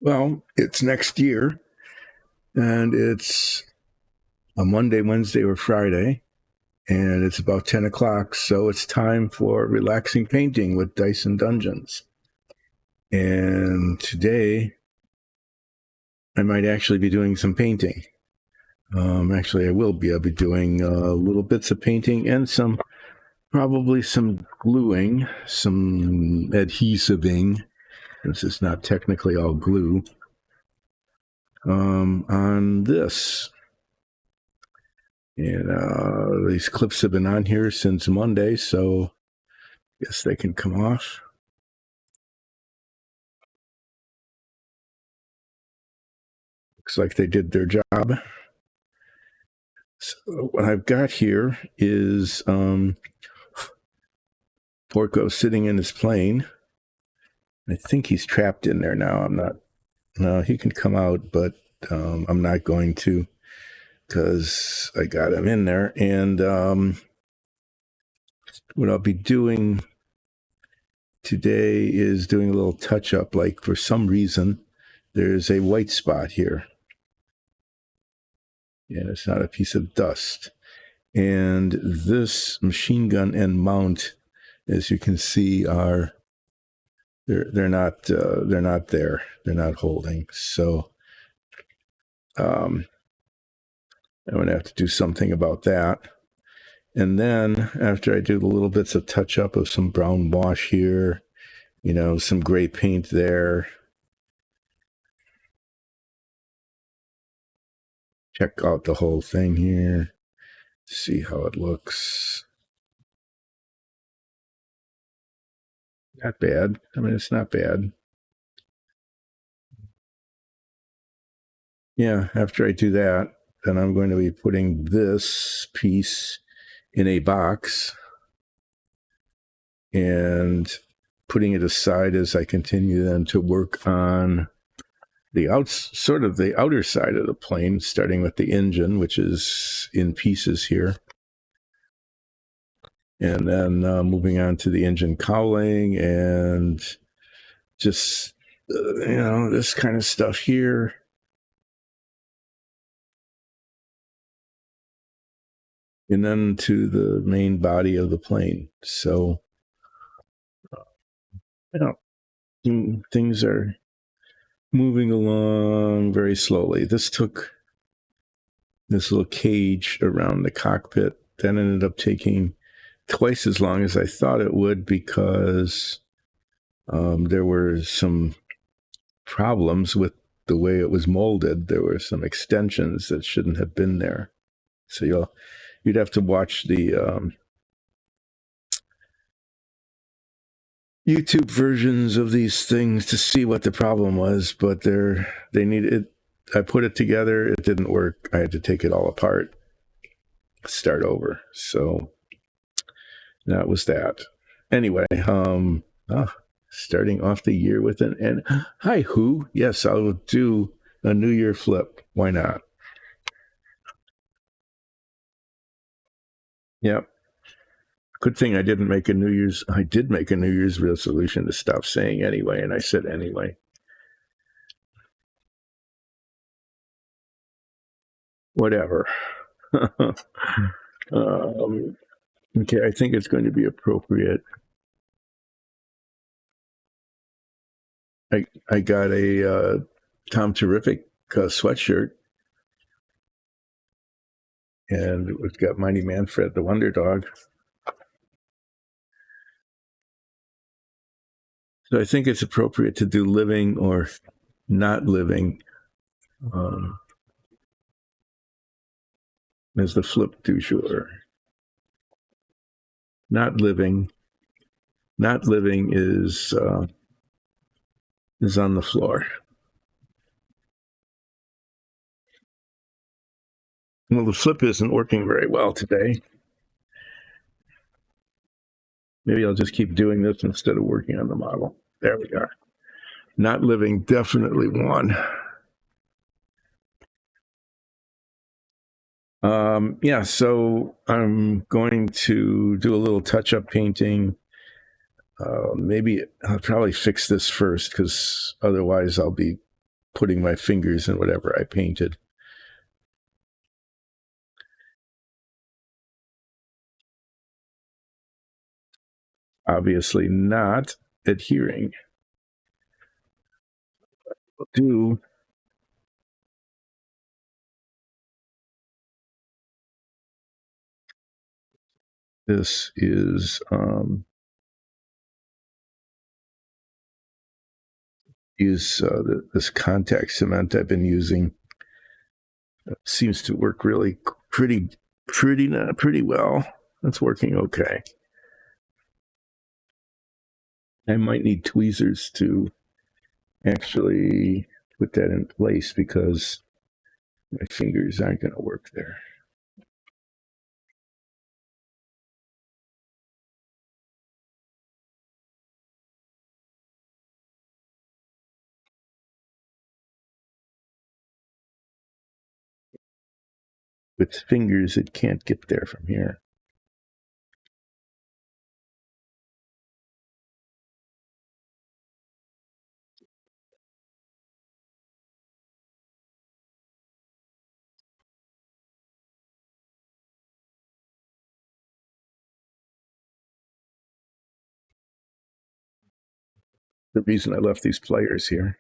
Well, it's next year, and it's a Monday, Wednesday, or Friday, and it's about 10 o'clock, so it's time for relaxing painting with Dice and Dungeons. And today, I might actually be doing some painting. Actually, I will be. I'll be doing little bits of painting and probably some gluing, some adhesiving. This is not technically all glue. On this. And these clips have been on here since Monday, so I guess they can come off. Looks like they did their job. So what I've got here is Porco sitting in his plane. I think he's trapped in there now. No, he can come out, but I'm not going to because I got him in there. And what I'll be doing today is doing a little touch up. Like for some reason, there's a white spot here. And it's not a piece of dust. And this machine gun and mount, as you can see, are they're not there. They're not holding. So I'm going to have to do something about that. And then after I do the little bits of touch up of some brown wash here, some gray paint there. Check out the whole thing here. See how it looks. Not bad. I mean, it's not bad. Yeah, after I do that, then I'm going to be putting this piece in a box and putting it aside as I continue then to work on the outer side of the plane, starting with the engine, which is in pieces here. And then moving on to the engine cowling and just, this kind of stuff here. And then to the main body of the plane. So, things are moving along very slowly. This took this little cage around the cockpit, then ended up taking twice as long as I thought it would because there were some problems with the way it was molded. There were some extensions that shouldn't have been there. So you'd have to watch the YouTube versions of these things to see what the problem was, but they needed it. I put it together. It didn't work. I had to take it all apart, start over. So that was that. Anyway, starting off the year with an N. Hi, who? Yes, I will do a New Year flip. Why not? Yep. Good thing I didn't make I did make a New Year's resolution to stop saying anyway, and I said anyway. Whatever. Okay, I think it's going to be appropriate. I got a Tom Terrific sweatshirt, and it's got Mighty Manfred, the Wonder Dog. So I think it's appropriate to do living or not living as the flip du jour. Not living is on the floor. Well, the flip isn't working very well today. Maybe I'll just keep doing this instead of working on the model. There we are. Not living definitely won. So I'm going to do a little touch-up painting. Maybe I'll probably fix this first because otherwise I'll be putting my fingers in whatever I painted. Obviously not adhering. I'll do this is use this contact cement I've been using. It seems to work really pretty well. It's working okay. I might need tweezers to actually put that in place because my fingers aren't going to work there. With fingers, it can't get there from here. The reason I left these pliers here.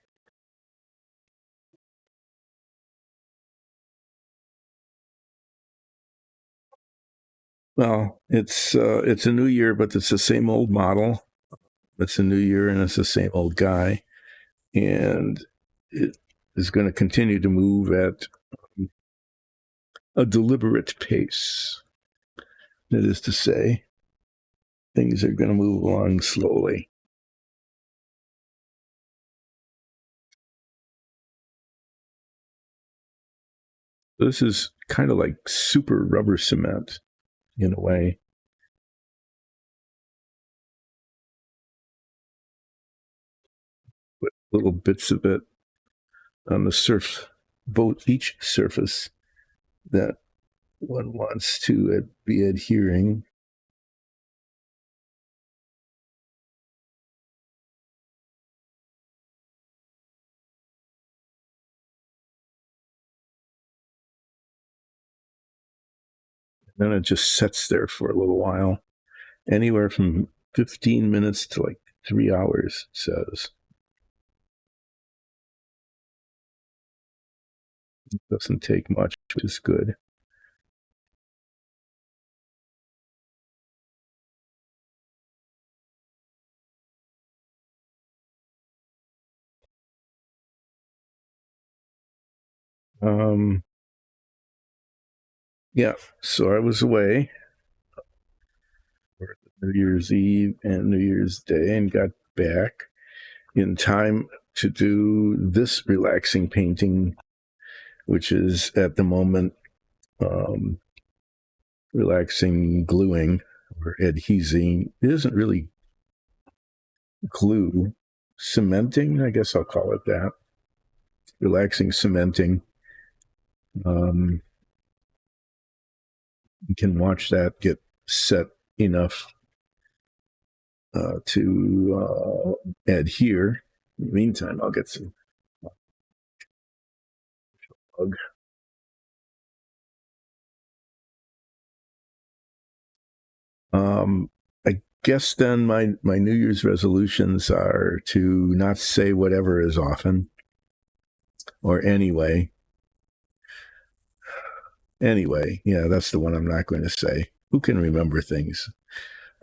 Well, it's a new year, but it's the same old model. It's a new year, and it's the same old guy, and it is going to continue to move at a deliberate pace. That is to say, things are going to move along slowly. This is kind of like super rubber cement in a way. With little bits of it on the each surface that one wants to be adhering. Then it just sits there for a little while, anywhere from 15 minutes to like 3 hours, it says. It doesn't take much, which is good. Yeah, so I was away for New Year's Eve and New Year's Day and got back in time to do this relaxing painting, which is at the moment relaxing gluing or adhesing. It isn't really glue, cementing, I guess I'll call it that. Relaxing cementing. You can watch that get set enough to adhere. In the meantime, I'll get some bug. I guess then my New Year's resolutions are to not say whatever as often, or anyway. Anyway, yeah, that's the one I'm not going to say. Who can remember things?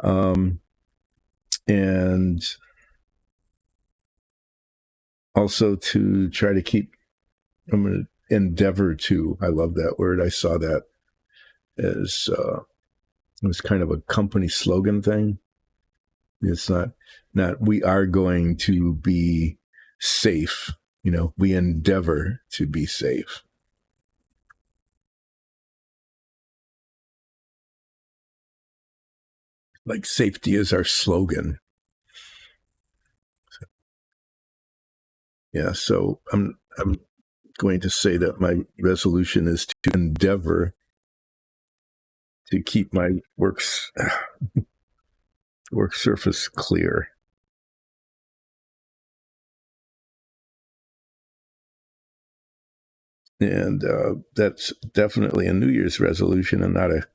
And also to try to keep, I'm going to endeavor to, I love that word. I saw that as it was kind of a company slogan thing. It's not we are going to be safe, we endeavor to be safe. Like safety is our slogan. Yeah, so I'm going to say that my resolution is to endeavor to keep my work surface clear. And that's definitely a New Year's resolution and not a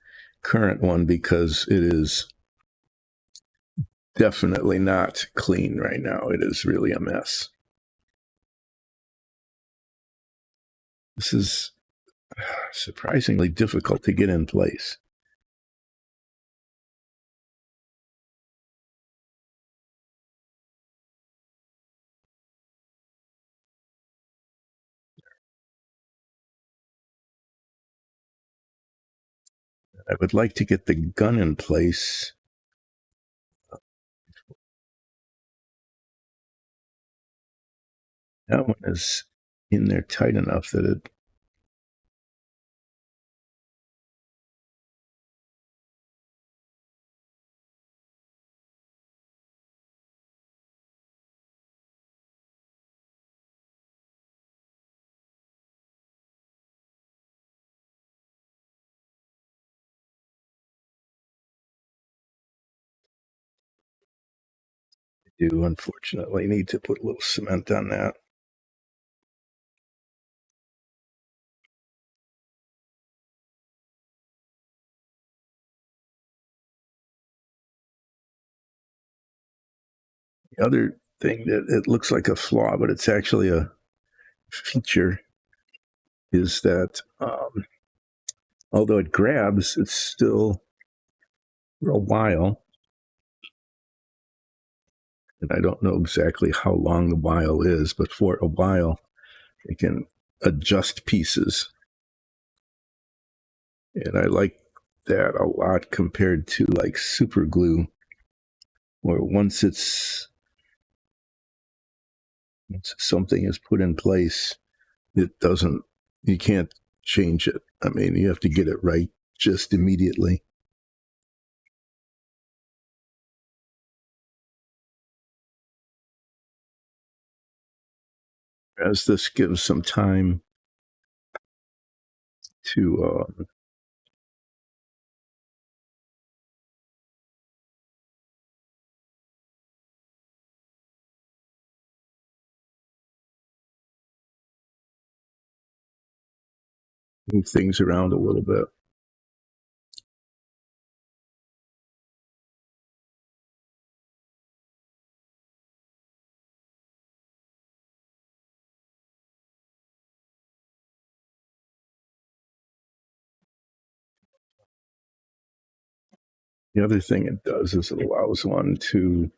current one, because it is definitely not clean right now. It is really a mess. This is surprisingly difficult to get in place. I would like to get the gun in place. That one is in there tight enough that it. I do unfortunately need to put a little cement on that. The other thing that it looks like a flaw, but it's actually a feature, is that although it grabs, it's still for a while. And I don't know exactly how long the while is, but for a while, it can adjust pieces. And I like that a lot compared to like super glue, where once something is put in place, you can't change it. I mean, you have to get it right just immediately. As this gives some time to move things around a little bit. The other thing it does is it allows one to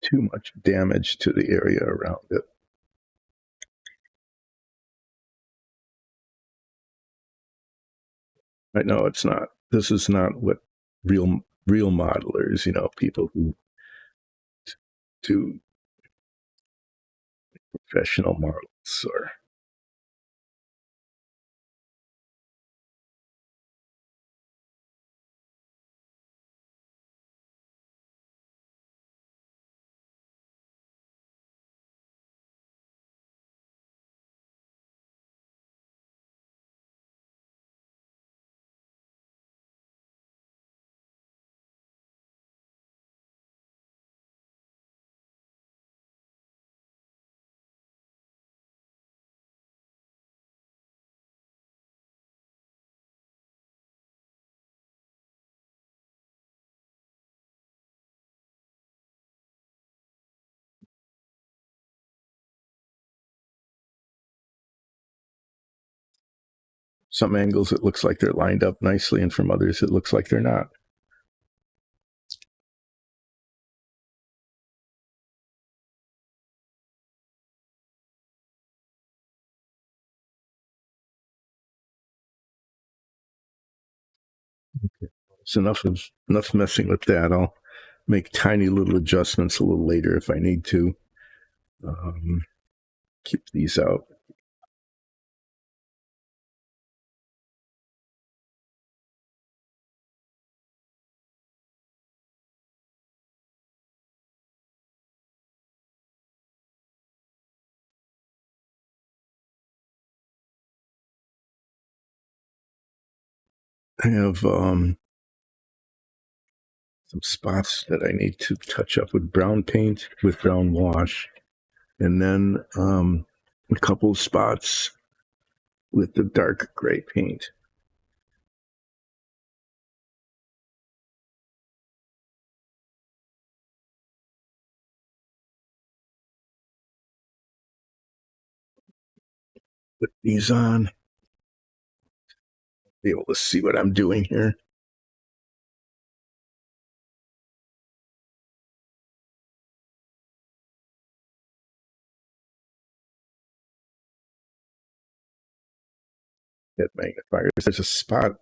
too much damage to the area around it. I know it's not. This is not what real modelers, people who do professional models or. Some angles it looks like they're lined up nicely, and from others it looks like they're not. It's enough messing with that. I'll make tiny little adjustments a little later if I need to. Keep these out. I have some spots that I need to touch up with brown paint, with brown wash. and then a couple spots with the dark gray paint. Put these on, be able to see what I'm doing here. That magnifier. There's a spot.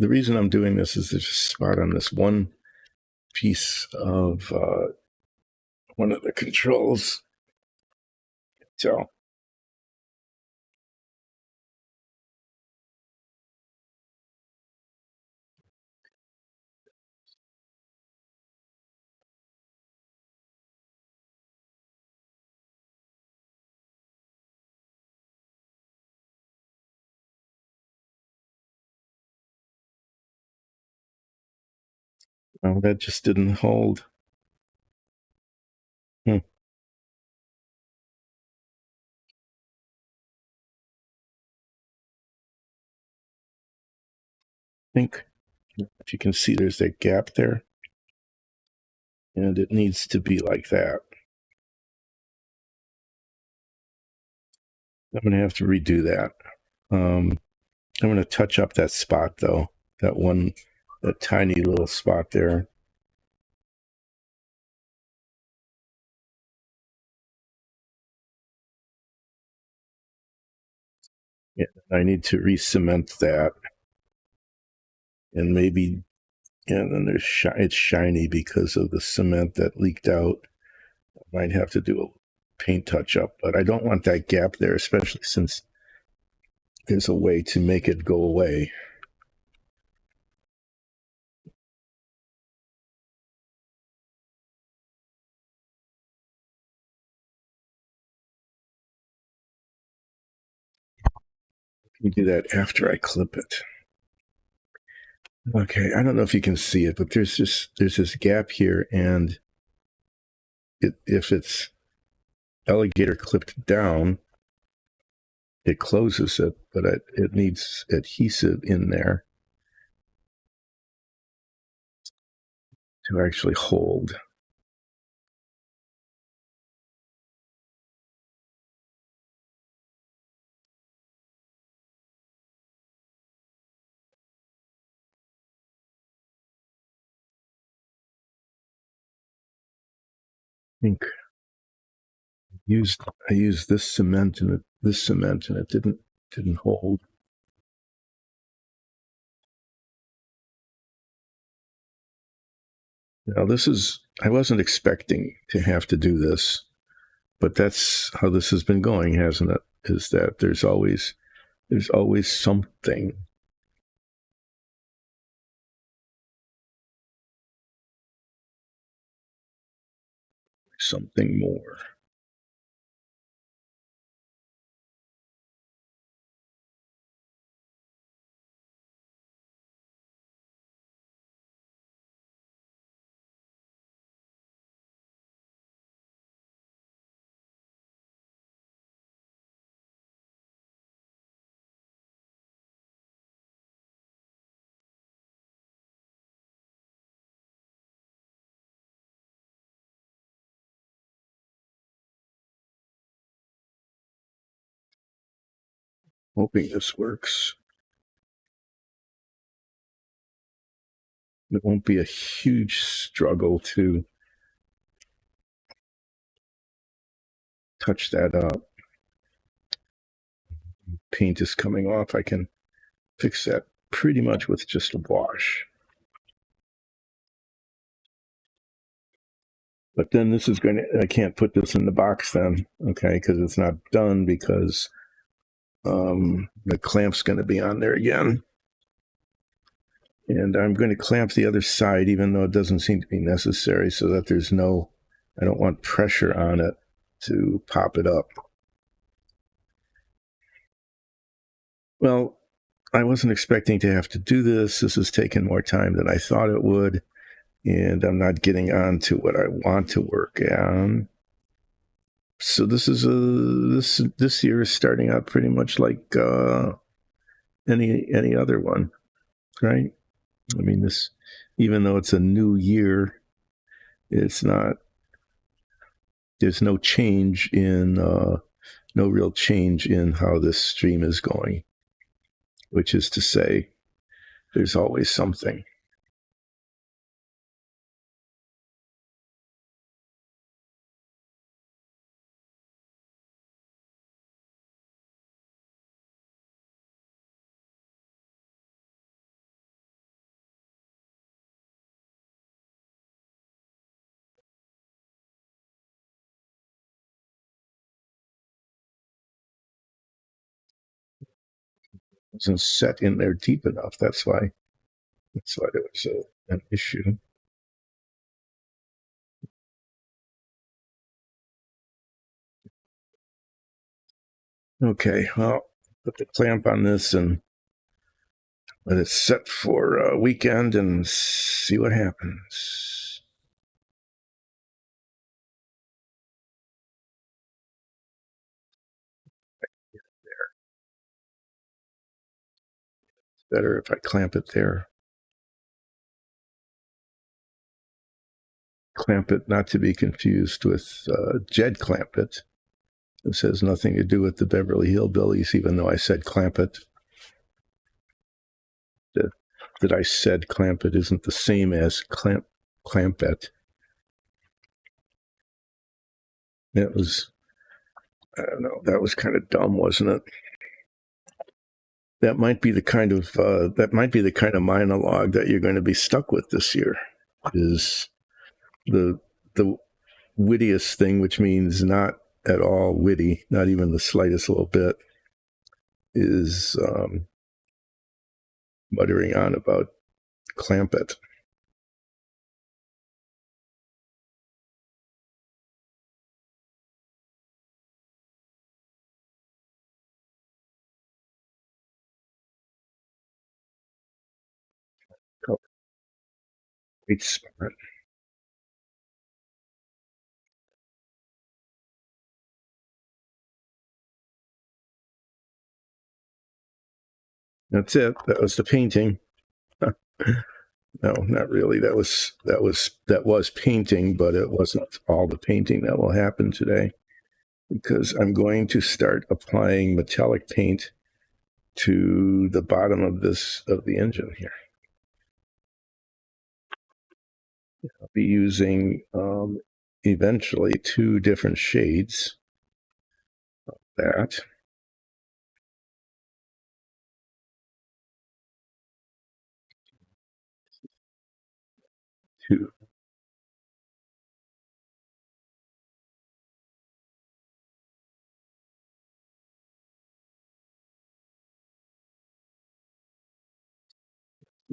The reason I'm doing this is there's a spot on this one piece of one of the controls. So oh, that just didn't hold. I think if you can see, there's that gap there, and it needs to be like that. I'm going to have to redo that. I'm going to touch up that spot though, that tiny little spot there. Yeah, I need to re-cement that, and maybe, and then it's shiny because of the cement that leaked out. I might have to do a paint touch up, but I don't want that gap there, especially since there's a way to make it go away. You do that after I clip it. Okay, I don't know if you can see it, but there's this gap here, and if it's alligator clipped down, it closes it, but it needs adhesive in there to actually hold. I think I used this cement and it didn't hold. Now I wasn't expecting to have to do this, but that's how this has been going, hasn't it? Is that there's always something more. Hoping this works. It won't be a huge struggle to touch that up. Paint is coming off. I can fix that pretty much with just a wash. But then I can't put this in the box then, okay, because it's not done, because the clamp's going to be on there again. And I'm going to clamp the other side, even though it doesn't seem to be necessary, so that I don't want pressure on it to pop it up. Well, I wasn't expecting to have to do this. This has taken more time than I thought it would, and I'm not getting on to what I want to work on. So this is this year is starting out pretty much like any other one, right? I mean, this, even though it's a new year, it's not. There's no change in no real change in how this stream is going, which is to say, there's always something. It wasn't set in there deep enough. That's why. That's why there was an issue. Okay, well, put the clamp on this and let it set for a weekend and see what happens. It's better if I clamp it there. Clamp it, not to be confused with Jed Clamp It. This has nothing to do with the Beverly Hillbillies, even though I said clamp it. That I said clamp it isn't the same as clamp it. It was, I don't know, that was kind of dumb, wasn't it? That might be the kind of monologue that you're going to be stuck with this year. Is the wittiest thing, which means not at all witty, not even the slightest little bit, is muttering on about clamp it. Oh, great smart. That's it. That was the painting. No, not really. That was painting, but it wasn't all the painting that will happen today, because I'm going to start applying metallic paint to the bottom of the engine here. I'll be using eventually 2 different shades of that. To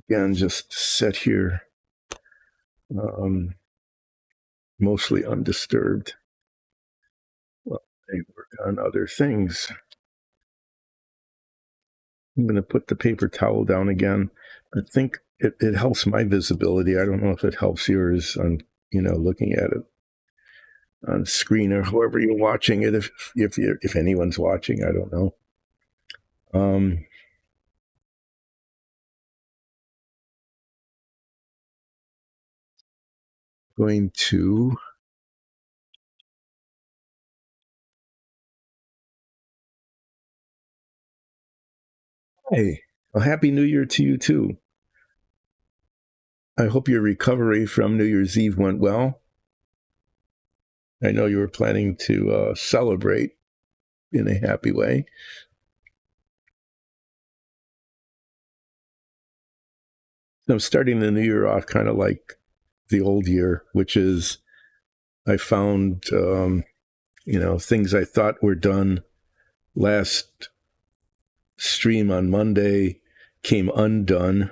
again, just sit here, mostly undisturbed while I work on other things. I'm going to put the paper towel down again. I think it helps my visibility. I don't know if it helps yours on, looking at it on screen or however you're watching it. If anyone's watching, I don't know. Going to Hey, a happy New Year to you too. I hope your recovery from New Year's Eve went well. I know you were planning to celebrate in a happy way. I'm starting the new year off kind of like the old year, which is I found, things I thought were done last stream on Monday came undone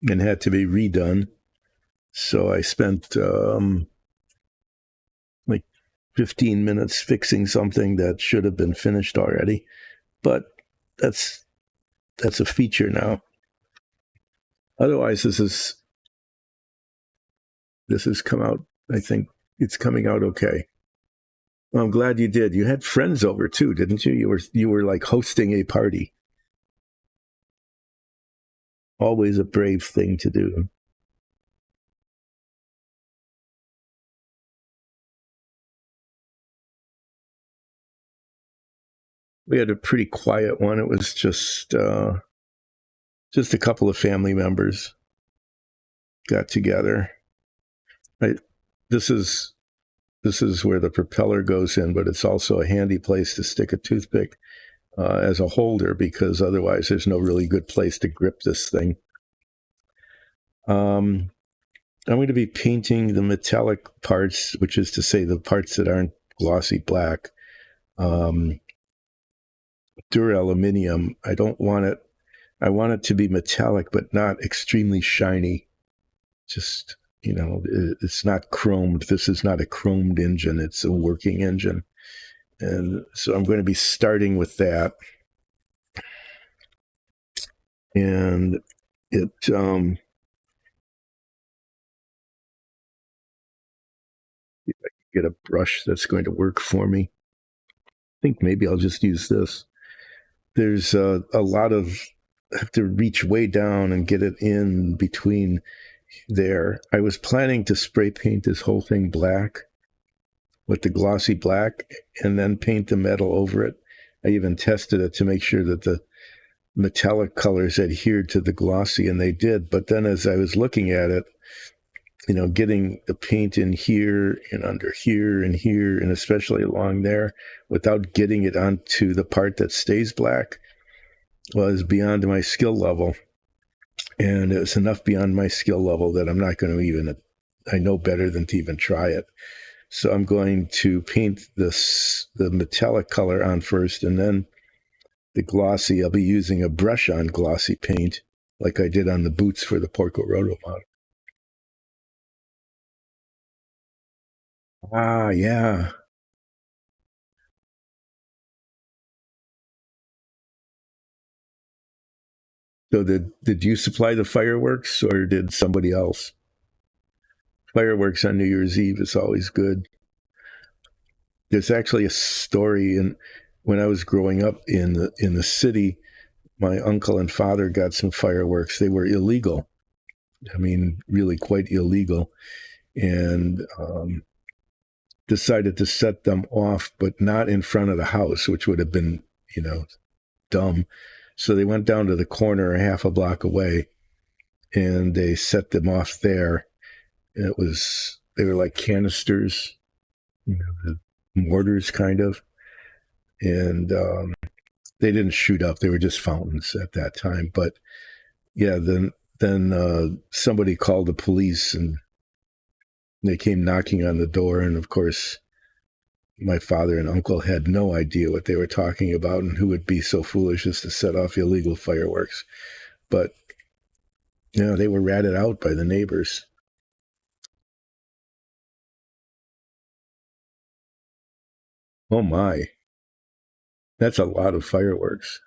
and had to be redone. So I spent like 15 minutes fixing something that should have been finished already. But that's a feature now. Otherwise, this has come out. I think it's coming out okay. Well, I'm glad you did. You had friends over too, didn't you? You were like hosting a party. Always a brave thing to do. We had a pretty quiet one. It was just a couple of family members got together. I, this is this is where the propeller goes in, but it's also a handy place to stick a toothpick as a holder because otherwise there's no really good place to grip this thing. I'm going to be painting the metallic parts, which is to say the parts that aren't glossy black. Duraluminum. I don't want it. I want it to be metallic, but not extremely shiny. Just, it's not chromed. This is not a chromed engine. It's a working engine. And so I'm going to be starting with that. And it, if I can get a brush that's going to work for me. I think maybe I'll just use this. There's a lot of, I have to reach way down and get it in between there. I was planning to spray paint this whole thing black with the glossy black and then paint the metal over it. I even tested it to make sure that the metallic colors adhered to the glossy, and they did. But then as I was looking at it, getting the paint in here and under here and especially along there without getting it onto the part that stays black was beyond my skill level. And it was enough beyond my skill level that I'm not going to even, I know better than to even try it. So I'm going to paint the metallic color on first, and then the glossy. I'll be using a brush on glossy paint like I did on the boots for the Porco Rosso model. Ah, yeah. So did you supply the fireworks or did somebody else? Fireworks on New Year's Eve is always good. There's actually a story when I was growing up in the city, my uncle and father got some fireworks. They were illegal. I mean, really quite illegal, and decided to set them off, but not in front of the house, which would have been, dumb. So they went down to the corner a half a block away, and they set them off there. They were like canisters, mortars kind of, and they didn't shoot up. They were just fountains at that time. But yeah, then somebody called the police, and they came knocking on the door, and of course my father and uncle had no idea what they were talking about and who would be so foolish as to set off illegal fireworks. But they were ratted out by the neighbors. Oh my, that's a lot of fireworks.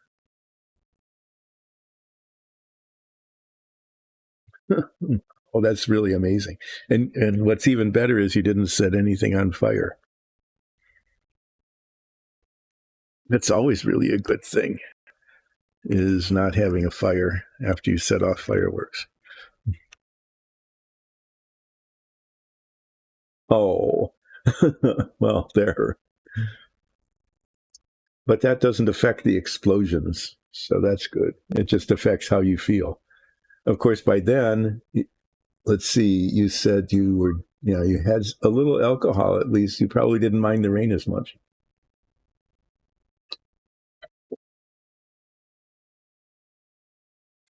Oh, that's really amazing. And what's even better is you didn't set anything on fire. That's always really a good thing, is not having a fire after you set off fireworks. Oh, well, there. But that doesn't affect the explosions. So that's good. It just affects how you feel. Of course, by then, let's see, you said you had a little alcohol at least. You probably didn't mind the rain as much.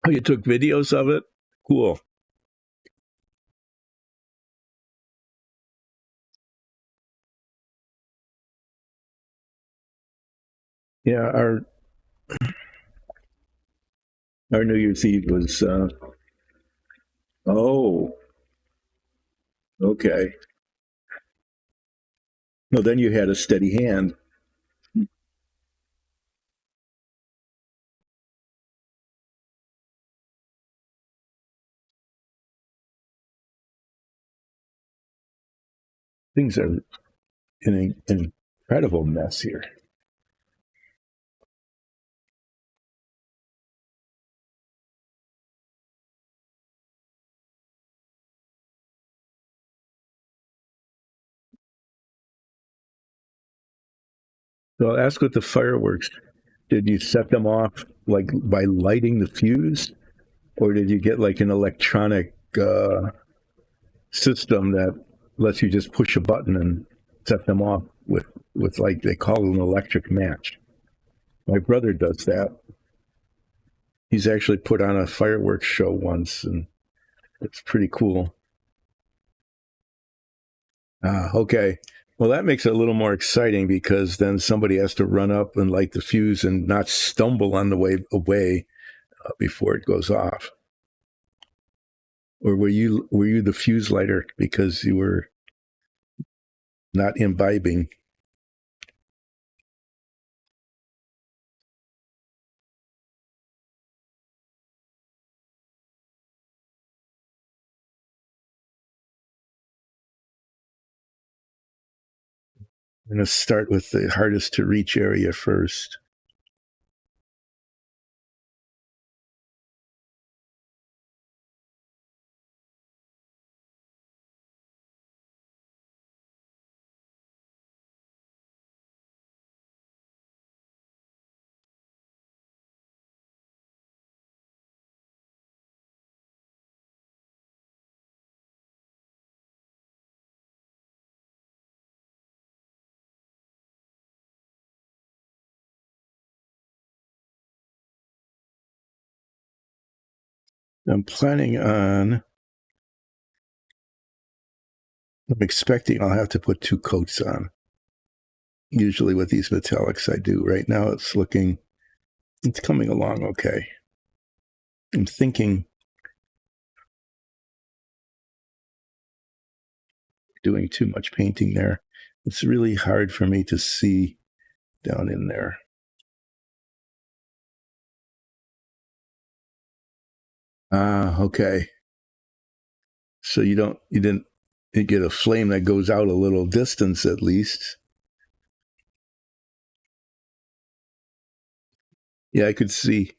Oh, you took videos of it? Cool. Yeah, our New Year's Eve was, oh, okay. No, then you had a steady hand. Things are in Incredible mess here. So I'll ask with the fireworks. Did you set them off like by lighting the fuse, or did you get like an electronic system that lets you just push a button and set them off with like they call it an electric match? My brother does that. He's actually put on a fireworks show once, and it's pretty cool. Okay. Well, that makes it a little more exciting because then somebody has to run up and light the fuse and not stumble on the way away before it goes off. Or were you the fuse lighter because you were not imbibing? I'm going to start with the hardest to reach area first. I'm planning on, I'm expecting I'll have to put 2 coats on. Usually with these metallics I do. Right now it's coming along okay. I'm thinking doing too much painting there. It's really hard for me to see down in there. Okay. So you get a flame that goes out a little distance at least. Yeah, I could see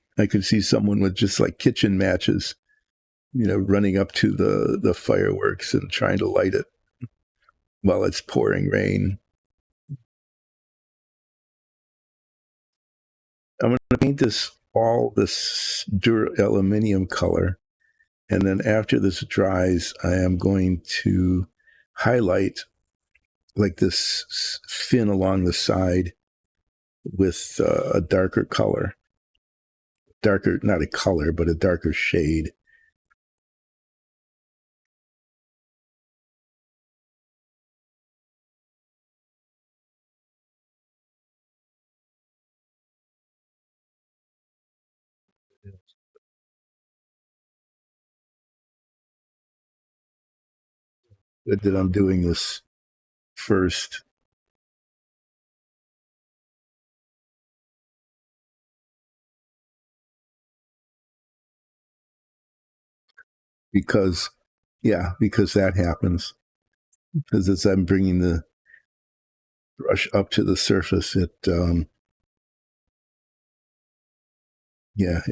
someone with just like kitchen matches, running up to the fireworks and trying to light it while it's pouring rain. I'm going to paint this aluminium color, and then after this dries, I am going to highlight like this fin along the side with a darker color, darker, not a color, but a darker shade. Good that I'm doing this first because, yeah, because that happens. Because as I'm bringing the brush up to the surface, it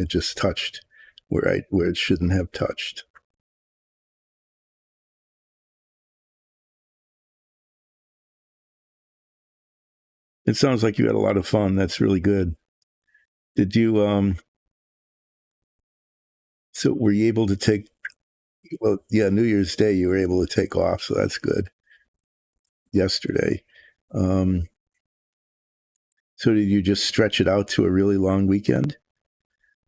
just touched where it shouldn't have touched. It sounds like you had a lot of fun. That's really good. Did you so were you able to take, well, yeah, New Year's Day you were able to take off, so that's good. Yesterday. Um so did you just stretch it out to a really long weekend?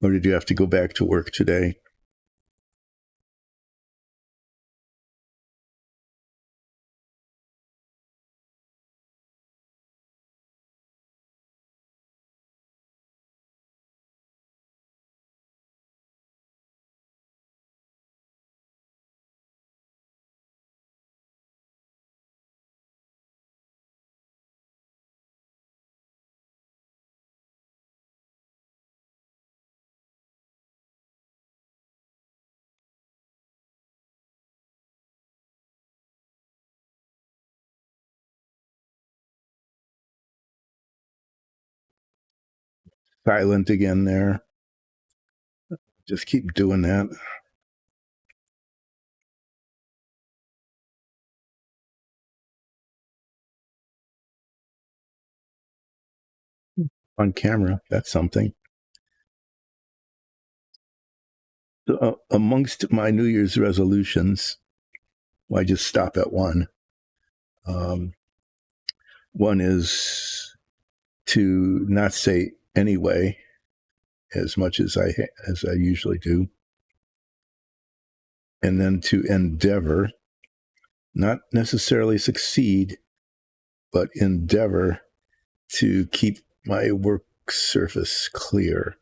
Or did you have to go back to work today? silent again there. Just keep doing that. On camera, that's something. So, amongst my New Year's resolutions, well, I just stop at one. One is to not say anyway as much as I usually do, and then to endeavor, not necessarily succeed, but endeavor to keep my work surface clear.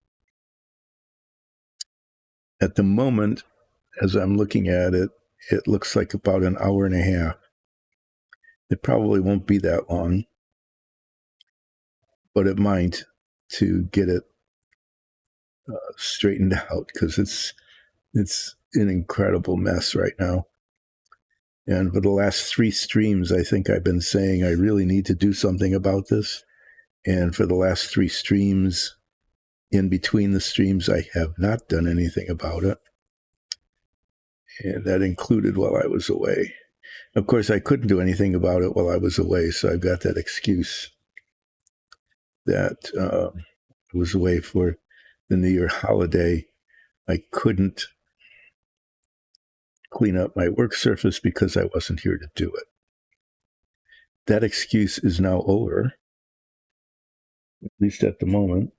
At the moment, as I'm looking at it, it looks like about an hour and a half. It probably won't be that long, but it might, to get it straightened out, because it's an incredible mess right now. And for the last 3 streams, I think I've been saying I really need to do something about this. And for the last 3 streams, in between the streams, I have not done anything about it. And that included while I was away. Of course, I couldn't do anything about it while I was away, so I've got that excuse that I was away for the New Year holiday. I couldn't clean up my work surface because I wasn't here to do it. That excuse is now over, at least at the moment.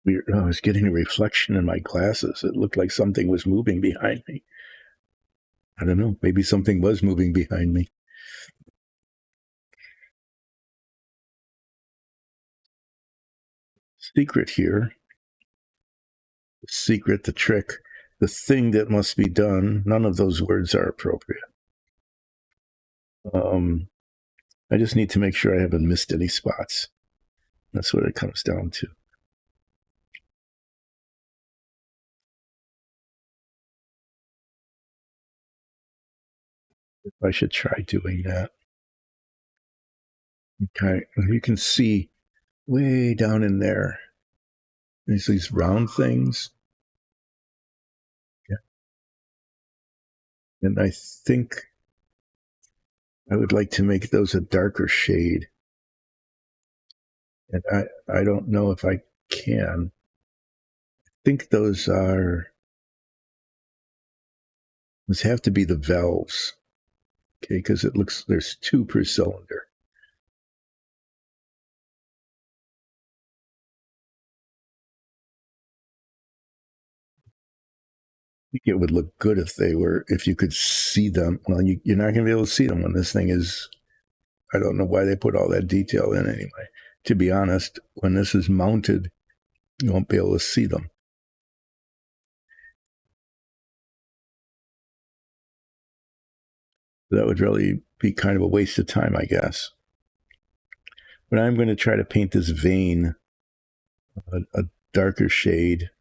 I was getting a reflection in my glasses. It looked like something was moving behind me. I don't know, maybe something was moving behind me. Secret here, the secret, the trick, the thing that must be done, none of those words are appropriate. I just need to make sure I haven't missed any spots. That's what it comes down to. I should try doing that. Okay, you can see way down in there, there's these round things. Yeah. And I think I would like to make those a darker shade. And I don't know if I can. I think those have to be the valves. Okay, because it looks, there's 2 per cylinder. I think it would look good if you could see them. Well, you're not going to be able to see them when this thing is, I don't know why they put all that detail in anyway. To be honest, when this is mounted, you won't be able to see them. That would really be kind of a waste of time, I guess. But I'm going to try to paint this vein a darker shade,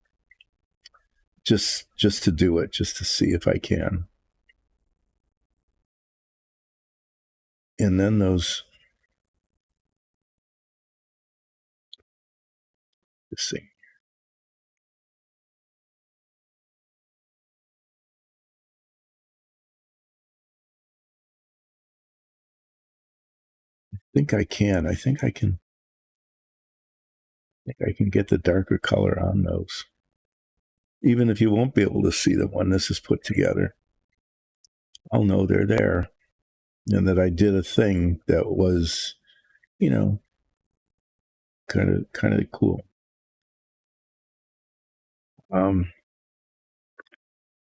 just to do it, just to see if I can. And then those, this thing. I think I can get the darker color on those. Even if you won't be able to see them when this is put together, I'll know they're there. And that I did a thing that was, kind of cool.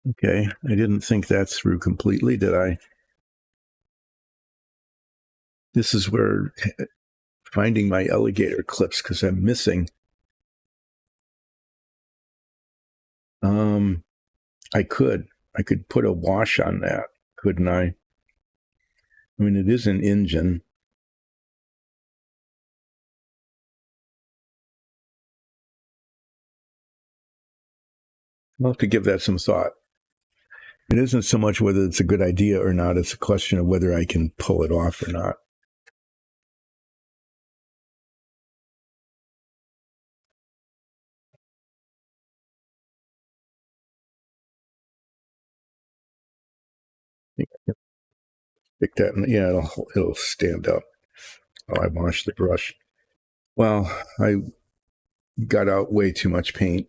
Okay, I didn't think that through completely, did I? This is where finding my alligator clips, because I'm missing. I could put a wash on that, couldn't I? I mean, it is an engine. I'll have to give that some thought. It isn't so much whether it's a good idea or not, it's a question of whether I can pull it off or not. Pick that, and yeah, it'll stand up while I wash the brush. Well, I got out way too much paint.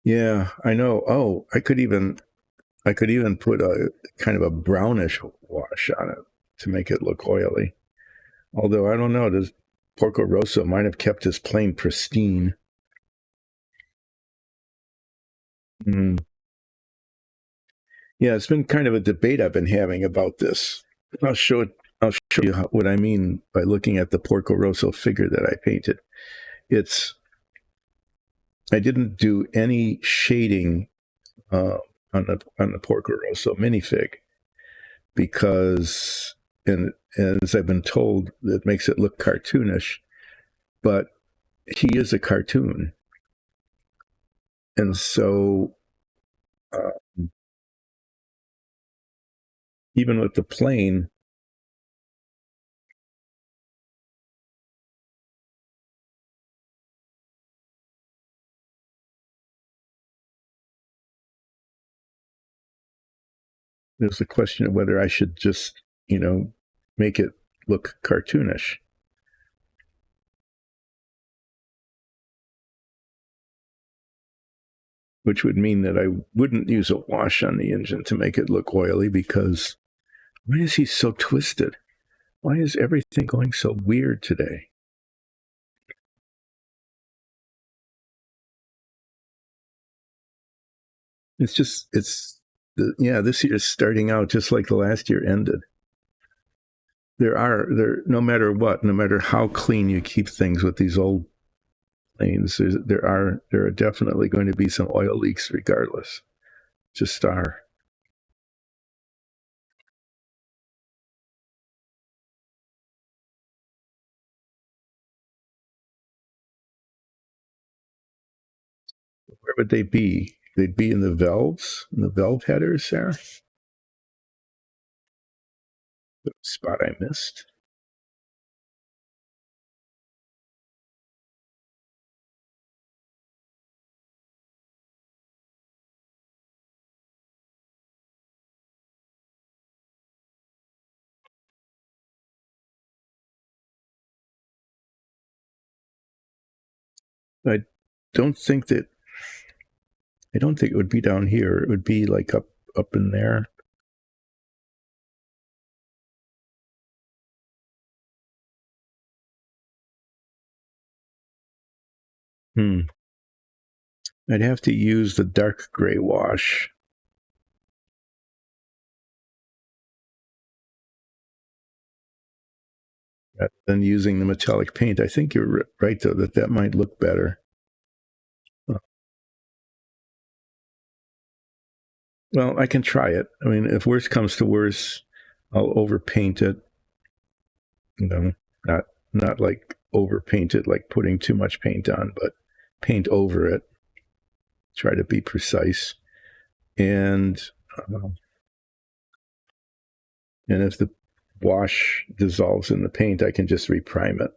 Yeah, I know. Oh, I could even put a kind of a brownish wash on it to make it look oily. Although I don't know, does Porco Rosso might have kept his plane pristine. Mm. Yeah, it's been kind of a debate I've been having about this. I'll show it. I'll show you what I mean by looking at the Porco Rosso figure that I painted. It's I didn't do any shading uh, on the Porco Rosso minifig because, and as I've been told, it makes it look cartoonish. But he is a cartoon, and so uh, even with the plane, there's a question of whether I should just, make it look cartoonish, which would mean that I wouldn't use a wash on the engine to make it look oily because why is he so twisted? Why is everything going so weird today? This year is starting out just like the last year ended. No matter what, no matter how clean you keep things with these old planes, there are definitely going to be some oil leaks regardless. Just are. Where would they be? They'd be in the valve headers there. The spot I missed. I don't think that I don't think it would be down here. It would be like up in there. I'd have to use the dark gray wash. Rather than using the metallic paint. I think you're right, though, that might look better. Well, I can try it. I mean, if worse comes to worse, I'll overpaint it. You know, not not like overpaint it, like putting too much paint on, but paint over it. Try to be precise. And um, and if the wash dissolves in the paint, I can just reprime it.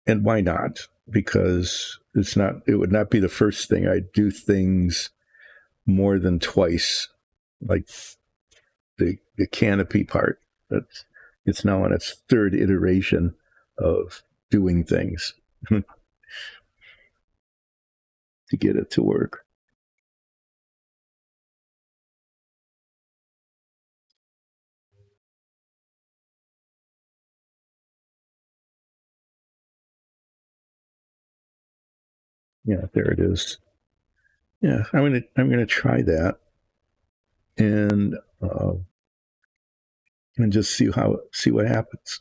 And why not? Because it would not be the first thing. I do things more than twice, like the canopy part. It's now on its third iteration of doing things to get it to work. Yeah, there it is. Yeah, I'm gonna try that and uh, and just see what happens.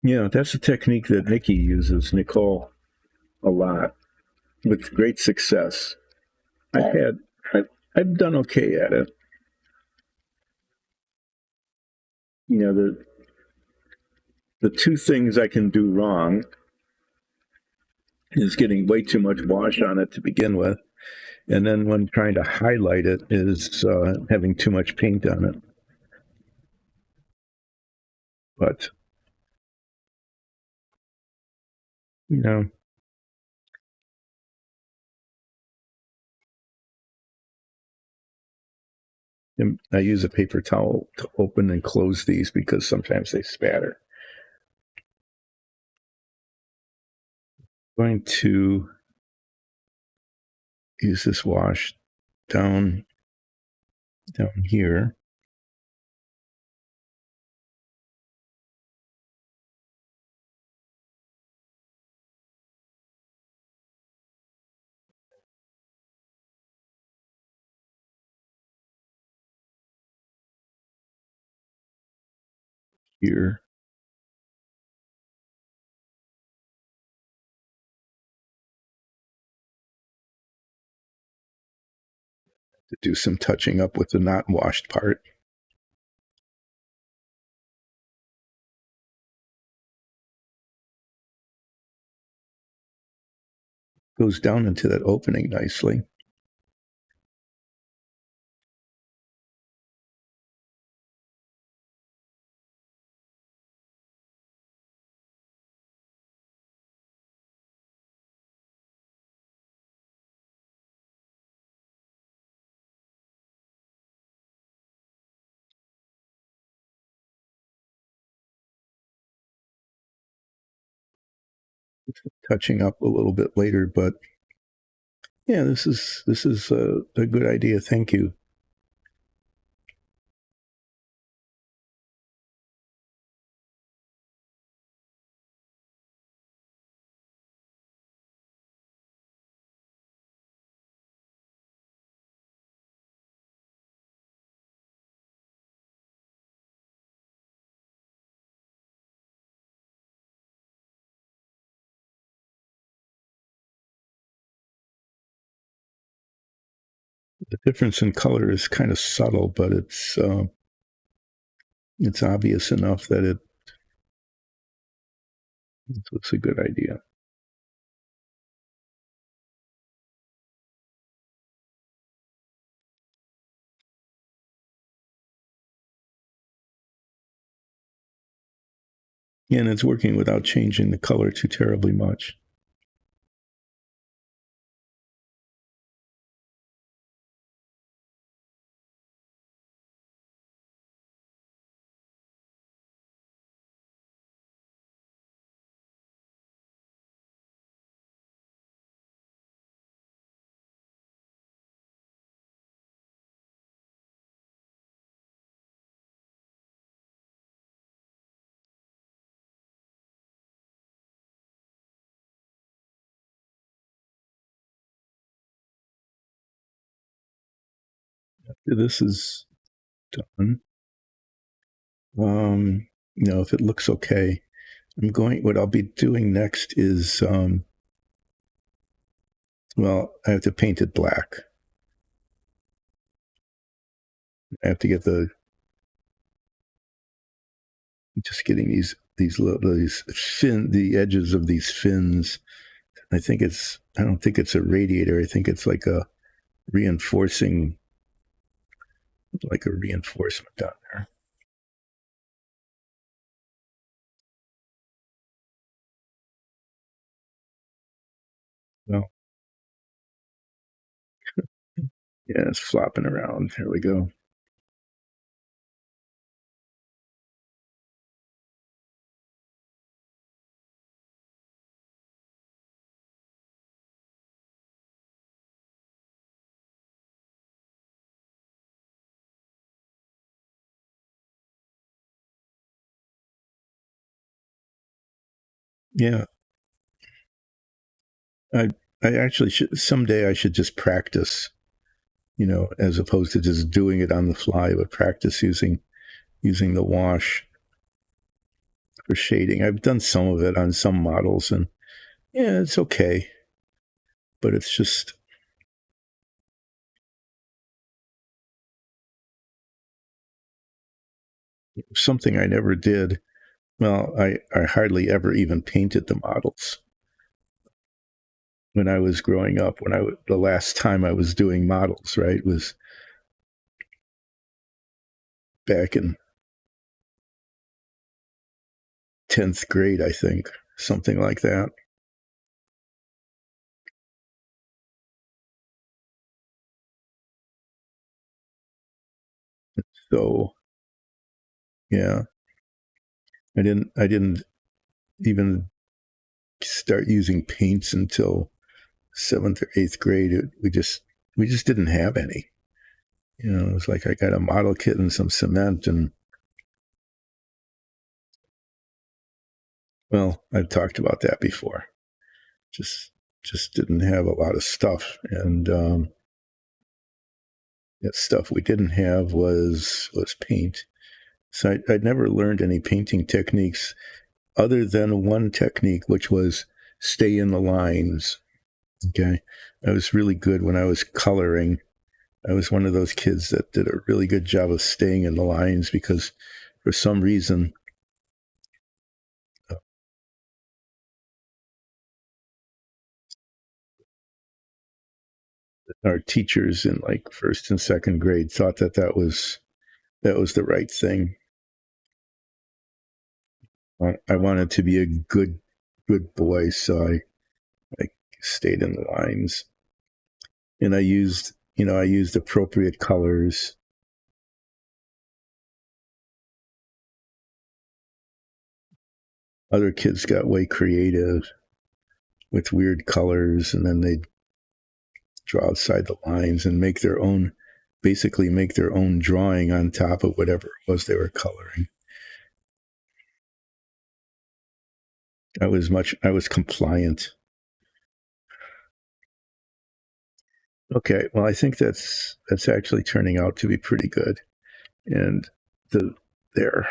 Yeah, that's a technique that Nikki uses, Nicole, a lot with great success. I've had I've done okay at it. You know, the two things I can do wrong is getting way too much wash on it to begin with, and then when trying to highlight it is having too much paint on it. But you know, I use a paper towel to open and close these because sometimes they spatter. I'm going to use this wash down here. Here. To do some touching up with the not washed part. Goes down into that opening nicely. Touching up a little bit later, but yeah, this is a good idea. Thank you. The difference in color is kind of subtle, but it's obvious enough that it's a good idea. And it's working without changing the color too terribly much. After this is done, if it looks okay, what I'll be doing next is, I have to paint it black. I have to get just getting the edges of these fins. I don't think it's a radiator. I think it's like a reinforcement down there. Well, yeah, it's flopping around. There we go. Yeah, I I actually should someday. I should just practice, as opposed to just doing it on the fly, but practice using the wash for shading. I've done some of it on some models, and yeah, it's okay, but it's just something I never did Well, I hardly ever even painted the models when I was growing up. The last time I was doing models, right, was back in 10th grade, I think, something like that. So yeah, I didn't even start using paints until 7th or 8th grade. We just didn't have any. It was like I got a model kit and some cement, and well, I've talked about that before. Just just didn't have a lot of stuff, and that stuff we didn't have was paint. So I'd never learned any painting techniques other than one technique, which was stay in the lines. Okay, I was really good when I was coloring. I was one of those kids that did a really good job of staying in the lines because for some reason our teachers in like first and second grade thought that was the right thing. I wanted to be a good boy, so I stayed in the lines, and I used appropriate colors. Other kids got way creative with weird colors, and then they'd draw outside the lines and basically make their own drawing on top of whatever it was they were coloring. I was compliant. Okay, well, I think that's actually turning out to be pretty good. And the there,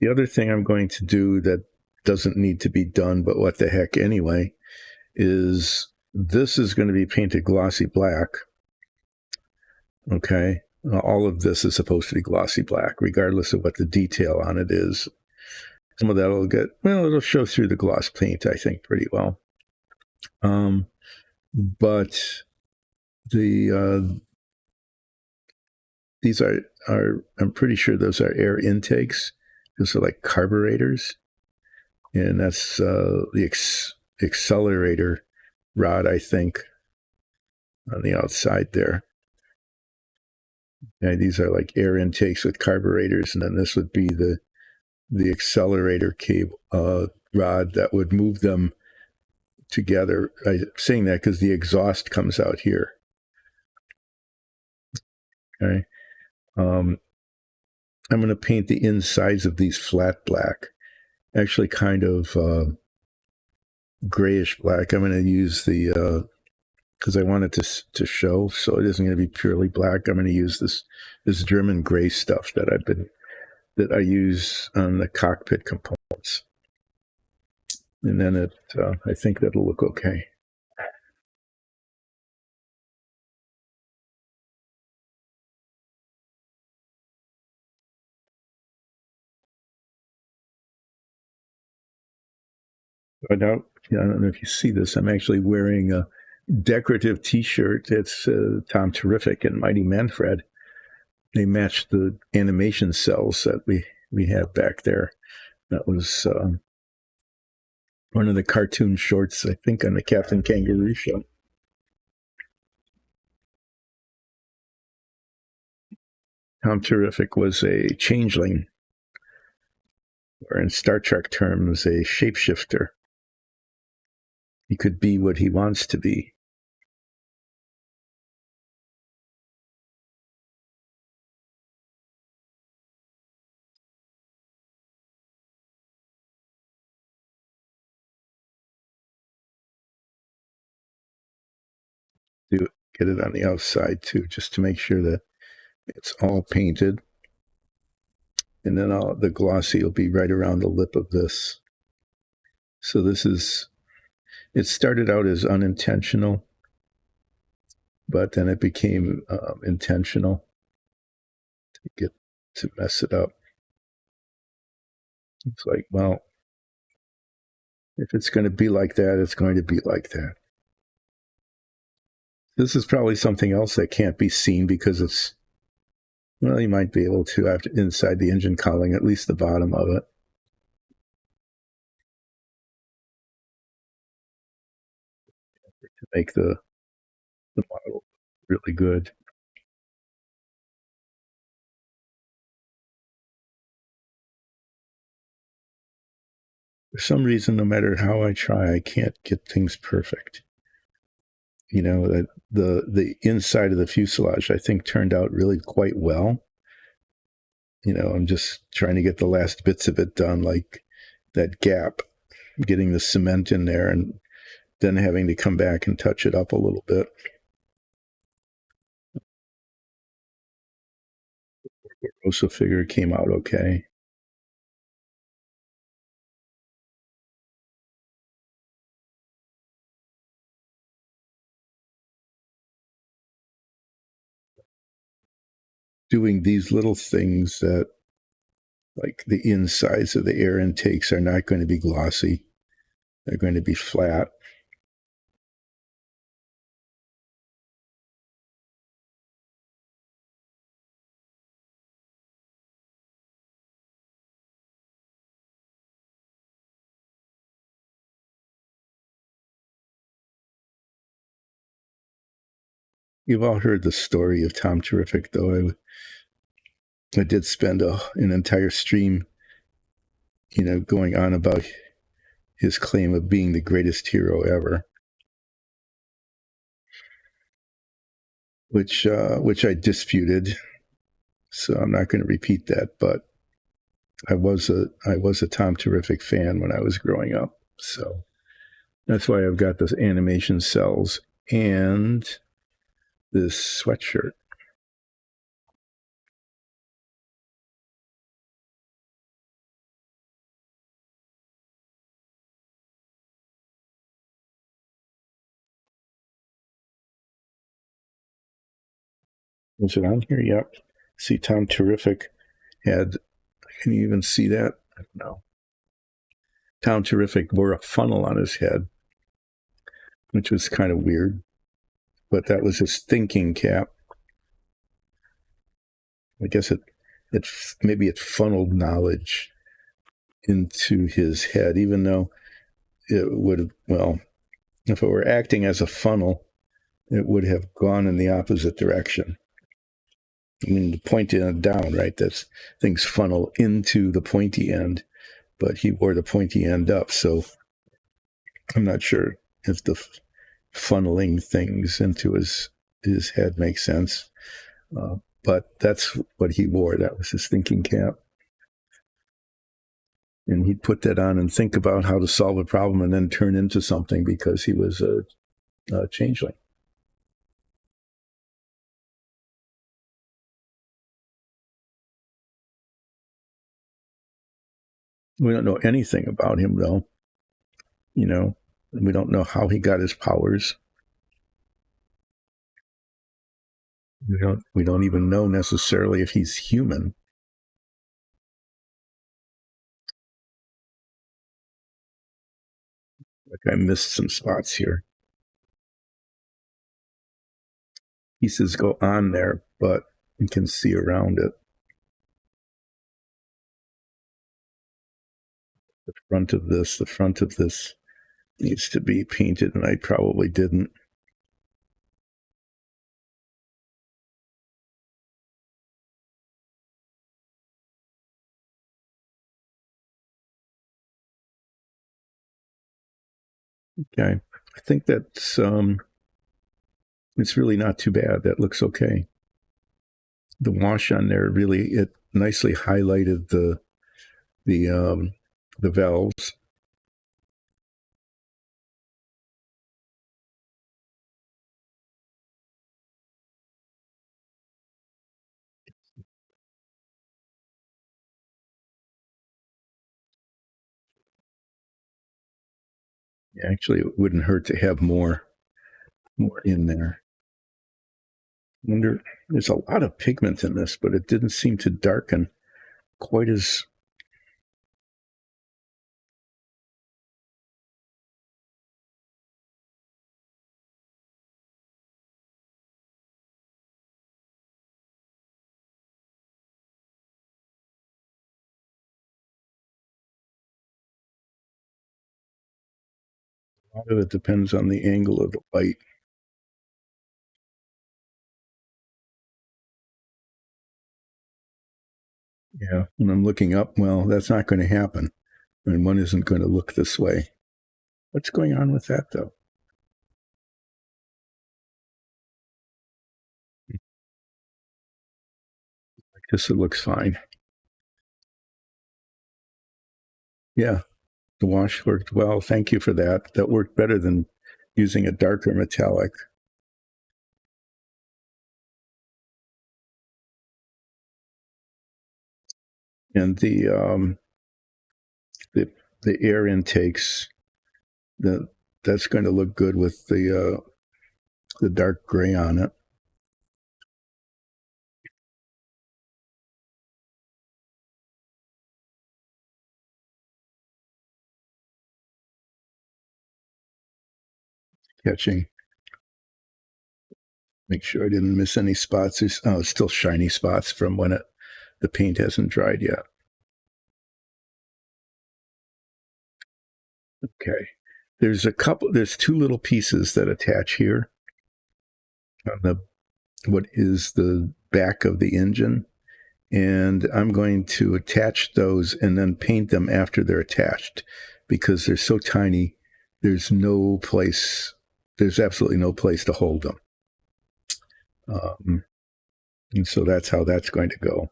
the other thing I'm going to do that doesn't need to be done, but what the heck anyway, is this is going to be painted glossy black. Okay, all of this is supposed to be glossy black, regardless of what the detail on it is. Some of that it'll show through the gloss paint, I think, pretty well. But the these are I'm pretty sure those are air intakes. Those are like carburetors, and that's the accelerator rod, I think, on the outside there. And these are like air intakes with carburetors, and then this would be the accelerator cable rod that would move them together. I'm saying that because the exhaust comes out here. Okay. I'm going to paint the insides of these flat black, actually kind of grayish black. I'm going to use the because I want it to show, so it isn't going to be purely black. I'm going to use this German gray stuff that I use on the cockpit components, and then I think that'll look okay. I don't know if you see this. I'm actually wearing a decorative T-shirt. It's Tom Terrific and Mighty Manfred. They match the animation cells that we have back there. That was one of the cartoon shorts, I think, on the Captain Kangaroo show. Tom Terrific was a changeling, or in Star Trek terms, a shapeshifter. He could be what he wants to be. Get it on the outside too, just to make sure that it's all painted. And then the glossy will be right around the lip of this. So it started out as unintentional, but then it became intentional. get to mess it up. It's like, well, if it's going to be like that, it's going to be like that. This is probably something else that can't be seen because it's, well, you might be able to after inside the engine cowling, at least the bottom of it. To make the model really good. For some reason, no matter how I try, I can't get things perfect. That the inside of the fuselage, I think, turned out really quite well. I'm just trying to get the last bits of it done, like that gap, getting the cement in there, and then having to come back and touch it up a little bit. The Rosso figure came out okay. Doing these little things that, like the insides of the air intakes, are not going to be glossy. They're going to be flat. You've all heard the story of Tom Terrific, though. I did spend an entire stream, going on about his claim of being the greatest hero ever, which I disputed. So I'm not going to repeat that, but I was a Tom Terrific fan when I was growing up. So that's why I've got those animation cells and this sweatshirt. Is it on here? Yep. See, Tom Terrific had. Can you even see that? No. Tom Terrific wore a funnel on his head, which was kind of weird, but that was his thinking cap. I guess maybe it funneled knowledge into his head, even though it would have, well, if it were acting as a funnel, it would have gone in the opposite direction. I mean, the pointy end down, right? That's things funnel into the pointy end, but he wore the pointy end up. So I'm not sure if the funneling things into his head makes sense. But that's what he wore. That was his thinking cap. And he'd put that on and think about how to solve a problem and then turn into something because he was a changeling. We don't know anything about him, though. We don't know how he got his powers. We don't even know necessarily if he's human. Like I missed some spots here. Pieces go on there, but you can see around it. The front of this needs to be painted, and I probably didn't. Okay, I think that's it's really not too bad. That looks okay. The wash on there really, it nicely highlighted the valves. Actually, it wouldn't hurt to have more in there. Wonder, there's a lot of pigment in this, but it didn't seem to darken quite as. A lot of it depends on the angle of the light. Yeah. When I'm looking up, well, that's not going to happen. And one isn't going to look this way. What's going on with that, though? I guess it looks fine. Yeah. The wash worked well. Thank you for that. That worked better than using a darker metallic. And the the air intakes, the that's going to look good with the dark gray on it. Catching. Make sure I didn't miss any spots. There's still shiny spots from when the paint hasn't dried yet. Okay. There's two little pieces that attach here on what is the back of the engine. And I'm going to attach those and then paint them after they're attached because they're so tiny. There's absolutely no place to hold them. And so that's how that's going to go.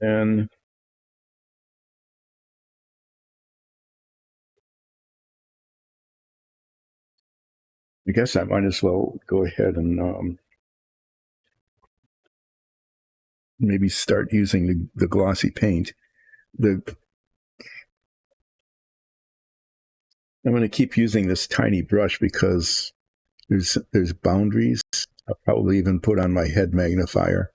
And I guess I might as well go ahead and maybe start using the glossy paint. I'm going to keep using this tiny brush because there's boundaries. I'll probably even put on my head magnifier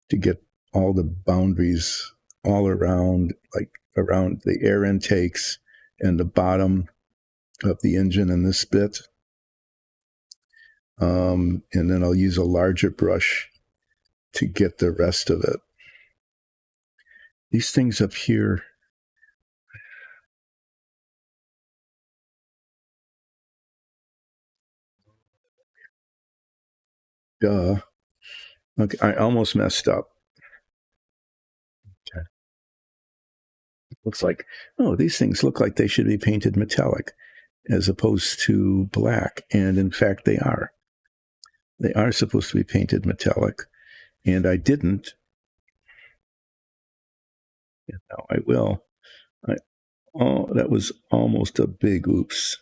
to get all the boundaries all around, like around the air intakes and the bottom of the engine in this bit. And then I'll use a larger brush to get the rest of it. These things up here, duh. Okay, I almost messed up. Okay. Looks like, oh, these things look like they should be painted metallic as opposed to black. And in fact, they are. They are supposed to be painted metallic. And I didn't. And now I will. That was almost a big oops.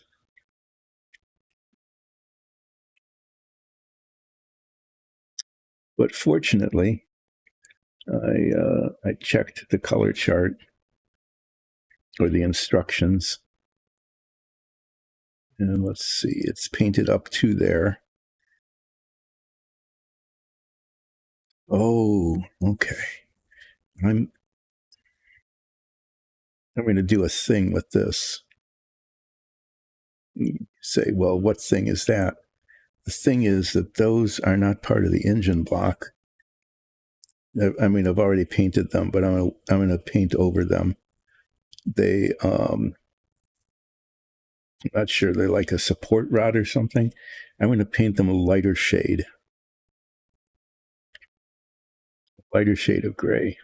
But fortunately, I checked the color chart or the instructions. And let's see, it's painted up to there. Oh, okay. I'm going to do a thing with this. You say, well, what thing is that? The thing is that those are not part of the engine block. I mean, I've already painted them, but I'm going to paint over them. I'm not sure, they're like a support rod or something. I'm going to paint them a lighter shade of gray.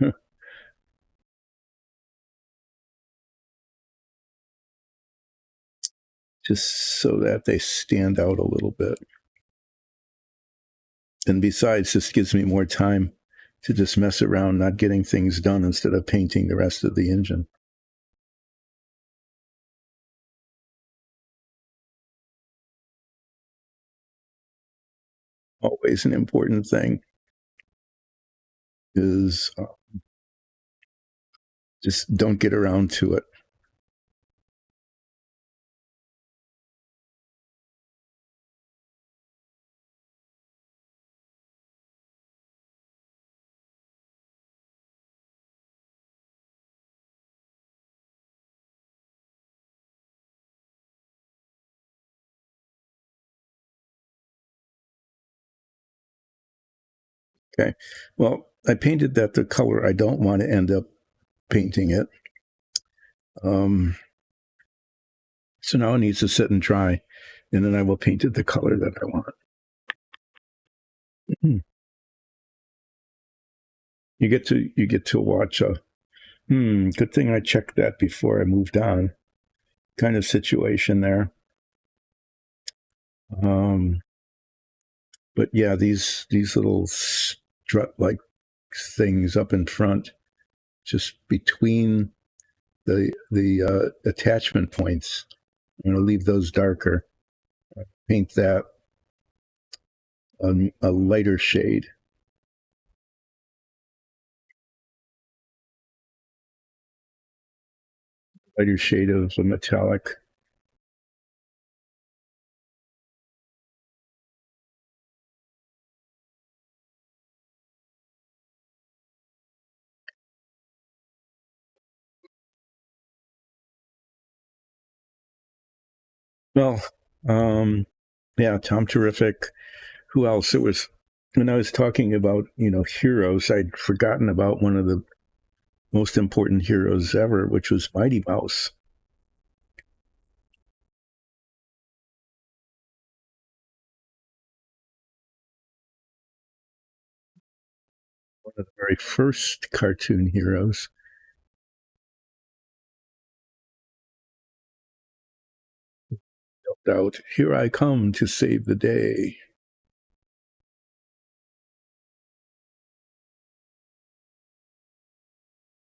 Just so that they stand out a little bit. And besides, this gives me more time to just mess around, not getting things done instead of painting the rest of the engine. Always an important thing is just don't get around to it. Okay. Well, I painted that the color I don't want to end up painting it. So now it needs to sit and dry, and then I will paint it the color that I want. You get to watch a good thing I checked that before I moved on kind of situation there. But yeah, these little strut like things up in front, just between the attachment points. I'm going to leave those darker. Paint that a lighter shade. Lighter shade of a metallic. Well, yeah, Tom Terrific. Who else? It was when I was talking about heroes. I'd forgotten about one of the most important heroes ever, which was Mighty Mouse. One of the very first cartoon heroes. Out, here I come to save the day.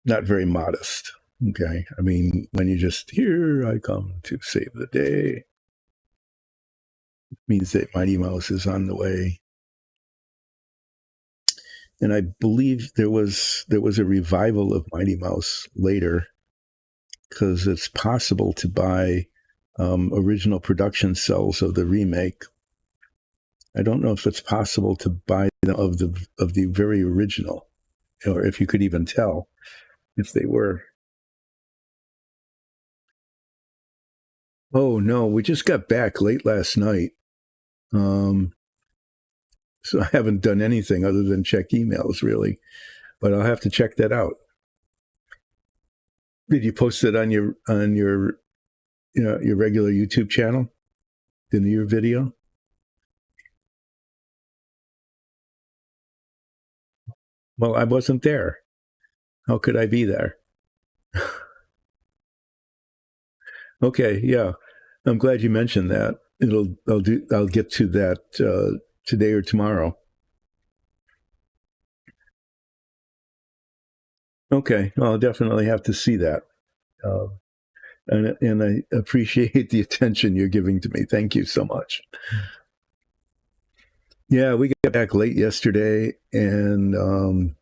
Not very modest. Okay. I mean, when you just, here I come to save the day, it means that Mighty Mouse is on the way. And I believe there was a revival of Mighty Mouse later, because it's possible to buy original production cells of the remake. I don't know if it's possible to buy them of the very original, or if you could even tell if they were. Oh no, we just got back late last night. So I haven't done anything other than check emails, really. But I'll have to check that out. Did you post it on your your regular YouTube channel? The new video? Well, I wasn't there. How could I be there? Okay, yeah. I'm glad you mentioned that. I'll get to that today or tomorrow. Okay, well, I'll definitely have to see that. Uh, and I appreciate the attention you're giving to me. Thank you so much. Yeah, we got back late yesterday, and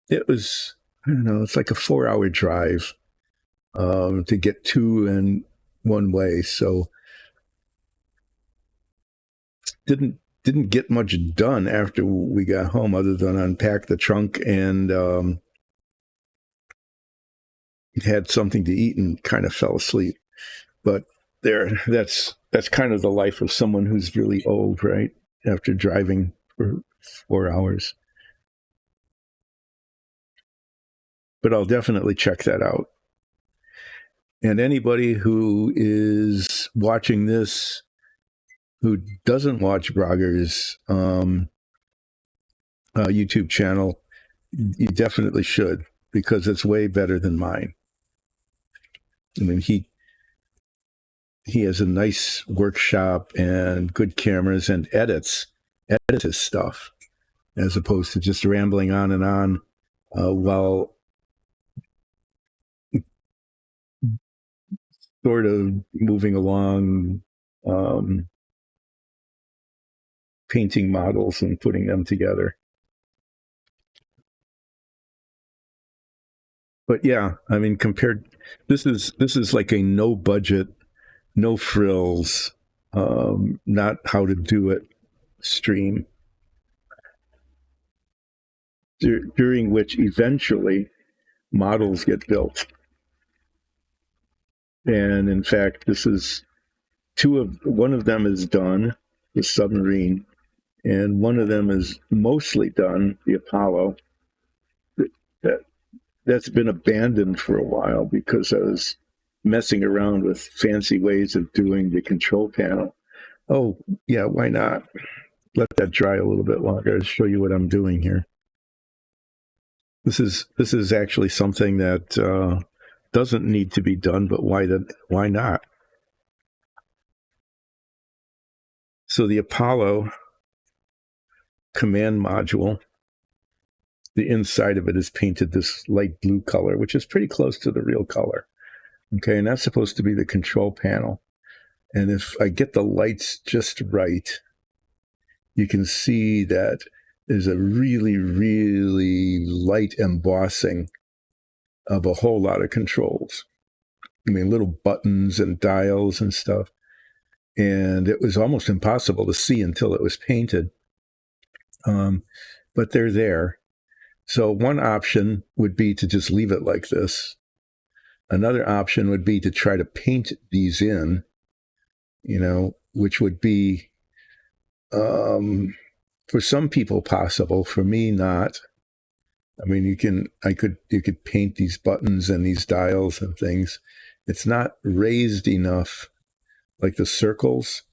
it was, I don't know, it's like a 4-hour drive to get to and one way. So didn't get much done after we got home, other than unpack the trunk and had something to eat and kind of fell asleep. But that's kind of the life of someone who's really old, right? After driving for 4 hours. But I'll definitely check that out. And anybody who is watching this who doesn't watch Brager's YouTube channel, you definitely should, because it's way better than mine. I mean, he has a nice workshop and good cameras, and edits his stuff, as opposed to just rambling on and on while sort of moving along, painting models and putting them together. But yeah, I mean, this is like a no budget, no frills, not how to do it stream, during which eventually models get built. And in fact, one of them is done, the submarine, and one of them is mostly done, the Apollo. That, that's been abandoned for a while because I was messing around with fancy ways of doing the control panel. Oh, yeah, why not? Let that dry a little bit longer to show you what I'm doing here. This is actually something that doesn't need to be done, but why not? So the Apollo command module, the inside of it is painted this light blue color, which is pretty close to the real color. Okay, and that's supposed to be the control panel. And if I get the lights just right, you can see that there's a really, really light embossing of a whole lot of controls. I mean, little buttons and dials and stuff. And it was almost impossible to see until it was painted. But they're there. So one option would be to just leave it like this. Another option would be to try to paint these in, which would be, for some people possible, for me not. I mean, you could paint these buttons and these dials and things. It's not raised enough, like the circles.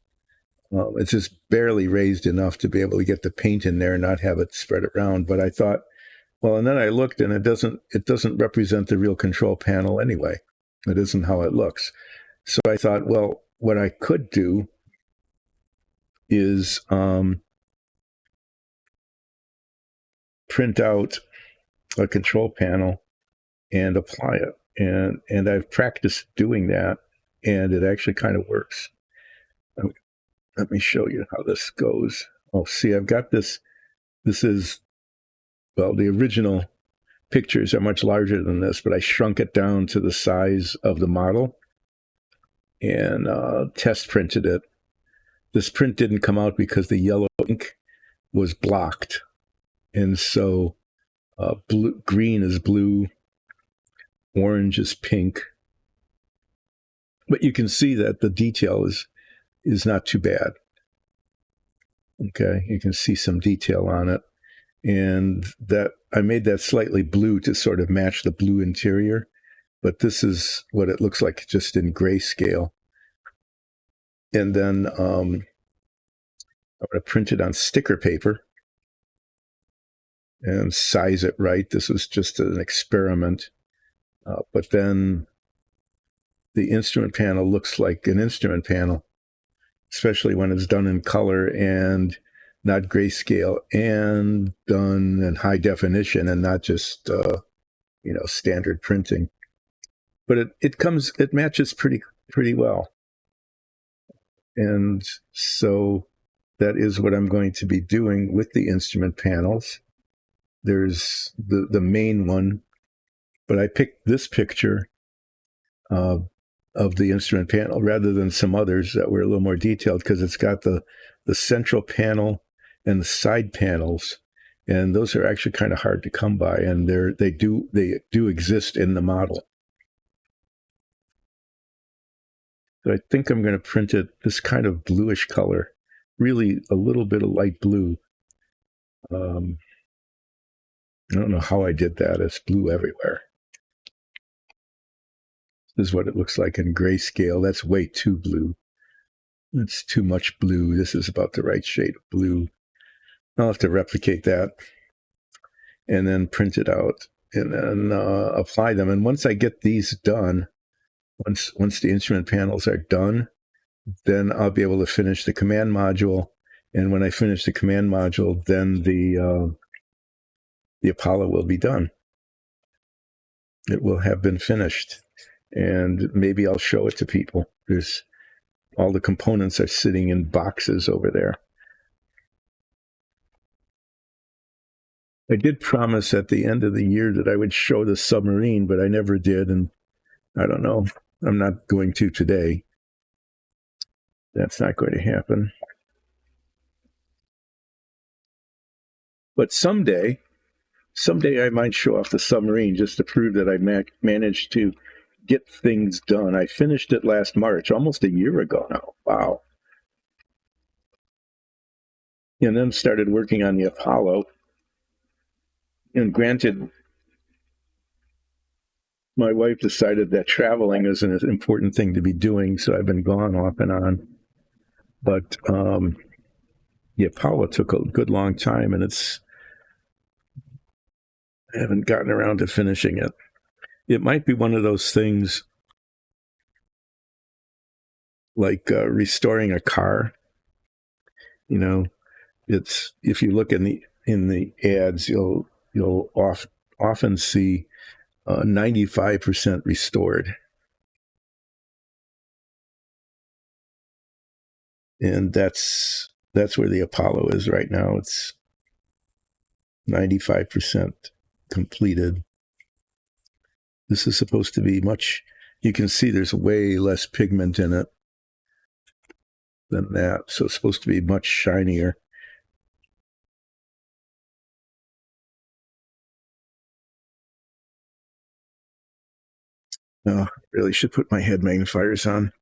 It's just barely raised enough to be able to get the paint in there and not have it spread around. But I thought, well, and then I looked, and it doesn't represent the real control panel anyway. It isn't how it looks. So I thought, well, what I could do is print out a control panel and apply it. And I've practiced doing that, and it actually kind of works. Let me show you how this goes. Oh, see, I've got this. This is, well, the original pictures are much larger than this, but I shrunk it down to the size of the model and test printed it. This print didn't come out because the yellow ink was blocked. And so green is blue, orange is pink. But you can see that the detail is not too bad. Okay, you can see some detail on it. And that I made that slightly blue to sort of match the blue interior. But this is what it looks like just in grayscale. And then I'm going to print it on sticker paper and size it right. This was just an experiment. But then the instrument panel looks like an instrument panel, especially when it's done in color and not grayscale, and done in high definition and not just, standard printing. But it matches pretty well. And so that is what I'm going to be doing with the instrument panels. There's the main one, but I picked this picture of the instrument panel rather than some others that were a little more detailed, because it's got the central panel and the side panels, and those are actually kind of hard to come by, and they do exist in the model. So I think I'm going to print it this kind of bluish color, really a little bit of light blue. I don't know how I did that. It's blue everywhere. This is what it looks like in grayscale. That's way too blue. It's too much blue. This is about the right shade of blue. I'll have to replicate that and then print it out and then apply them. And once I get these done, once the instrument panels are done, then I'll be able to finish the command module. And when I finish the command module, then the Apollo will be done. It will have been finished. And maybe I'll show it to people. There's all the components are sitting in boxes over there. I did promise at the end of the year that I would show the submarine, but I never did. And I don't know. I'm not going to today. That's not going to happen. But someday I might show off the submarine just to prove that I managed to get things done. I finished it last March, almost a year ago now. Wow. and then started working on the Apollo. And granted, my wife decided that traveling is an important thing to be doing, so I've been gone off and on. But the Apollo took a good long time, and I haven't gotten around to finishing it. It might be one of those things like restoring a car. You know, it's if you look in the ads, you'll often see 95% restored, and that's where the Apollo is right now. It's 95% completed. This is supposed to be much. You can see there's way less pigment in it than that, so it's supposed to be much shinier. Oh, really should put my head magnifiers on.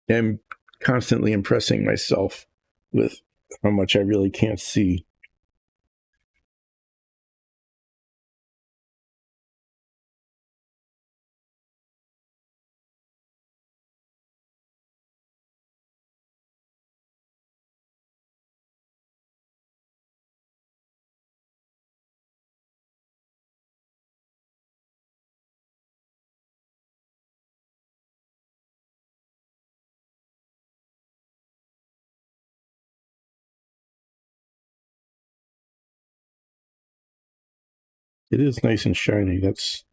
I'm constantly impressing myself with how much I really can't see. It is nice and shiny. It's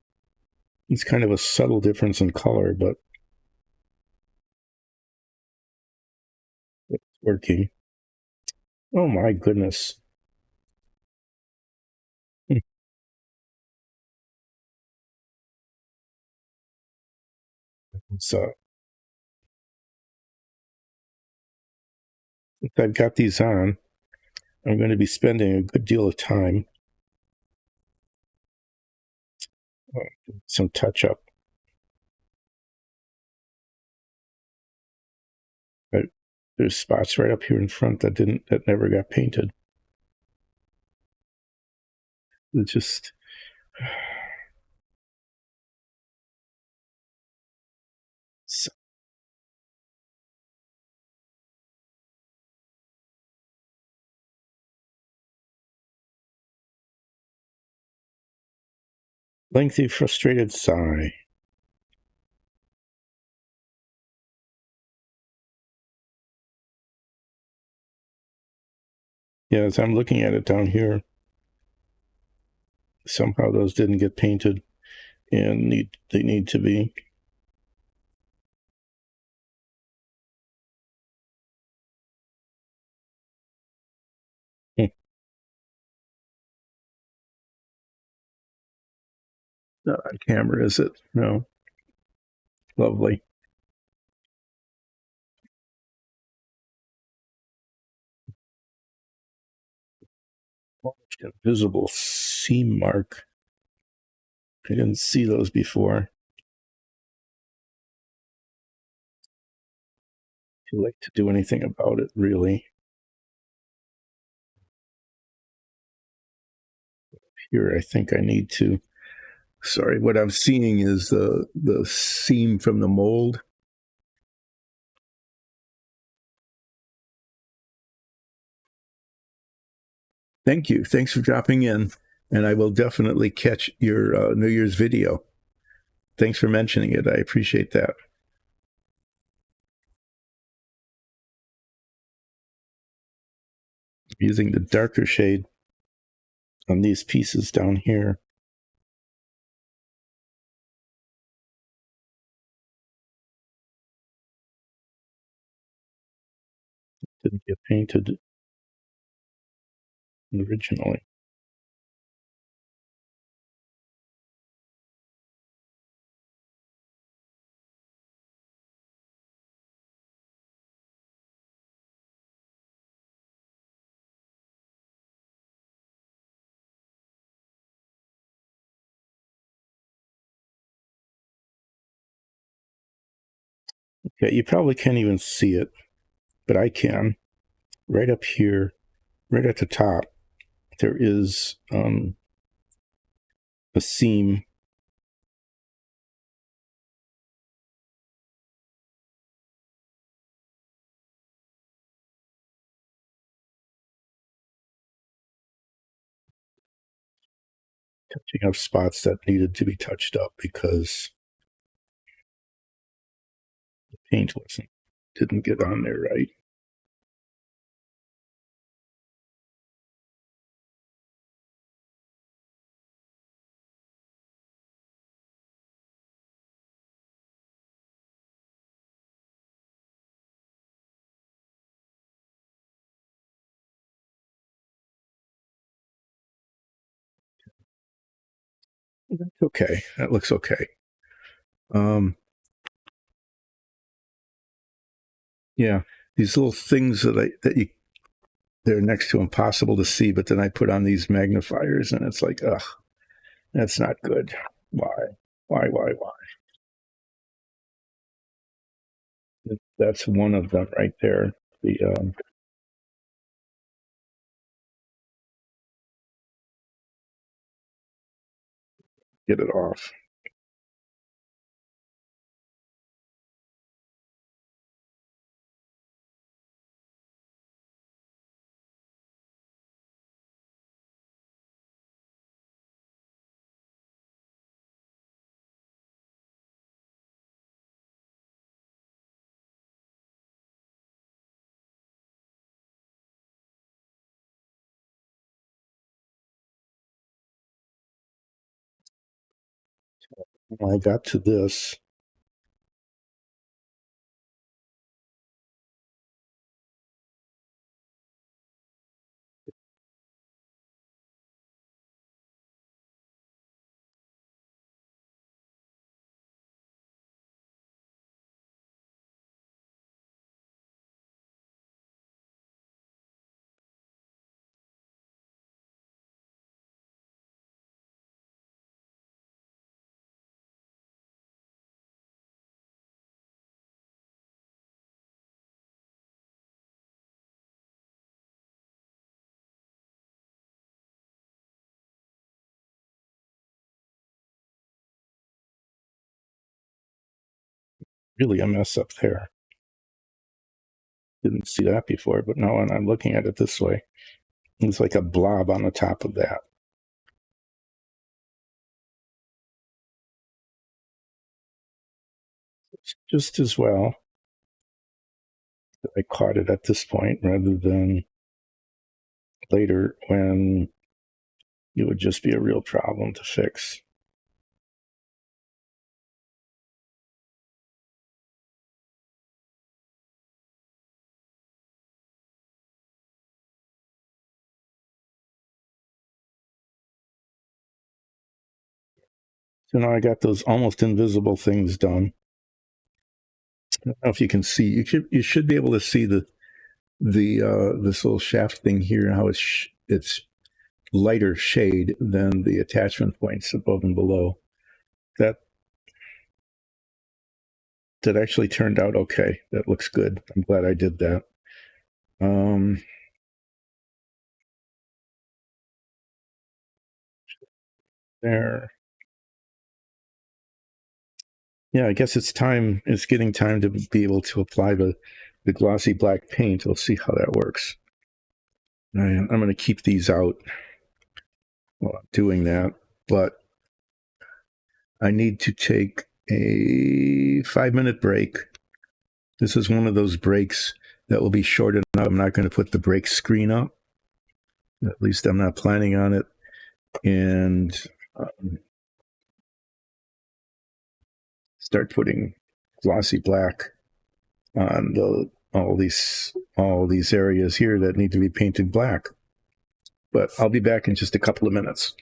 kind of a subtle difference in color, but it's working. Oh my goodness. So if I've got these on, I'm going to be spending a good deal of time. Some touch up. But there's spots right up here in front that never got painted. It's just lengthy, frustrated sigh. Yeah, as I'm looking at it down here, somehow those didn't get painted, and they need to be. Not on camera, is it? No. Lovely. Invisible seam mark. I didn't see those before. Too late to do anything about it, really. Here, I think I need to. Sorry, what I'm seeing is the seam from the mold. Thank you. Thanks for dropping in, and I will definitely catch your New Year's video. Thanks for mentioning it. I appreciate that. Using the darker shade on these pieces down here. Didn't get painted originally. Okay, you probably can't even see it, but I can. Right up here, right at the top, there is a seam. Touching up spots that needed to be touched up because the paint didn't get on there right. That's okay. That looks okay. Yeah, these little things they're next to impossible to see, but then I put on these magnifiers and it's like, ugh, that's not good. Why? Why? That's one of them right there. The get it off. When I got to this, really a mess up there. Didn't see that before, but now when I'm looking at it this way, it's like a blob on the top of that. It's just as well that I caught it at this point rather than later when it would just be a real problem to fix. So now I got those almost invisible things done. I don't know if you can see. You should be able to see the this little shaft thing here, how it's lighter shade than the attachment points above and below. That actually turned out okay. That looks good. I'm glad I did that. Um, there. Yeah, I guess it's time. It's getting time to be able to apply the glossy black paint. We'll see how that works. I'm going to keep these out while I'm doing that, but I need to take a 5-minute break. This is one of those breaks that will be short enough. I'm not going to put the break screen up. At least I'm not planning on it. And start putting glossy black on all these areas here that need to be painted black. But I'll be back in just a couple of minutes.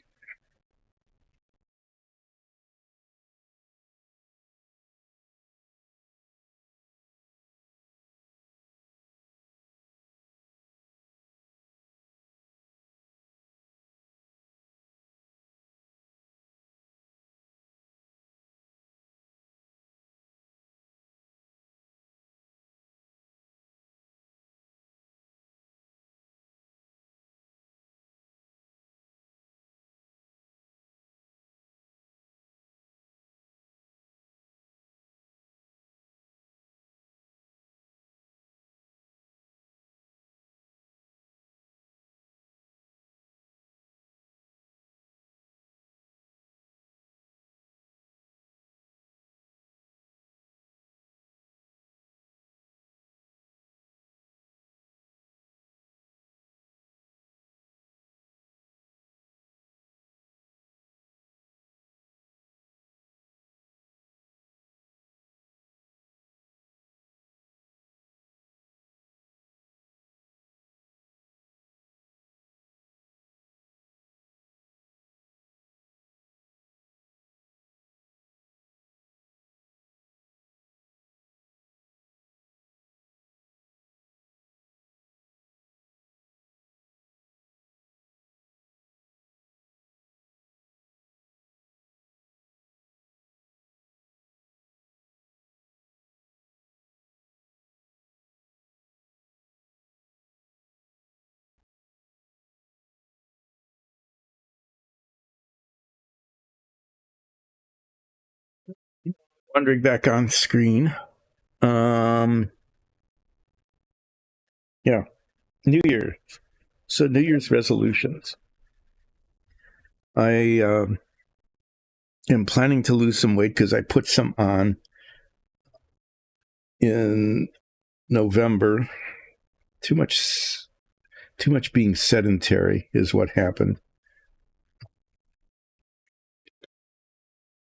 wandering back on screen. Yeah, New Year. So New Year's resolutions. I am planning to lose some weight because I put some on in November. Too much being sedentary is what happened.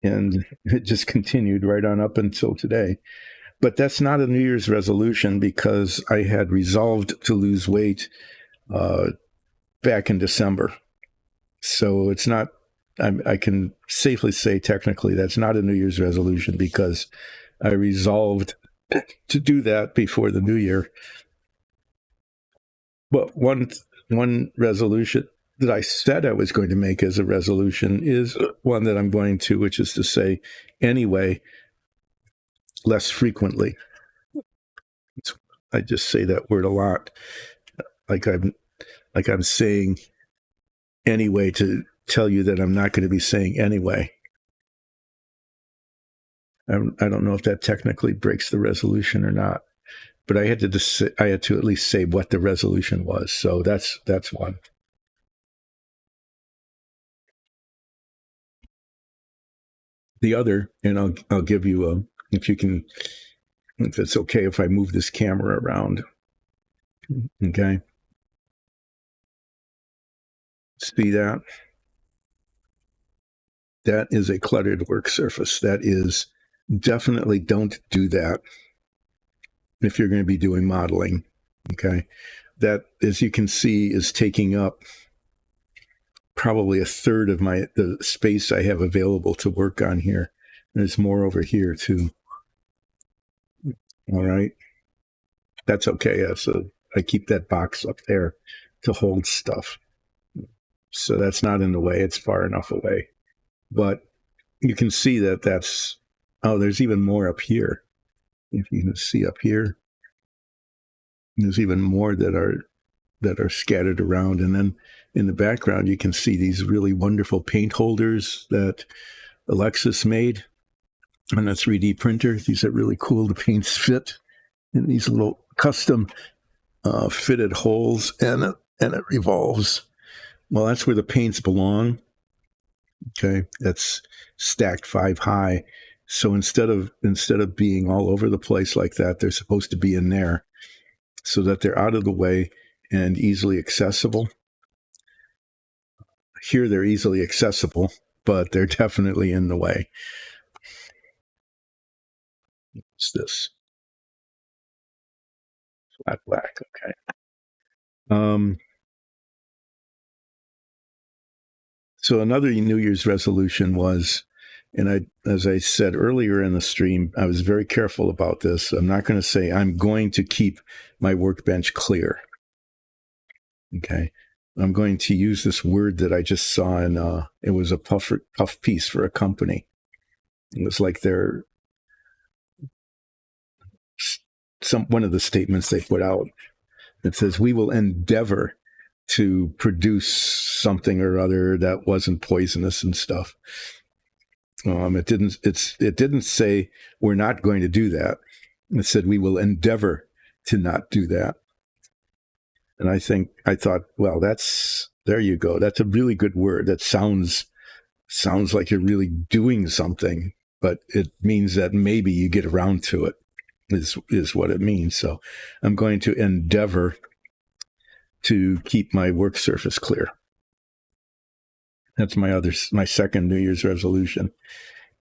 And it just continued right on up until today. But that's not a New Year's resolution because I had resolved to lose weight back in December. So it's not, I can safely say technically that's not a New Year's resolution because I resolved to do that before the New Year. But one resolution that I said I was going to make as a resolution is one that I'm going to, which is to say, anyway, less frequently. I just say that word a lot, like I'm saying anyway to tell you that I'm not going to be saying anyway. I don't know if that technically breaks the resolution or not, but I had to at least say what the resolution was. So that's one. The other, and I'll give you if it's okay if I move this camera around. Okay. See that? That is a cluttered work surface. That is definitely don't do that if you're going to be doing modeling. Okay. That, as you can see, is taking up probably a third of the space I have available to work on here. There's more over here too. All right. That's okay. So I keep that box up there to hold stuff. So that's not in the way. It's far enough away. But you can see that there's even more up here. If you can see up here, there's even more that are scattered around. And then in the background, you can see these really wonderful paint holders that Alexis made on a 3D printer. These are really cool. The paints fit in these little custom fitted holes, and it revolves. Well, that's where the paints belong. Okay, that's stacked 5 high. So instead of being all over the place like that, they're supposed to be in there so that they're out of the way and easily accessible. Here they're easily accessible, but they're definitely in the way. What's this? Flat black, okay. So another New Year's resolution was, and as I said earlier in the stream, I was very careful about this. I'm not going to say I'm going to keep my workbench clear. Okay. I'm going to use this word that I just saw in, it was a puff piece for a company. It was like one of the statements they put out that says, we will endeavor to produce something or other that wasn't poisonous and stuff. It didn't say we're not going to do that. It said we will endeavor to not do that. And I thought, well, there you go. That's a really good word. That sounds like you're really doing something, but it means that maybe you get around to it is what it means. So I'm going to endeavor to keep my work surface clear. That's my second New Year's resolution.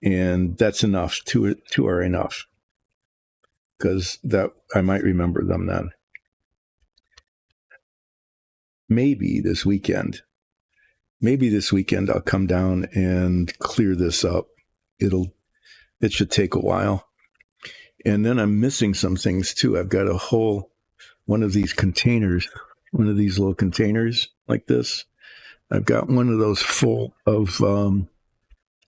And that's enough. Two are enough. Because that I might remember them then. Maybe this weekend I'll come down and clear this up. It should take a while. And then I'm missing some things too. I've got one of these little containers like this. I've got one of those full of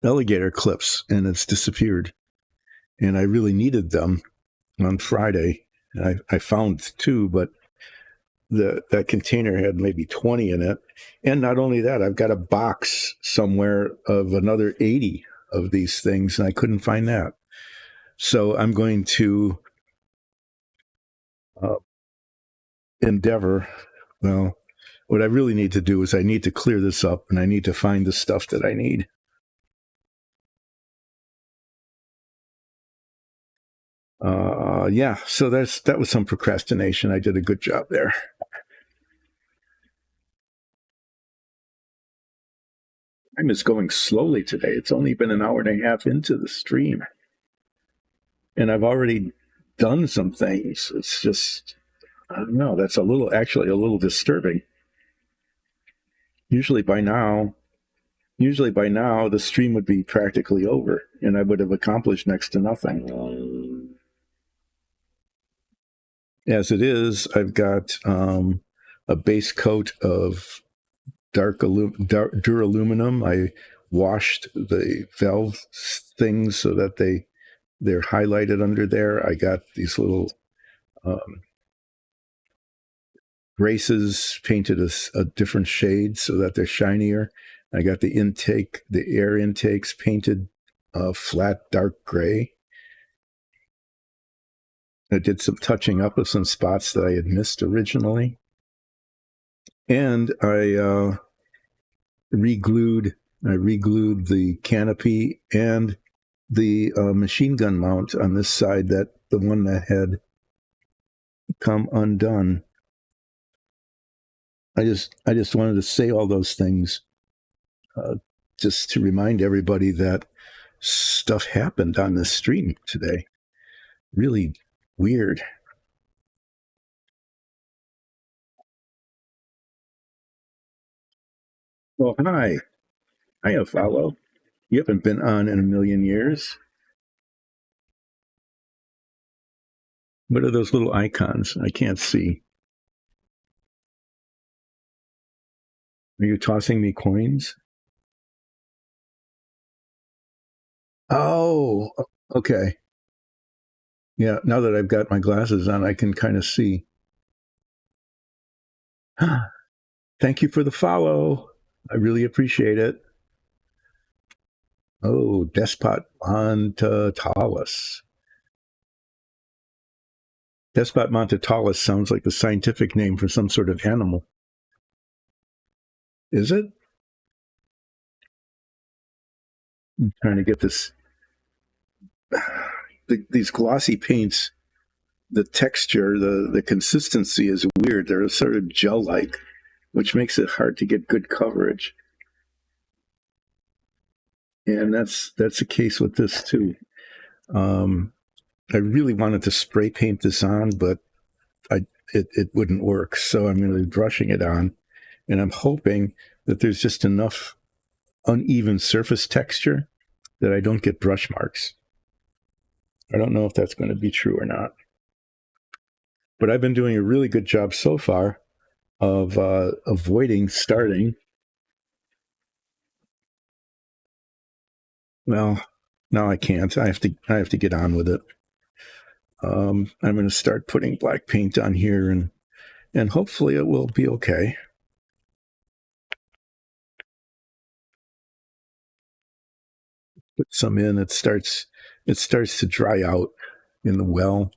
alligator clips, and it's disappeared. And I really needed them on Friday. I found 2, but that container had maybe 20 in it. And not only that, I've got a box somewhere of another 80 of these things, and I couldn't find that. So I'm going to endeavor. Well, what I really need to do is I need to clear this up, and I need to find the stuff that I need. Yeah, so that was some procrastination. I did a good job there. Time is going slowly today. It's only been an hour and a half into the stream, and I've already done some things. It's just, I don't know. That's actually a little disturbing. Usually by now, the stream would be practically over, and I would have accomplished next to nothing. As it is, I've got a base coat of duraluminum. I washed the valve things so that they're highlighted under there. I got these little braces painted a different shade so that they're shinier. I got the air intakes painted flat dark gray. I did some touching up of some spots that I had missed originally. And I re-glued the canopy and the machine gun mount on this side, that the one that had come undone. I just wanted to say all those things just to remind everybody that stuff happened on the stream today. Really weird. Well, hi. Hiya, follow. You haven't been on in a million years. What are those little icons? I can't see. Are you tossing me coins? Oh, okay. Yeah, now that I've got my glasses on, I can kind of see. Thank you for the follow. I really appreciate it. Oh, Despot montatalis. Despot montatalis sounds like the scientific name for some sort of animal. Is it? I'm trying to get this. These glossy paints, the texture, the consistency is weird. They're sort of gel-like, which makes it hard to get good coverage. And that's the case with this too. I really wanted to spray paint this on, but it wouldn't work. So I'm going to be brushing it on, and I'm hoping that there's just enough uneven surface texture that I don't get brush marks. I don't know if that's going to be true or not. But I've been doing a really good job so far of avoiding starting. Well, no, I can't. I have to get on with it. I'm going to start putting black paint on here, and hopefully it will be okay. Put some in. It starts to dry out in the well,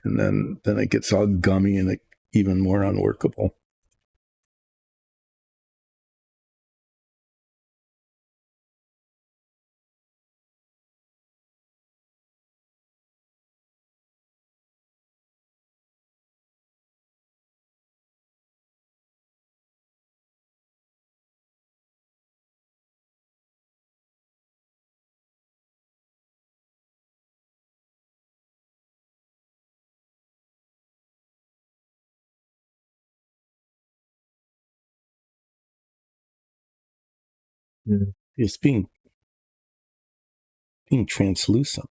and then it gets all gummy and even more unworkable. Yeah. It's being translucent.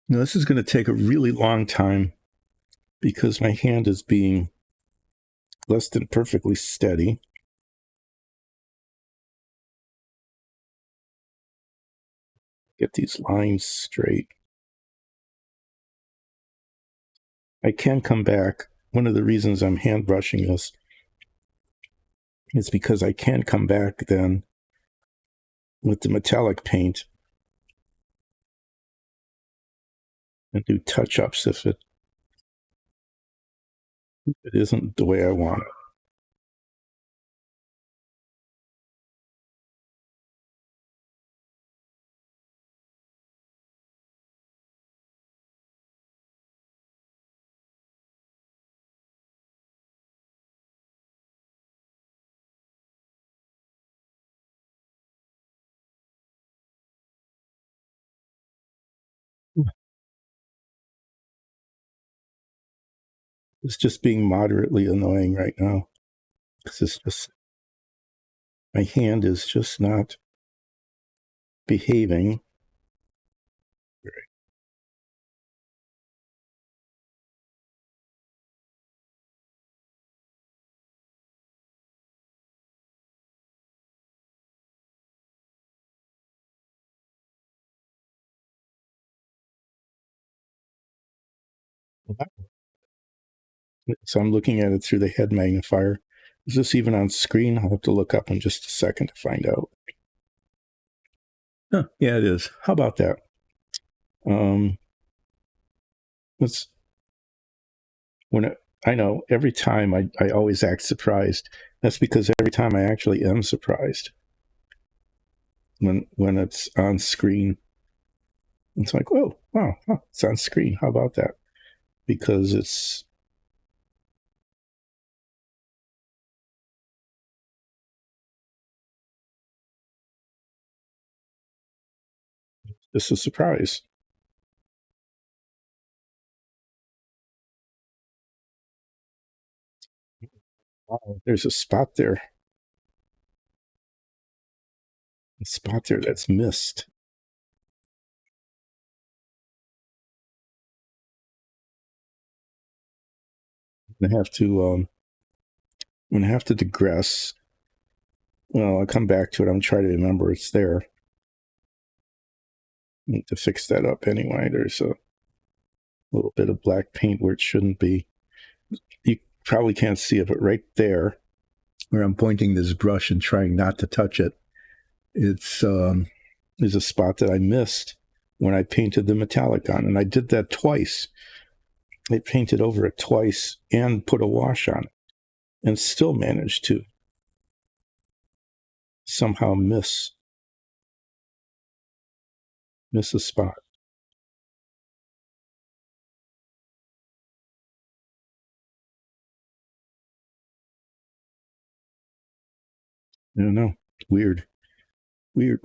Now, this is going to take a really long time because my hand is being less than perfectly steady. Get these lines straight. I can come back. One of the reasons I'm hand brushing this is because I can come back then with the metallic paint and do touch-ups if it isn't the way I want it. It's just being moderately annoying right now. It's just, my hand is just not behaving. So I'm looking at it through the head magnifier. Is this even on screen? I'll have to look up in just a second to find out. Huh, yeah, it is. How about that? Let's, I know every time I always act surprised. That's because every time I actually am surprised when it's on screen. It's like, oh, wow, it's on screen. How about that? Because it's just a surprise. Wow, there's a spot there. A spot there that's missed. I have to I'm gonna have to digress. Well, I'll come back to it. I'm trying to remember it's there. I need to fix that up anyway. There's a little bit of black paint where it shouldn't be. You probably can't see it, but right there, where I'm pointing this brush and trying not to touch it, it's there's a spot that I missed when I painted the metallic on, and I did that twice. I painted over it twice and put a wash on it, and still managed to somehow miss a spot. I don't know. Weird. Weird.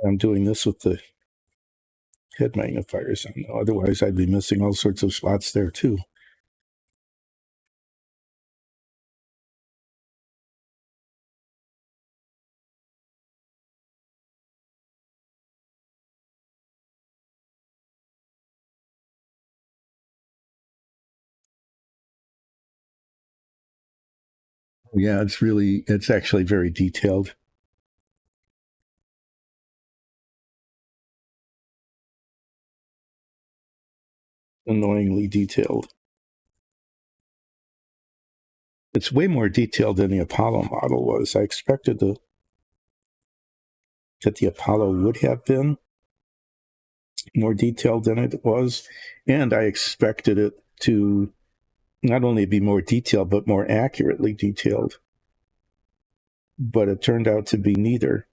I'm doing this with the head magnifiers on. Otherwise, I'd be missing all sorts of spots there too. Yeah, it's actually very detailed. Annoyingly detailed. It's way more detailed than the Apollo model was. I expected that the Apollo would have been more detailed than it was, and I expected it to not only be more detailed, but more accurately detailed. But it turned out to be neither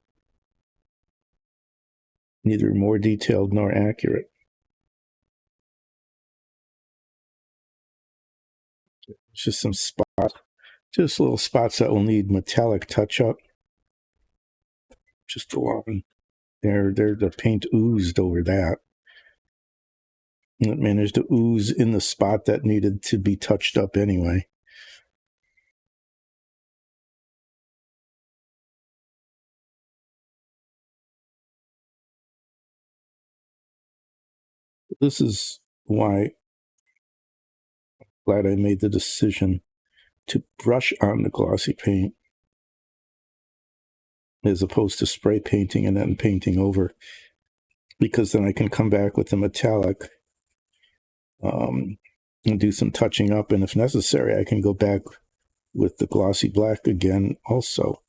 more detailed nor accurate. It's just some spots, just little spots that will need metallic touch-up. Just along there, the paint oozed over that. It managed to ooze in the spot that needed to be touched up anyway. This is why I'm glad I made the decision to brush on the glossy paint as opposed to spray painting and then painting over, because then I can come back with the metallic and do some touching up, and if necessary I can go back with the glossy black again also.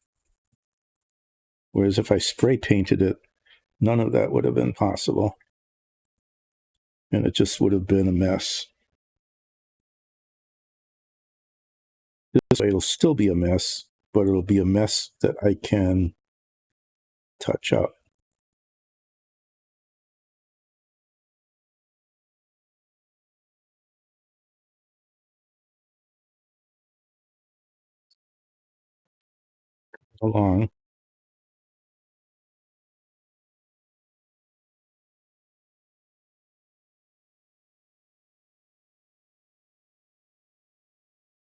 Whereas if I spray painted it, none of that would have been possible, and it just would have been a mess. This way it'll still be a mess, but it'll be a mess that I can touch up. Along.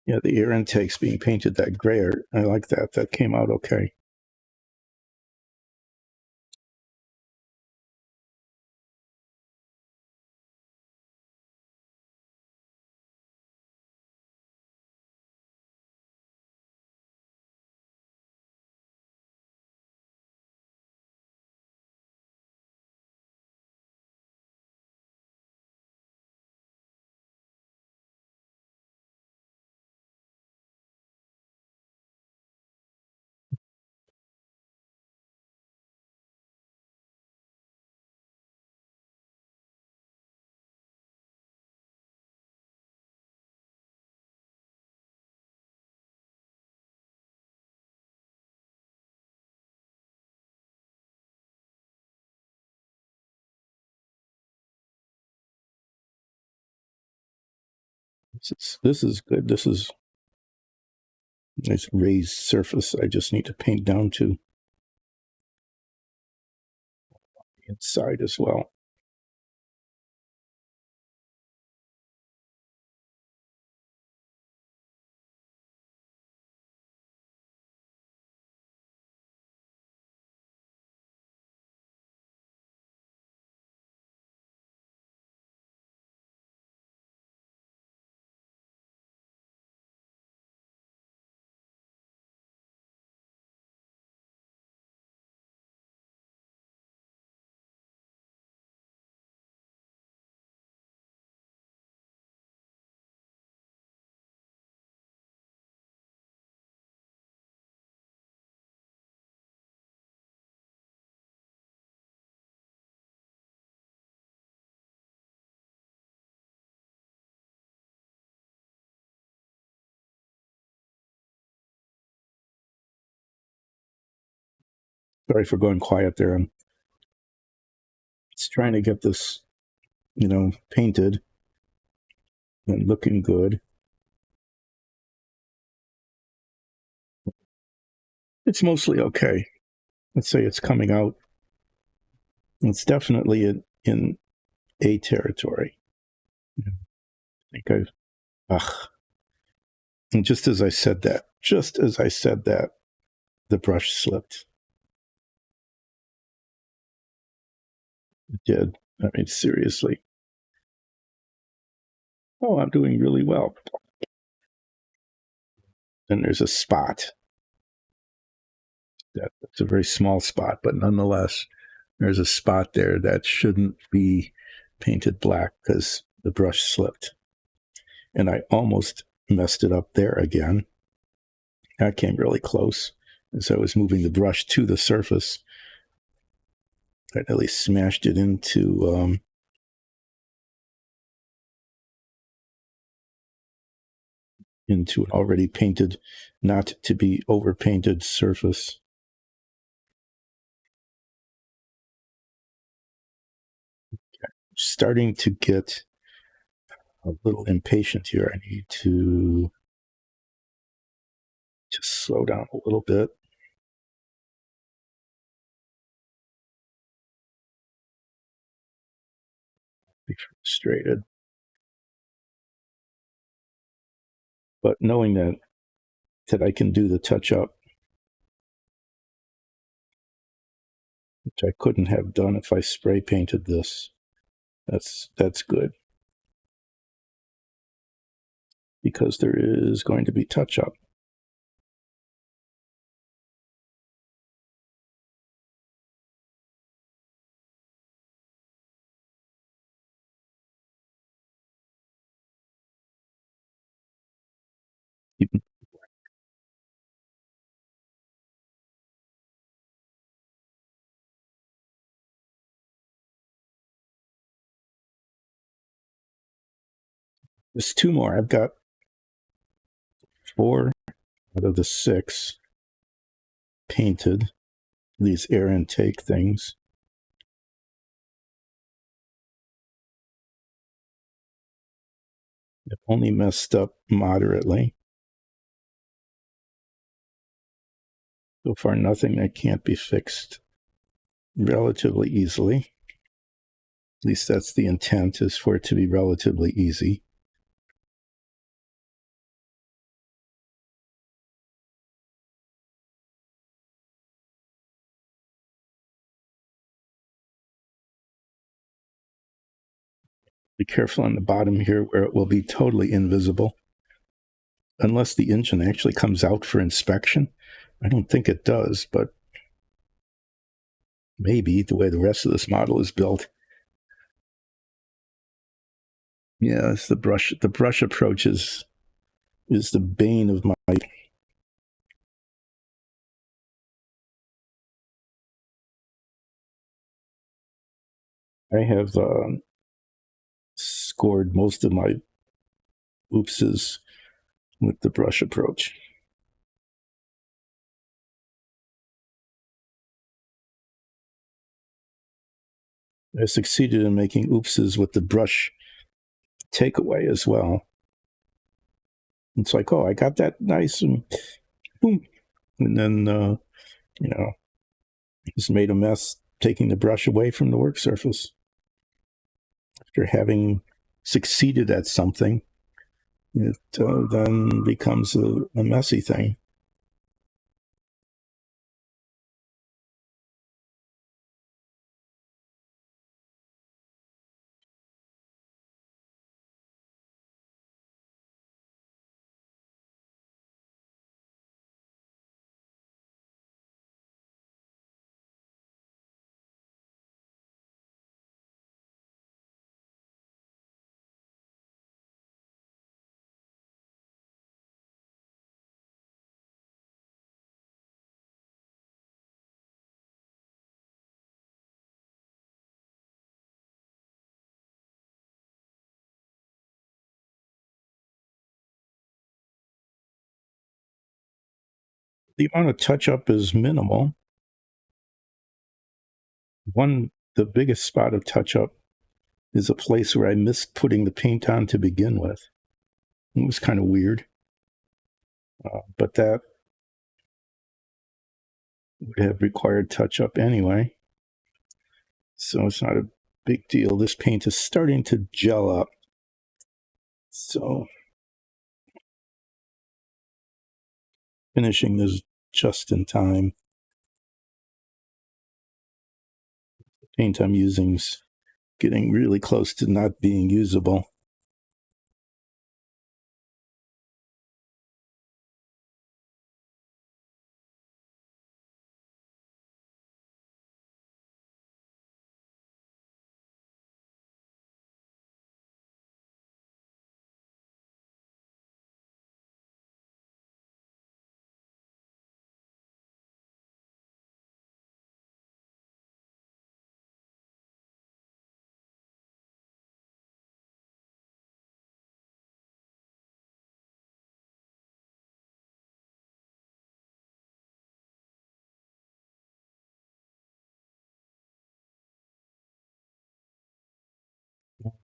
Yeah, the air intake's being painted that grayer. I like that. That came out okay. This is good. This is a nice raised surface. I just need to paint down to the inside as well. Sorry for going quiet there. I'm just trying to get this, painted and looking good. It's mostly okay. Let's say it's coming out. It's definitely in A territory. I think and just as I said that, the brush slipped. It did. I mean, seriously. Oh, I'm doing really well. Then there's a spot. That's a very small spot, but nonetheless, there's a spot there that shouldn't be painted black because the brush slipped. And I almost messed it up there again. I came really close. As I was moving the brush to the surface, I nearly smashed it into an already painted, not to be overpainted surface. Starting to get a little impatient here. I need to just slow down a little bit. be frustrated. But knowing that I can do the touch up, which I couldn't have done if I spray painted this, that's good. Because there is going to be touch up. There's two more. I've got 4 out of the 6 painted, these air intake things. I've only messed up moderately. So far, nothing that can't be fixed relatively easily. At least that's the intent, is for it to be relatively easy. Be careful on the bottom here where it will be totally invisible. Unless the engine actually comes out for inspection. I don't think it does, but maybe the way the rest of this model is built. Yeah, it's the brush. The brush approach is the bane of my. I have scored most of my oopses with the brush approach. I succeeded in making oopses with the brush takeaway as well. It's like, oh, I got that nice, and boom, and then just made a mess taking the brush away from the work surface. After having succeeded at something, it then becomes a messy thing. The amount of touch up is minimal. The biggest spot of touch up is a place where I missed putting the paint on to begin with. It was kind of weird, but that would have required touch up anyway. So it's not a big deal. This paint is starting to gel up. So finishing this just in time. The paint I'm using is getting really close to not being usable.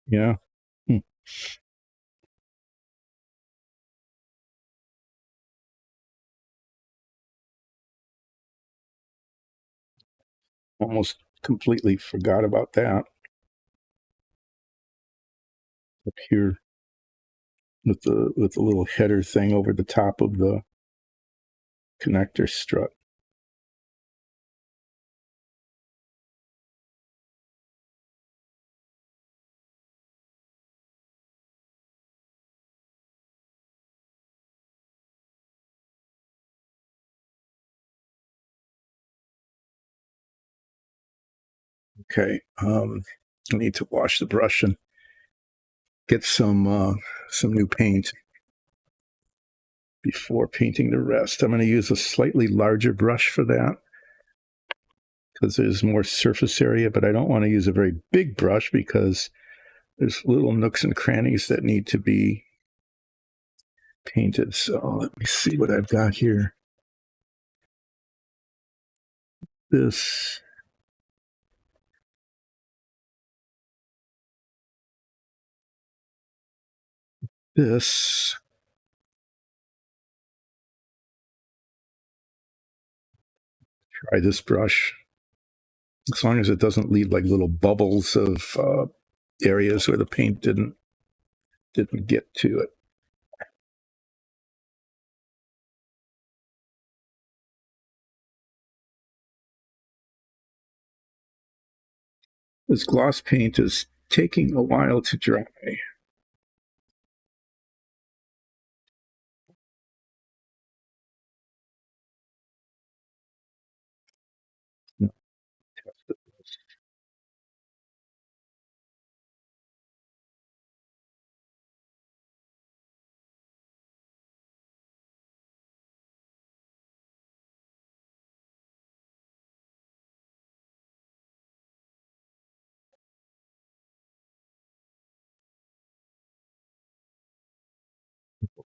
Yeah. Almost completely forgot about that. up here with the little header thing over the top of the connector strut. Okay, I need to wash the brush and get some new paint before painting the rest. I'm going to use a slightly larger brush for that because there's more surface area, but I don't want to use a very big brush because there's little nooks and crannies that need to be painted. So let me see what I've got here. This try this brush, as long as it doesn't leave like little bubbles of areas where the paint didn't get to it. This gloss paint is taking a while to dry.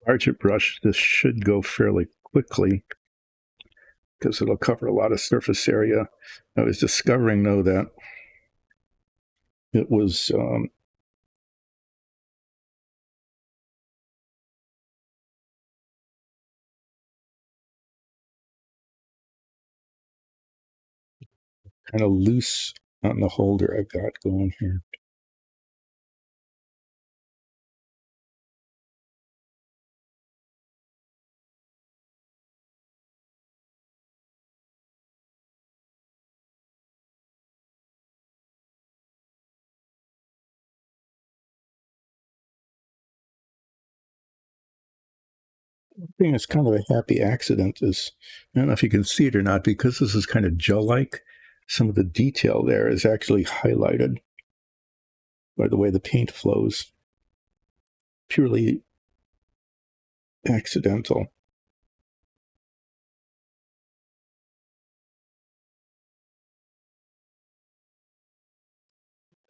Larger brush, this should go fairly quickly because it'll cover a lot of surface area. I was discovering, though, that it was kind of loose on the holder I've got going here. One thing that's kind of a happy accident is, I don't know if you can see it or not, because this is kind of gel-like, some of the detail there is actually highlighted by the way the paint flows. Purely accidental.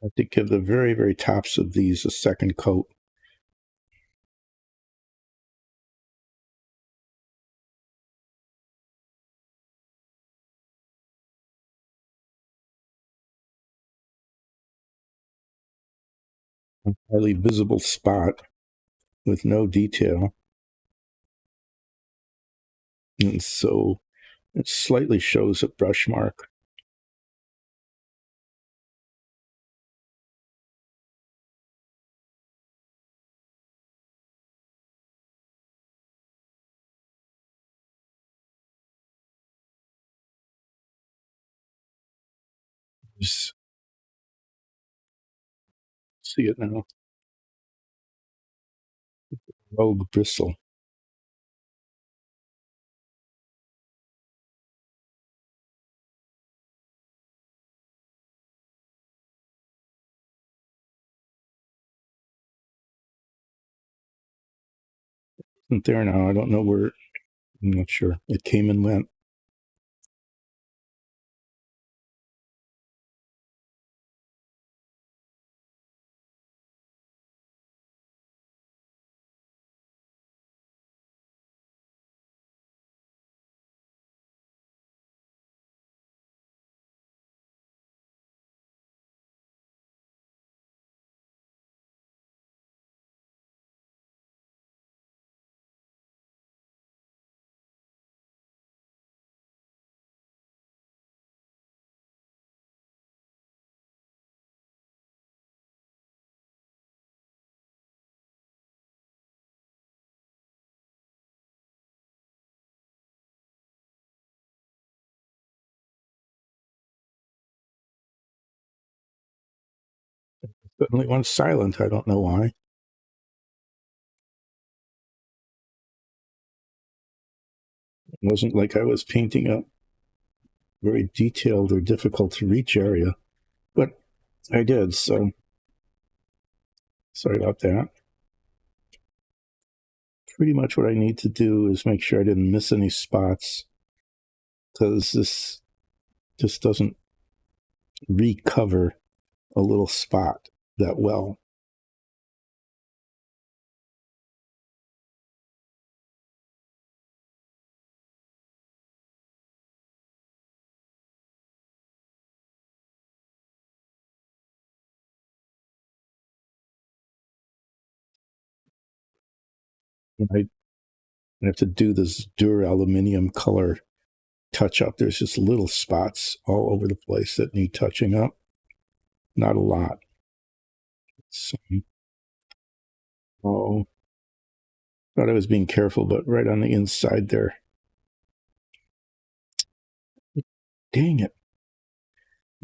I have to give the very, very tops of these a second coat. A highly visible spot with no detail. And so it slightly shows a brush mark. Just see it now. Rogue bristle. Isn't there now? I don't know where. I'm not sure. It came and went. Suddenly went silent. I don't know why. It wasn't like I was painting a very detailed or difficult to reach area, but I did. So sorry about that. Pretty much what I need to do is make sure I didn't miss any spots, because this just doesn't recover a little spot that well. I have to do this duraluminum color touch up. There's just little spots all over the place that need touching up. Not a lot. So, oh, thought I was being careful, but right on the inside there. Dang it.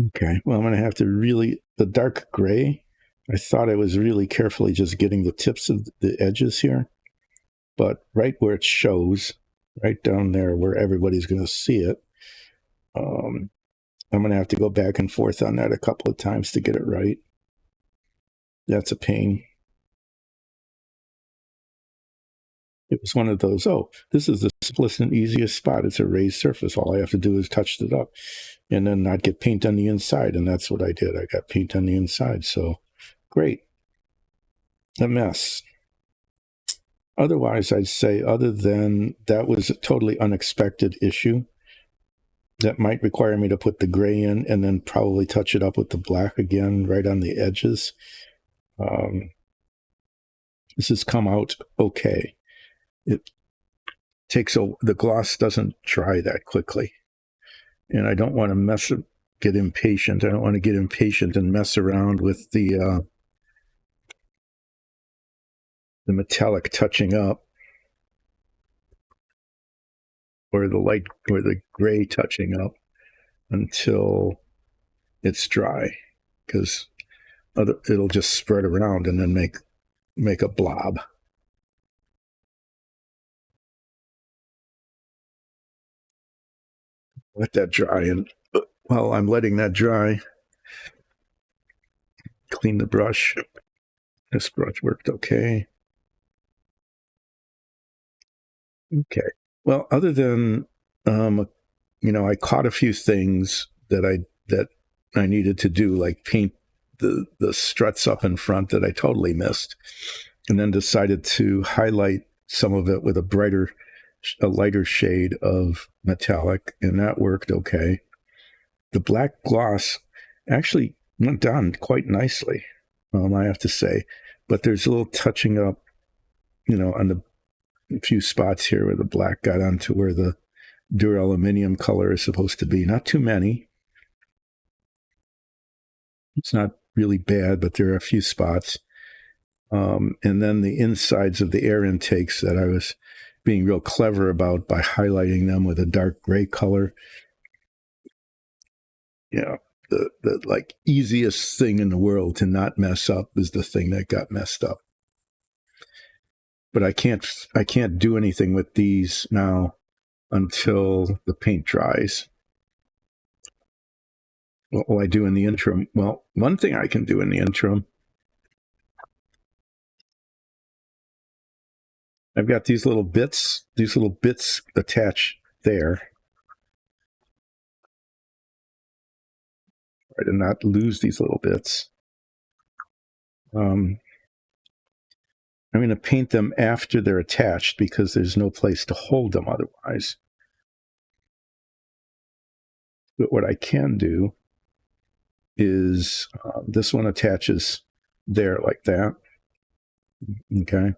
Okay, well, I'm going to have to really, the dark gray, I thought I was really carefully just getting the tips of the edges here, but right where it shows, right down there where everybody's going to see it, I'm going to have to go back and forth on that a couple of times to get it right. That's a pain. It was one of those, oh, this is the simplest and easiest spot. It's a raised surface. All I have to do is touch it up and then not get paint on the inside. And that's what I did. I got paint on the inside. So great. A mess. Otherwise, I'd say, other than that was a totally unexpected issue that might require me to put the gray in and then probably touch it up with the black again right on the edges. This has come out okay. It takes the gloss doesn't dry that quickly, and I don't want to get impatient. I don't want to get impatient and mess around with the metallic touching up or the light or the gray touching up until it's dry, because it'll just spread around and then make a blob. Let that dry, and while I'm letting that dry, clean the brush. This brush worked okay. Okay. Well, other than I caught a few things that I needed to do, like paint the struts up in front that I totally missed, and then decided to highlight some of it with a lighter shade of metallic, and that worked okay. The black gloss actually went on quite nicely, I have to say, but there's a little touching up, on the few spots here where the black got onto where the duraluminum color is supposed to be. Not too many. It's not really bad, but there are a few spots. And then the insides of the air intakes that I was being real clever about by highlighting them with a dark gray color. The like easiest thing in the world to not mess up is the thing that got messed up. But I can't do anything with these now until the paint dries. What will I do in the interim? Well, one thing I can do in the interim, I've got these little bits attached there. Try to not lose these little bits. I'm going to paint them after they're attached because there's no place to hold them otherwise. But what I can do is this one attaches there like that. Okay.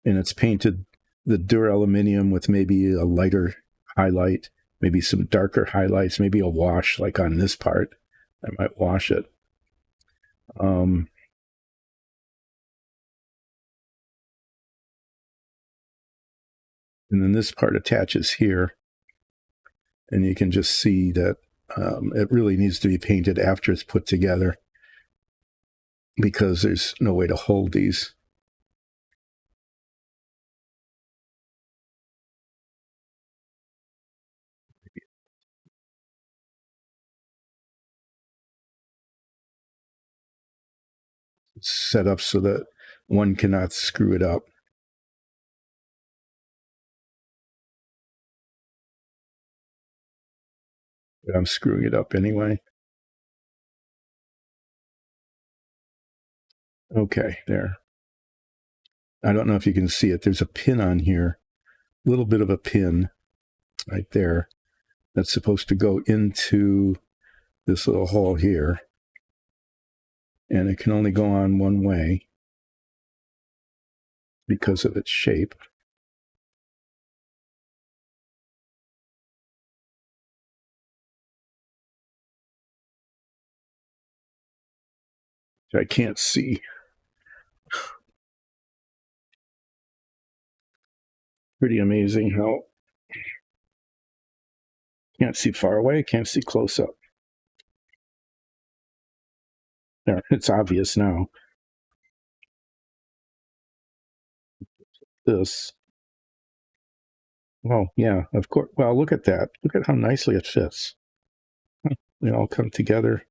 And it's painted the duraluminum with maybe a lighter highlight, maybe some darker highlights, maybe a wash like on this part. I might wash it. And then this part attaches here. And you can just see that it really needs to be painted after it's put together. because there's no way to hold these. It's set up so that one cannot screw it up. But I'm screwing it up anyway. Okay, there. I don't know if you can see it. There's a pin on here, a little bit of a pin right there that's supposed to go into this little hole here. And it can only go on one way because of its shape. I can't see. Pretty amazing how can't see far away, can't see close up. There, it's obvious now. This. Well, yeah, of course. Well, look at that. Look at how nicely it fits. They all come together,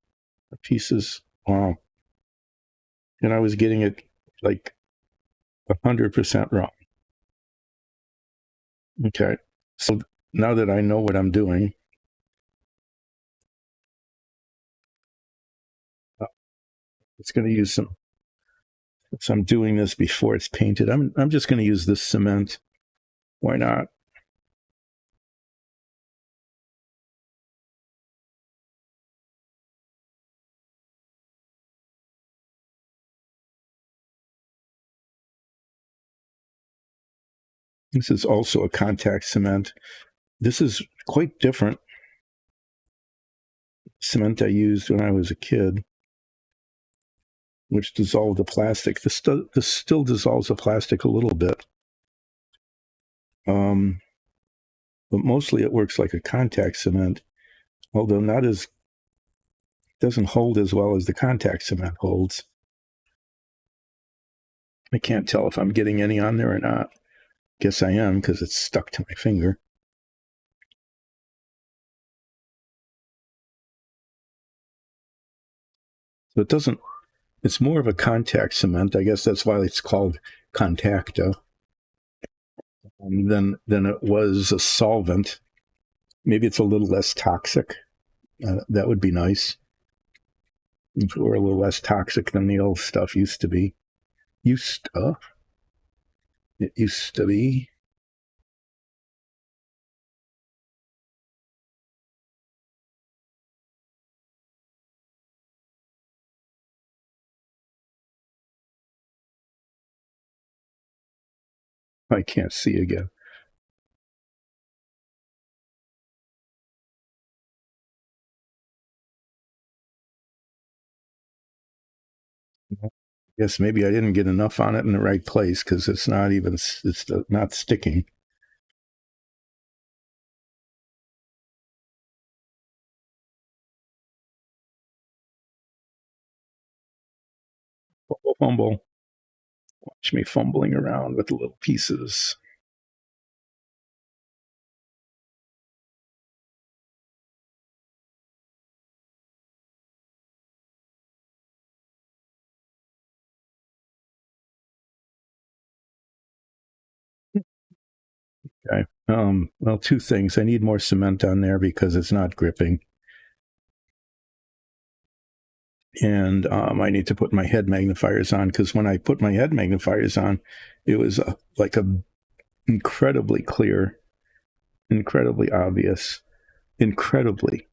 the pieces. Wow. And I was getting it like 100% wrong. Okay. So now that I know what I'm doing, it's going to use some. So I'm doing this before it's painted. I'm just going to use this cement. Why not? This is also a contact cement. This is quite different cement I used when I was a kid, which dissolved the plastic. This still dissolves the plastic a little bit. But mostly it works like a contact cement, although doesn't hold as well as the contact cement holds. I can't tell if I'm getting any on there or not. Guess I am because it's stuck to my finger. So it's more of a contact cement. I guess that's why it's called contacta than it was a solvent. Maybe it's a little less toxic. That would be nice. If it were a little less toxic than the old stuff used to be. It used to be. I can't see again. Yes, maybe I didn't get enough on it in the right place because it's not sticking. Fumble. Watch me fumbling around with the little pieces. Okay. Well, two things. I need more cement on there because it's not gripping. And I need to put my head magnifiers on because when I put my head magnifiers on, it was like a incredibly clear, incredibly obvious, incredibly,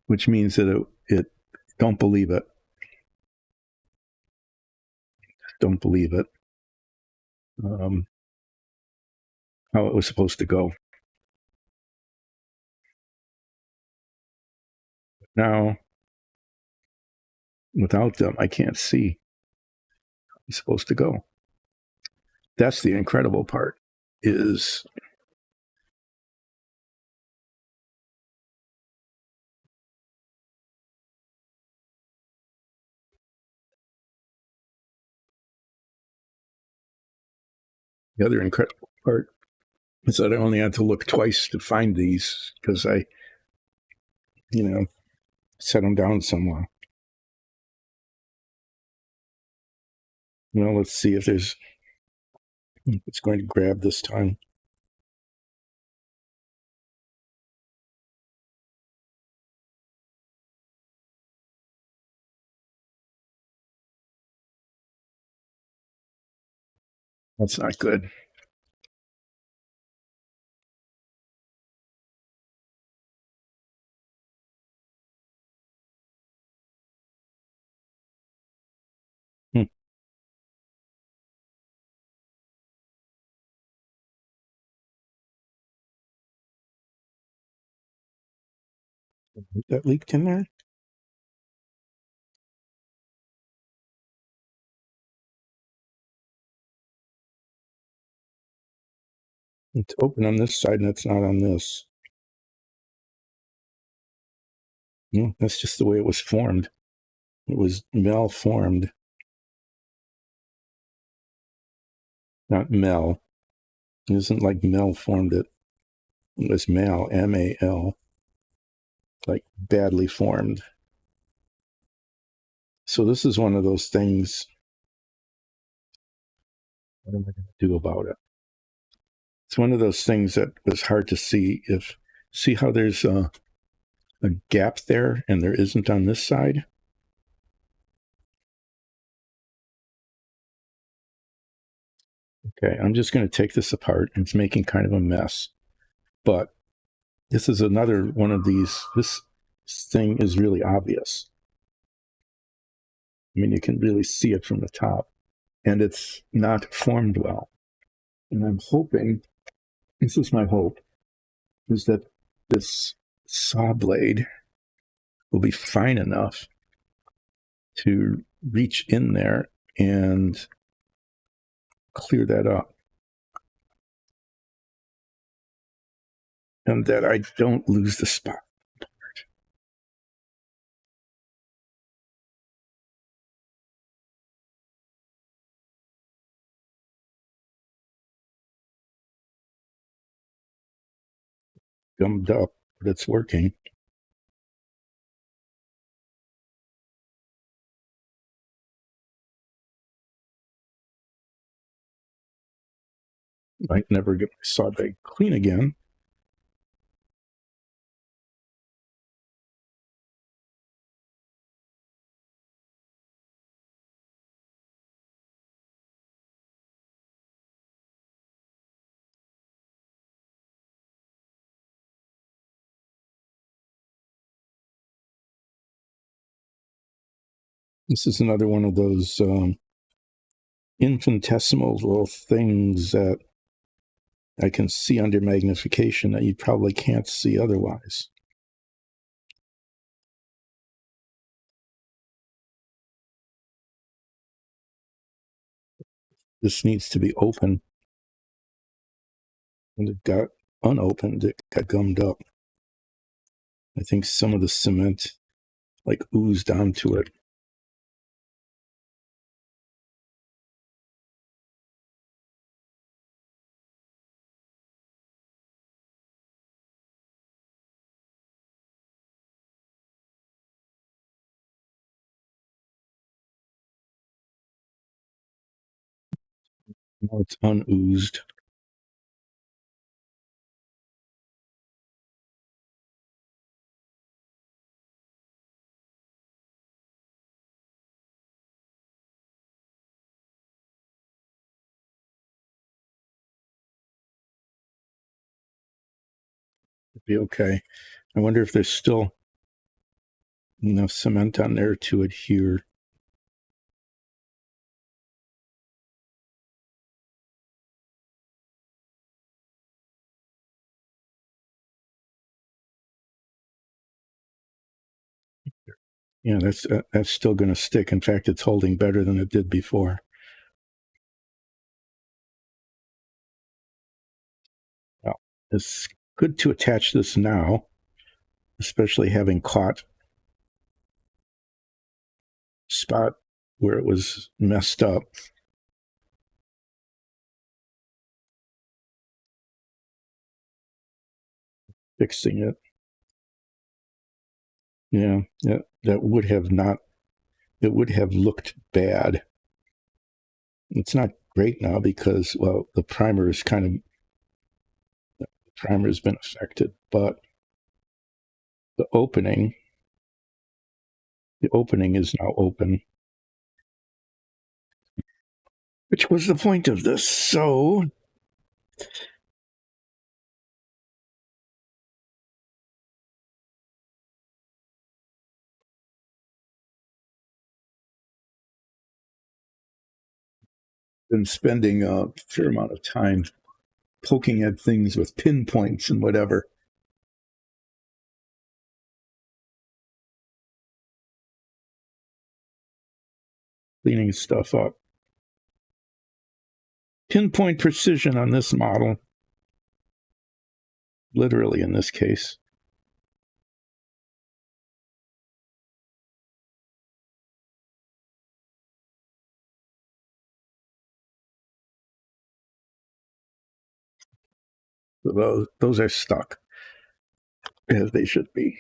which means that it don't believe it. Don't believe it. How it was supposed to go. Now, without them, I can't see how it's supposed to go. That's the incredible part. Is The other incredible part is that I only had to look twice to find these because I, set them down somewhere. Let's see if it's going to grab this time. That's not good. Hmm. That leaked in there? It's open on this side and it's not on this. No, that's just the way it was formed. It was malformed. Not Mel. It isn't like Mel formed it. It was Mal, M-A-L, like badly formed. So this is one of those things. What am I going to do about it? It's one of those things that was hard to see. See how there's a gap there and there isn't on this side? Okay, I'm just going to take this apart. It's making kind of a mess. But this is another one of these. This thing is really obvious. I mean, you can really see it from the top. And it's not formed well. And I'm hoping, this is my hope, is that this saw blade will be fine enough to reach in there and clear that up. And that I don't lose the spot. Gummed up, but it's working. Might never get my saw blade clean again. This is another one of those infinitesimal little things that I can see under magnification that you probably can't see otherwise. This needs to be open. When it got unopened, it got gummed up. I think some of the cement like oozed onto it. Now it's unoozed. It'd be okay. I wonder if there's still enough cement on there to adhere. Yeah, that's still going to stick. In fact, it's holding better than it did before. Well, it's good to attach this now, especially having caught spot where it was messed up. fixing it. Yeah, that would have not. It would have looked bad. It's not great now because, well, the primer is primer has been affected, but the opening is now open, which was the point of this. So been spending a fair amount of time poking at things with pinpoints and whatever. Cleaning stuff up. Pinpoint precision on this model, literally in this case. Those are stuck, as they should be.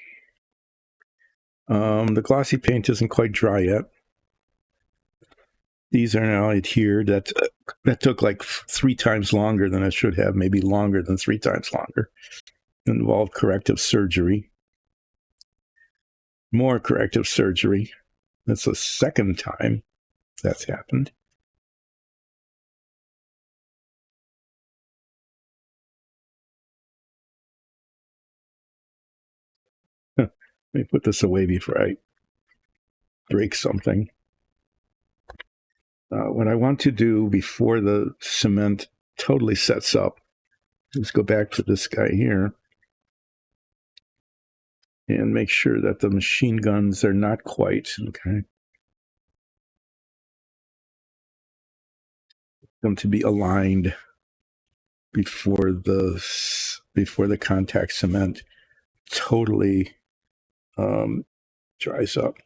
The glossy paint isn't quite dry yet. These are now adhered. That took like 3 times longer than it should have, maybe longer than 3 times longer. It involved corrective surgery. More corrective surgery. That's the second time that's happened. Let me put this away before I break something. What I want to do before the cement totally sets up is go back to this guy here and make sure that the machine guns are not quite, okay, them to be aligned before the contact cement totally dries up.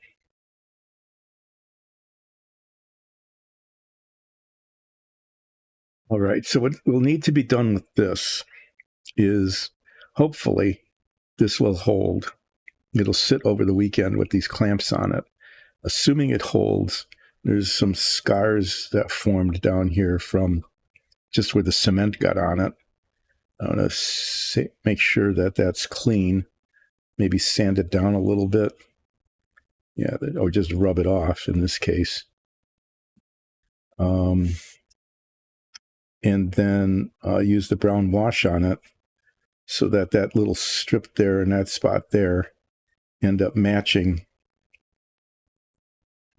All right, so what will need to be done with this is hopefully this will hold. It'll sit over the weekend with these clamps on it. Assuming it holds, there's some scars that formed down here from just where the cement got on it. I want to make sure that that's clean. Maybe sand it down a little bit. Yeah, or just rub it off in this case. And then use the brown wash on it so that that little strip there and that spot there end up matching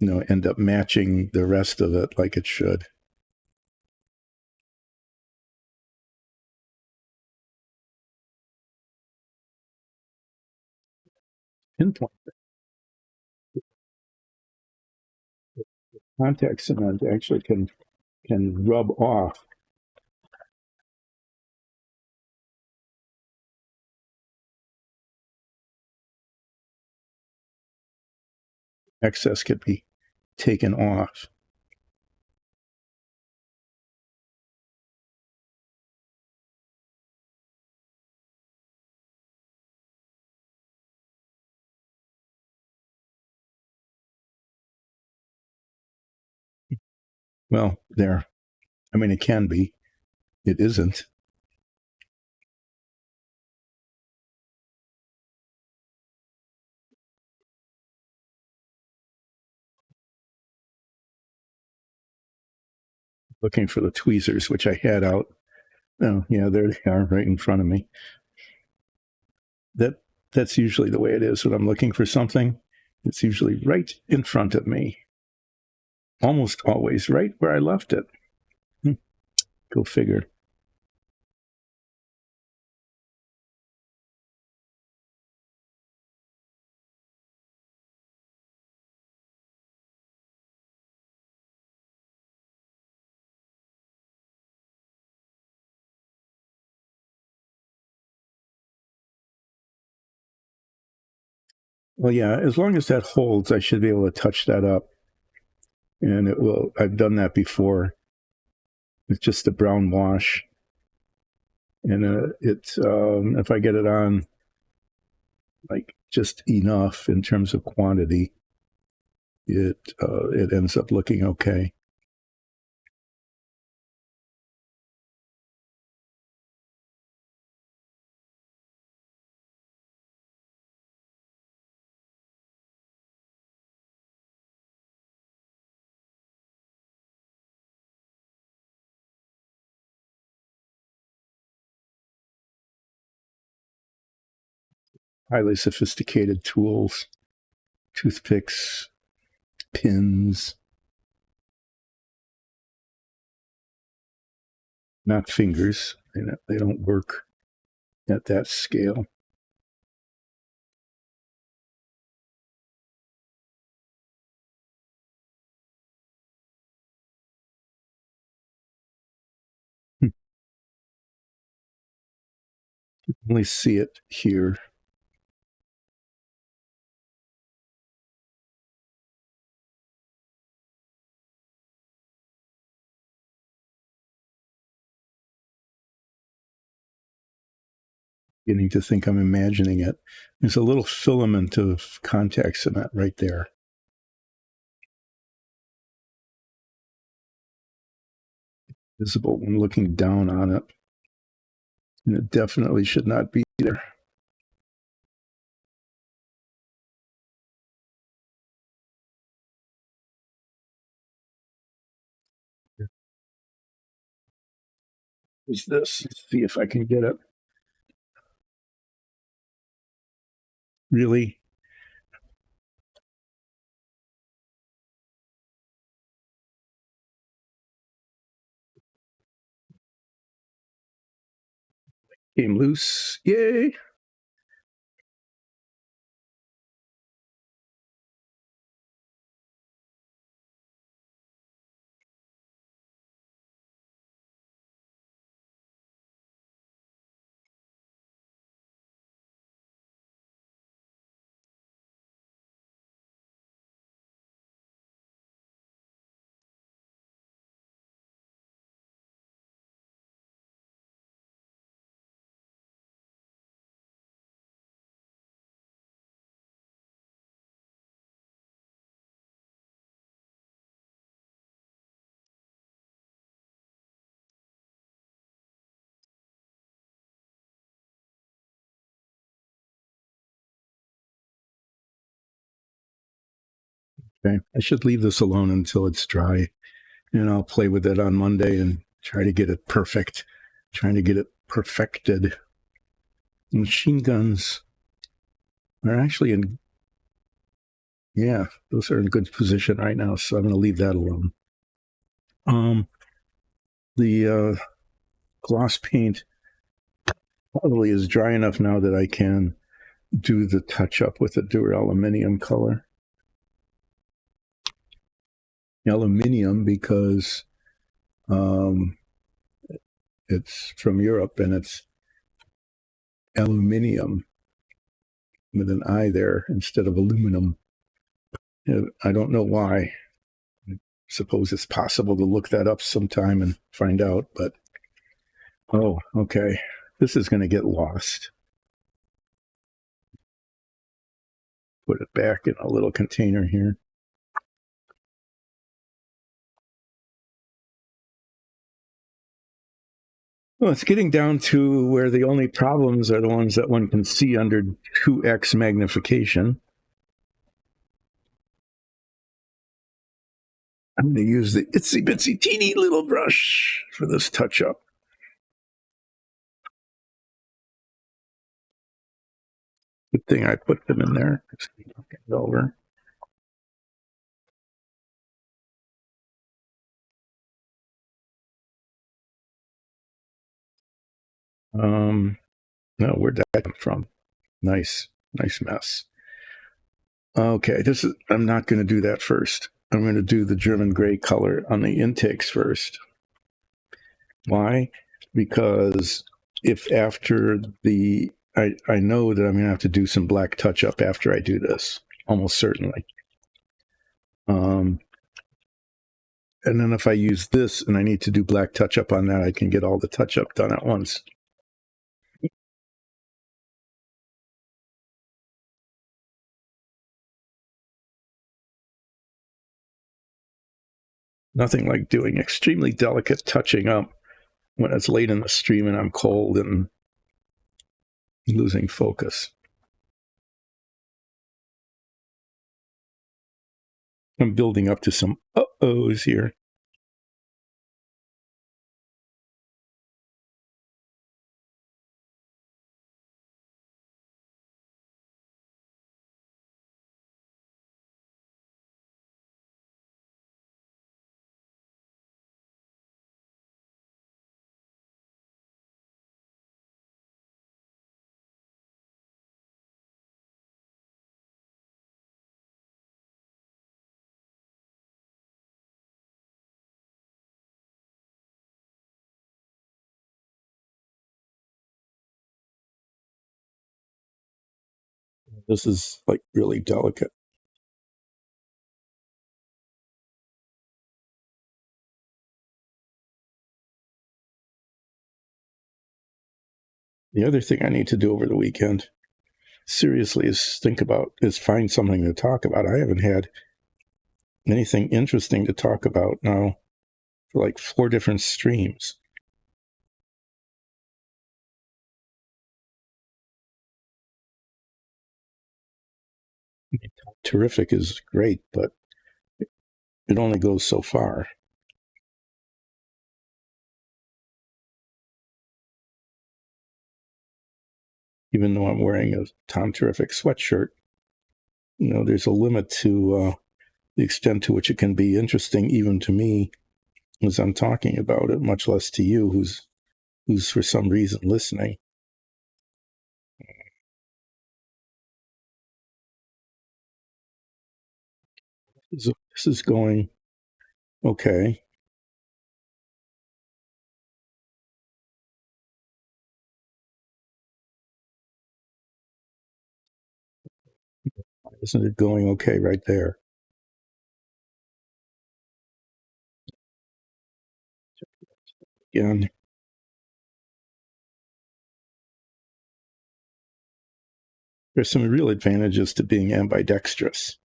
the rest of it like it should. Pinpoint contact cement actually can rub off excess, could be taken off. Well, there. I mean, it can be. It isn't. Looking for the tweezers, which I had out. Oh, yeah, there they are, right in front of me. That's usually the way it is when I'm looking for something. It's usually right in front of me. Almost always right where I left it. Go figure. Well, yeah, as long as that holds, I should be able to touch that up. And it will. I've done that before. It's just a brown wash. And if I get it on like just enough in terms of quantity, it ends up looking okay. Highly sophisticated tools, toothpicks, pins, not fingers. They don't work at that scale. You can only see it here. Beginning to think I'm imagining it. There's a little filament of contact cement right there. Visible when looking down on it. And it definitely should not be there. Is this? Let's see if I can get it. Really? Came loose. Yay! Okay. I should leave this alone until it's dry. And I'll play with it on Monday and try to get it perfect. Trying to get it perfected. Machine guns are actually in, yeah, those are in good position right now. So I'm going to leave that alone. The gloss paint probably is dry enough now that I can do the touch up with the duraluminum color. Aluminium because it's from Europe and it's aluminium with an I there instead of aluminum. I don't know why. I suppose it's possible to look that up sometime and find out, but oh, okay. This is going to get lost. Put it back in a little container here. Well, it's getting down to where the only problems are the ones that one can see under 2x magnification. I'm going to use the itsy bitsy teeny little brush for this touch up. Good thing I put them in there. Knock it over. No, where'd that come from? Nice mess. Okay, I'm not going to do that first. I'm going to do the German gray color on the intakes first. Why? Because if after I know that I'm going to have to do some black touch up after I do this, almost certainly. And then if I use this and I need to do black touch up on that, I can get all the touch up done at once. Nothing like doing extremely delicate touching up when it's late in the stream and I'm cold and losing focus. I'm building up to some uh-ohs here. This is like really delicate. The other thing I need to do over the weekend, seriously, is find something to talk about. I haven't had anything interesting to talk about now for like 4 different streams. Terrific is great, but it only goes so far. Even though I'm wearing a Tom Terrific sweatshirt, there's a limit to the extent to which it can be interesting, even to me, as I'm talking about it, much less to you, who's for some reason listening. This is going okay. Isn't it going okay right there? Again, there's some real advantages to being ambidextrous,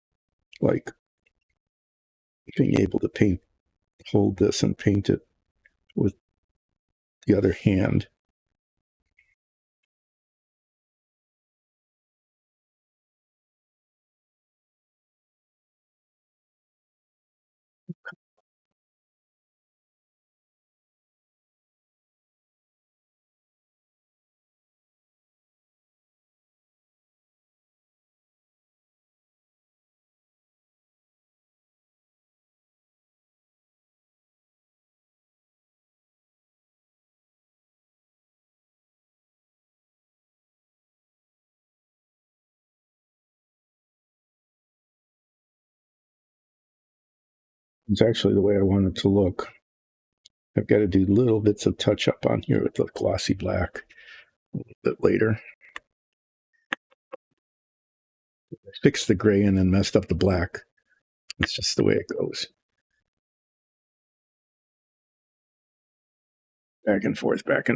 like being able to hold this and paint it with the other hand. It's actually the way I want it to look. I've got to do little bits of touch up on here with the glossy black a little bit later. I fixed the gray and then messed up the black. It's just the way it goes. Back and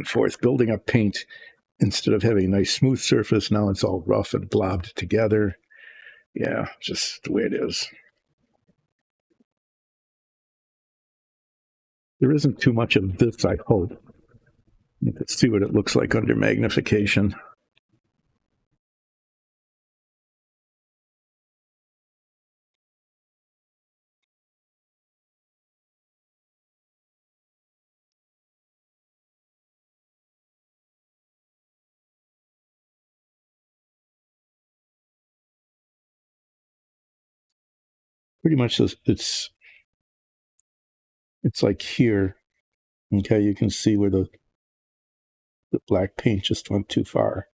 forth, building up paint. Instead of having a nice smooth surface, now it's all rough and blobbed together. Yeah, just the way it is. There isn't too much of this, I hope. You can see what it looks like under magnification. Pretty much it's like here. Okay, you can see where the black paint just went too far.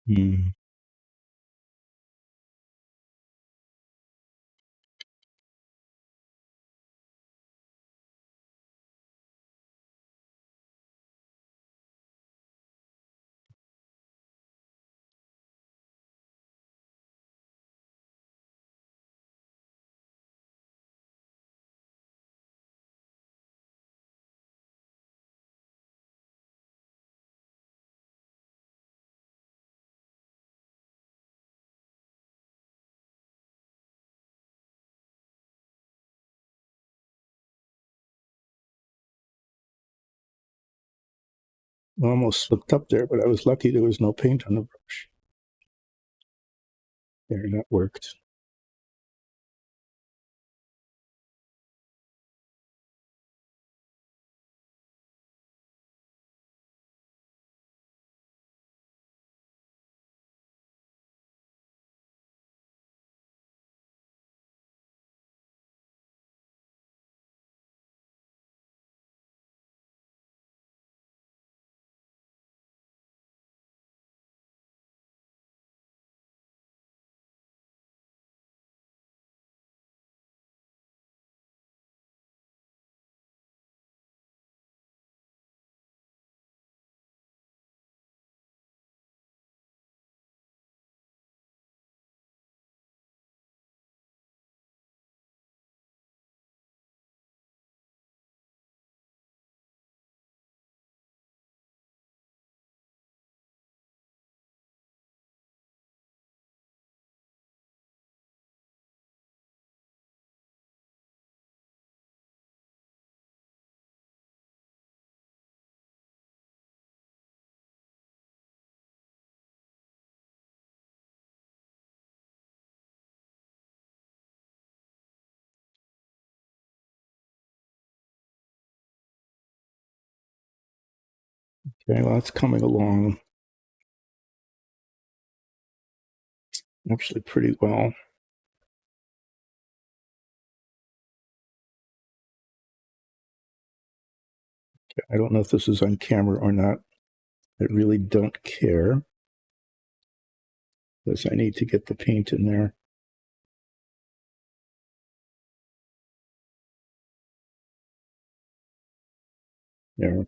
Hmm. Almost slipped up there, but I was lucky there was no paint on the brush. There, that worked. Okay, well, it's coming along actually pretty well. I don't know if this is on camera or not. I really don't care because I need to get the paint in there. There.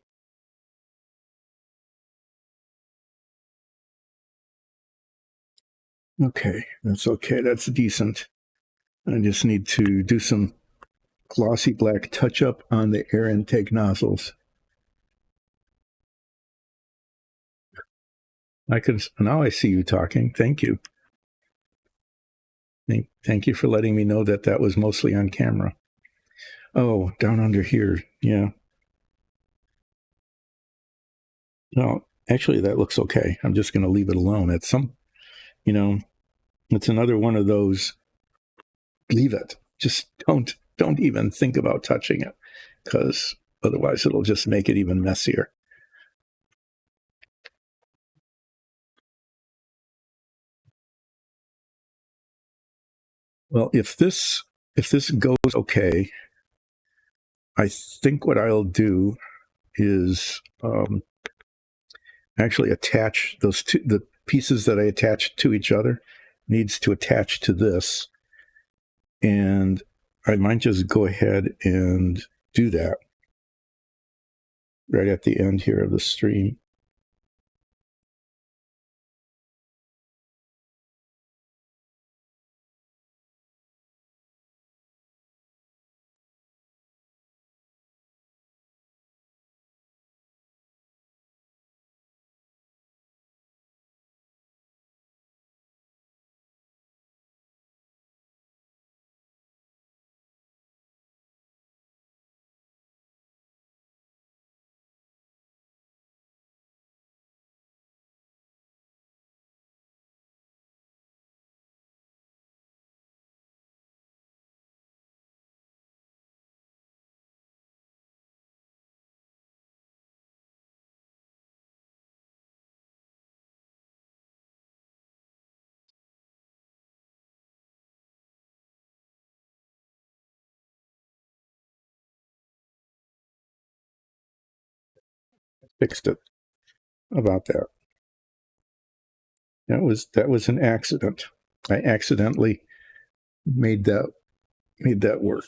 Okay, that's okay. That's decent. I just need to do some glossy black touch up on the air intake nozzles. I could now I see you talking. Thank you. Thank you for letting me know that that was mostly on camera. Oh, down under here. Yeah. No, actually, that looks okay. I'm just going to leave it alone. It's it's another one of those. Leave it. Just don't even think about touching it, because otherwise it'll just make it even messier. Well, if this goes okay, I think what I'll do is actually attach the pieces that I attach to each other needs to attach to this, and I might just go ahead and do that right at the end here of the stream. Fixed it about that. That was an accident. I accidentally made that work.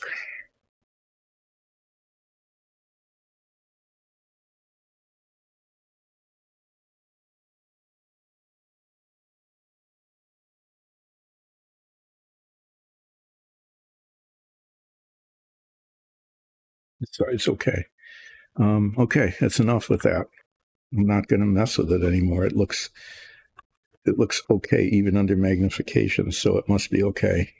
So it's okay. Okay, that's enough with that. I'm not going to mess with it anymore. It looks okay even under magnification, so it must be okay.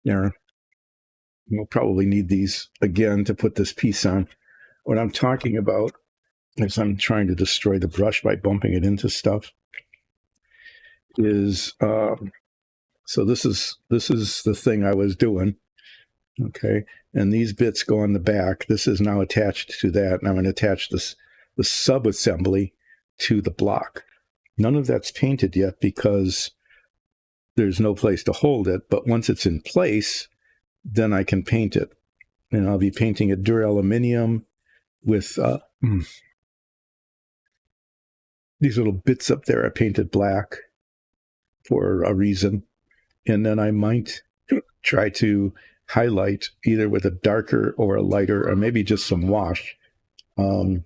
There. We'll probably need these again to put this piece on. What I'm talking about is I'm trying to destroy the brush by bumping it into stuff. Is so this is the thing I was doing. Okay, and these bits go on the back. This is now attached to that, and I'm going to attach the sub assembly to the block. None of that's painted yet because there's no place to hold it. But once it's in place, then I can paint it, and I'll be painting it duraluminum with these little bits up there. I painted black for a reason, and then I might try to highlight either with a darker or a lighter, or maybe just some wash. The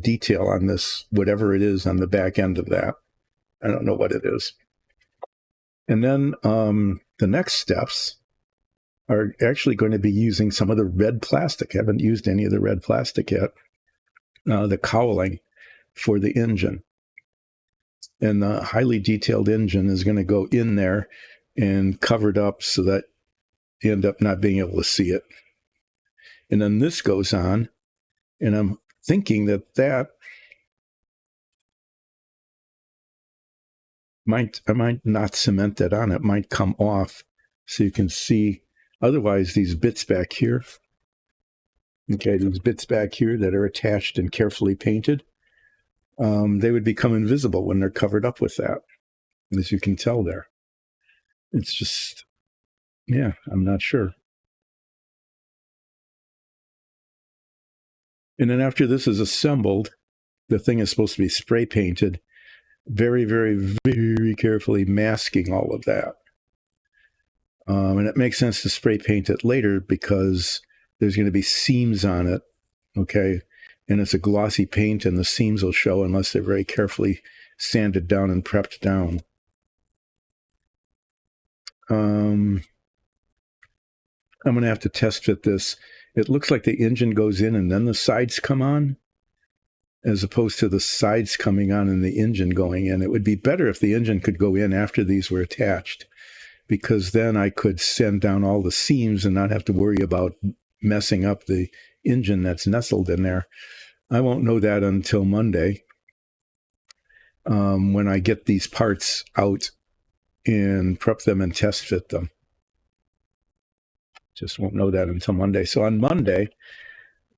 detail on this, whatever it is on the back end of that. I don't know what it is. And then the next steps are actually going to be using some of the red plastic. I haven't used any of the red plastic yet. The cowling for the engine. And the highly detailed engine is going to go in there and covered up so that you end up not being able to see it. And then this goes on, and I'm thinking that I might not cement that on. It might come off so you can see. Otherwise, these bits back here, okay, these bits back here that are attached and carefully painted, they would become invisible when they're covered up with that, as you can tell there. It's just, yeah, I'm not sure. And then after this is assembled, the thing is supposed to be spray painted, very, very, very carefully masking all of that. And it makes sense to spray paint it later because there's going to be seams on it, okay? And it's a glossy paint, and the seams will show unless they're very carefully sanded down and prepped down. I'm going to have to test fit this. It looks like the engine goes in and then the sides come on, as opposed to the sides coming on and the engine going in. It would be better if the engine could go in after these were attached, because then I could sand down all the seams and not have to worry about messing up the engine that's nestled in there. I won't know that until Monday, when I get these parts out and prep them and test fit them. Just won't know that until Monday. So on Monday,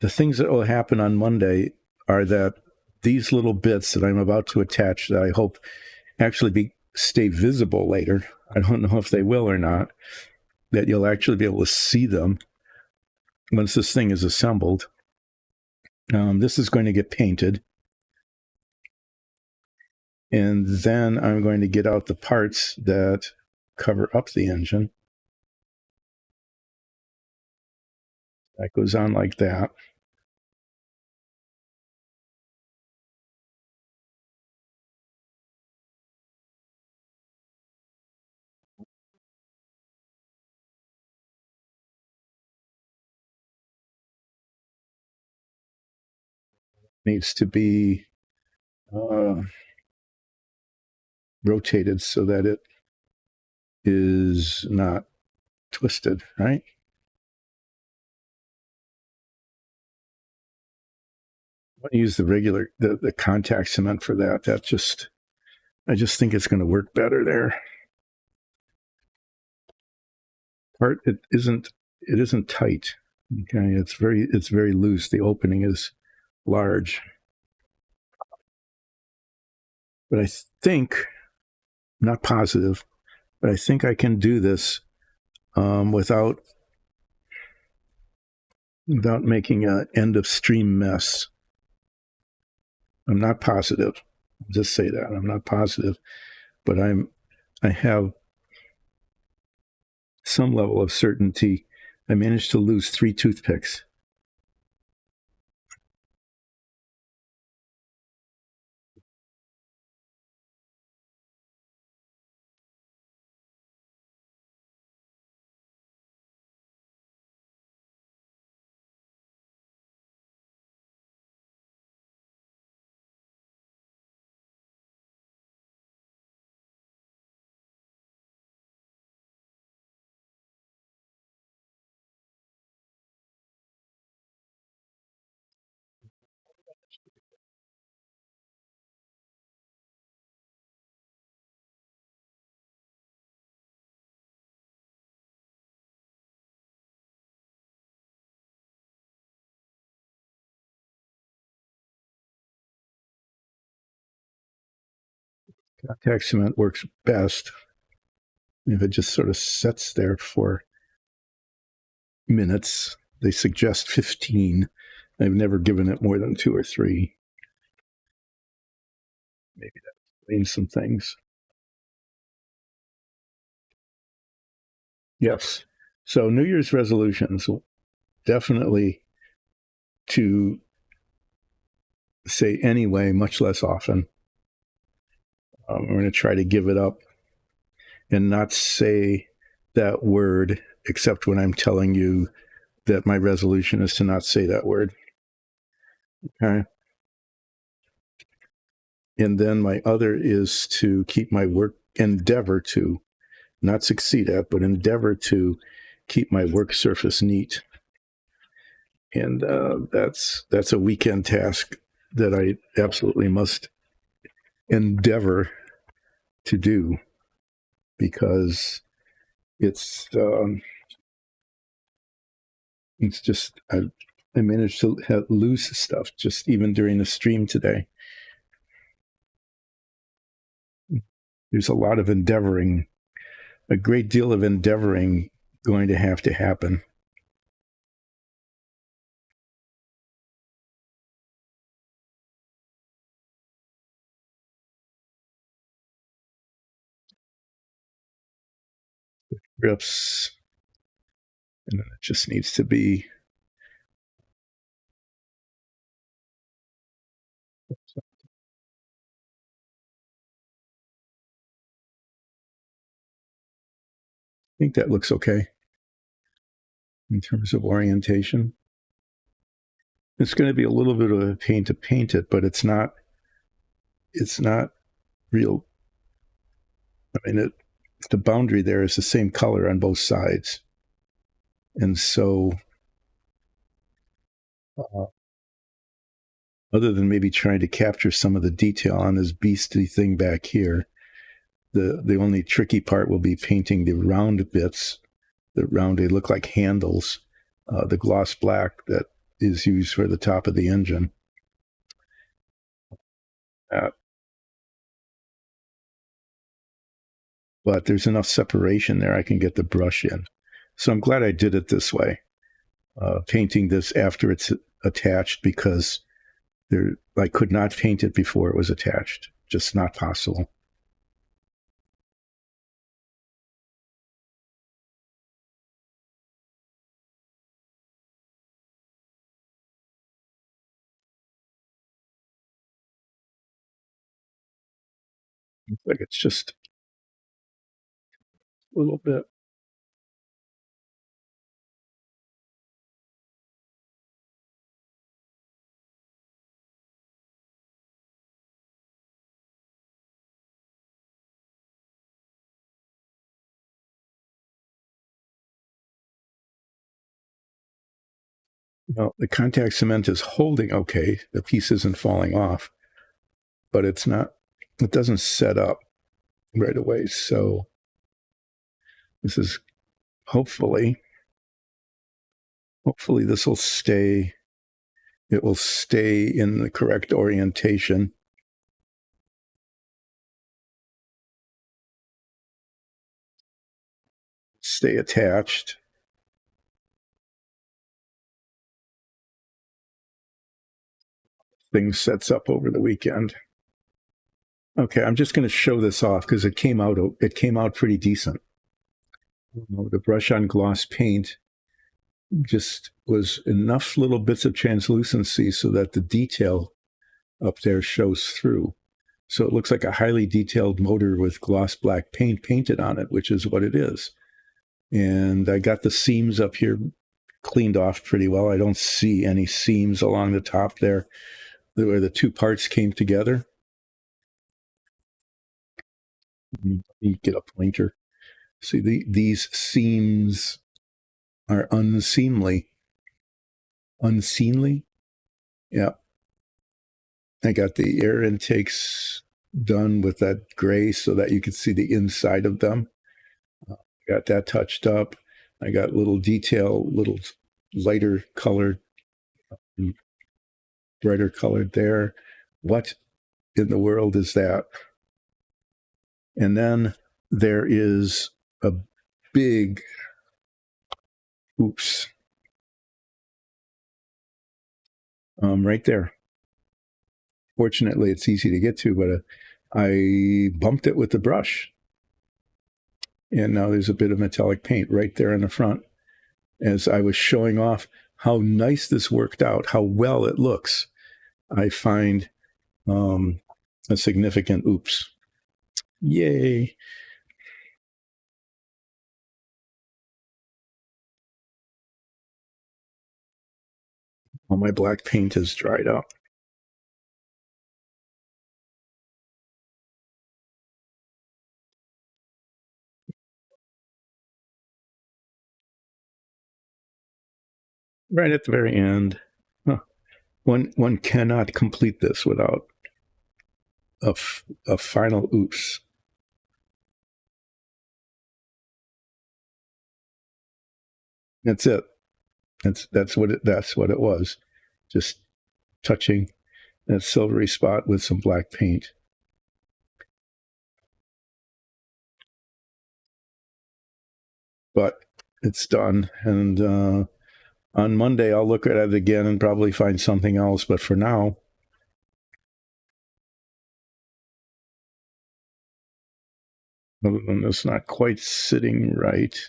the things that will happen on Monday are that these little bits that I'm about to attach, that I hope actually stay visible later, I don't know if they will or not, that you'll actually be able to see them once this thing is assembled. This is going to get painted. And then I'm going to get out the parts that cover up the engine. That goes on like that. Needs to be rotated so that it is not twisted, right? I want to use the regular, the contact cement for that. I just think it's going to work better there. Part it isn't tight. Okay, it's very loose. The opening is large, but I think, I'm not positive, but I think I can do this without making an end of stream mess. I'm not positive. I'll just say that I'm not positive, but I have some level of certainty. I managed to lose 3 toothpicks. Contact cement works best if it just sort of sits there for minutes. They suggest 15. I've never given it more than 2 or 3. Maybe that explains some things. Yes. So New Year's resolutions, definitely to say anyway, much less often. I'm going to try to give it up and not say that word except when I'm telling you that my resolution is to not say that word. Okay. And then my other is to keep my work, endeavor to, not succeed at, but endeavor to keep my work surface neat. And that's a weekend task that I absolutely must endeavor to do, because it's just I managed to lose stuff just even during the stream today. There's a lot of endeavoring, a great deal of endeavoring going to happen. Grips, and then it just needs to be. I think that looks okay in terms of orientation. It's going to be a little bit of a pain to paint it, but it's not real. I mean, the boundary there is the same color on both sides, and so other than maybe trying to capture some of the detail on this beastly thing back here, the only tricky part will be painting the round bits. The round, they look like handles, the gloss black that is used for the top of the engine. But there's enough separation there I can get the brush in. So I'm glad I did it this way, painting this after it's attached, because I could not paint it before it was attached. Just not possible. Looks like it's just a little bit. Well, the contact cement is holding okay. The piece isn't falling off, but it doesn't set up right away. So this is hopefully this will stay. It will stay in the correct orientation. Stay attached. Thing sets up over the weekend. Okay, I'm just going to show this off because it came out pretty decent. The brush on gloss paint just was enough little bits of translucency so that the detail up there shows through. So it looks like a highly detailed motor with gloss black paint painted on it, which is what it is. And I got the seams up here cleaned off pretty well. I don't see any seams along the top there where the two parts came together. Let me get a pointer. See, these seams are unseemly. Unseemly? Yeah. I got the air intakes done with that gray so that you could see the inside of them. Got that touched up. I got little lighter colored, brighter colored there. What in the world is that? And then there is a big oops right there. Fortunately, it's easy to get to, but I bumped it with the brush. And now there's a bit of metallic paint right there in the front as I was showing off how nice this worked out, how well it looks. I find a significant oops. Yay. All my black paint has dried up. Right at the very end. Huh. One cannot complete this without a final oops. That's it. That's what it was. Just touching that silvery spot with some black paint. But it's done, and on Monday I'll look at it again and probably find something else. But for now, other than it's not quite sitting right.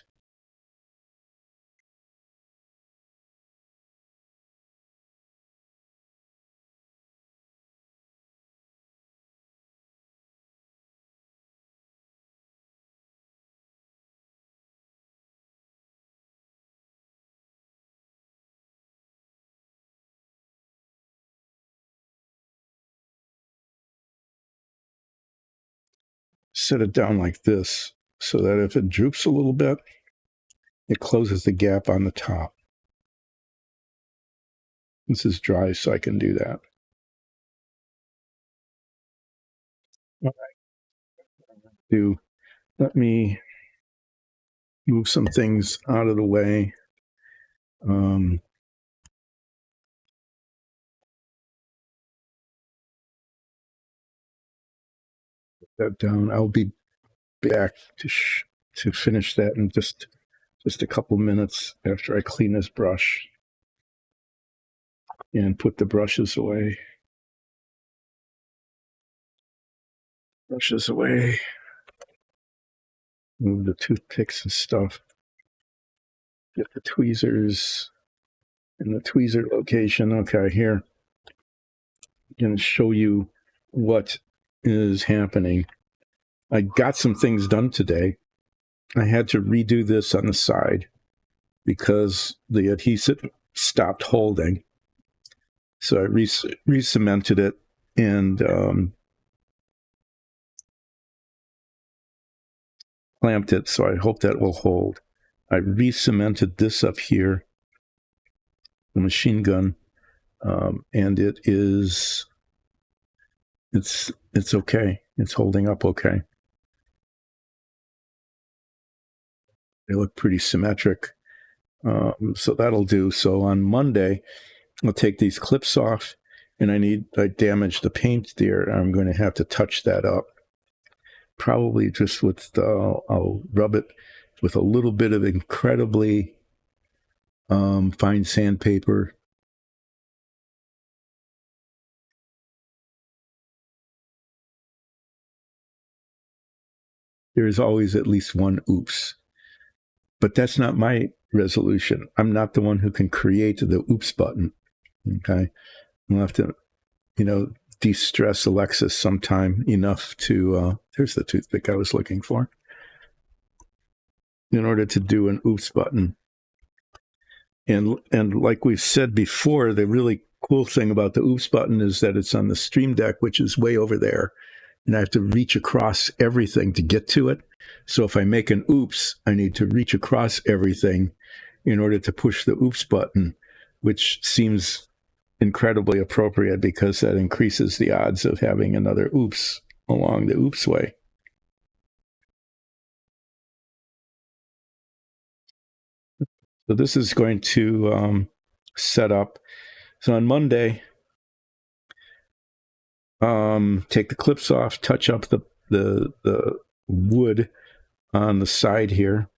Set it down like this so that if it droops a little bit, it closes the gap on the top. This is dry, so I can do that. All right. Let me move some things out of the way. Put that down. I'll be back to finish that in just a couple minutes after I clean this brush and put the brushes away. Brushes away. Move the toothpicks and stuff. Get the tweezers in the tweezer location. Okay, here. I'm going to show you what is happening. I got some things done today. I had to redo this on the side because the adhesive stopped holding. So I re-cemented it and clamped it. So I hope that will hold. I re-cemented this up here, the machine gun, and it's okay. It's holding up okay. They look pretty symmetric. So that'll do. So on Monday, I'll take these clips off, and I damaged the paint there. I'm going to have to touch that up. Probably just with, I'll rub it with a little bit of incredibly fine sandpaper. There is always at least one oops. But that's not my resolution. I'm not the one who can create the oops button. Okay. I'll have to, de-stress Alexis sometime enough to, there's the toothpick I was looking for, in order to do an oops button. And like we've said before, the really cool thing about the oops button is that it's on the Stream Deck, which is way over there. And I have to reach across everything to get to it. So if I make an oops, I need to reach across everything in order to push the oops button, which seems incredibly appropriate because that increases the odds of having another oops along the oops way. So this is going to set up. So on Monday, take the clips off, touch up the wood on the side here.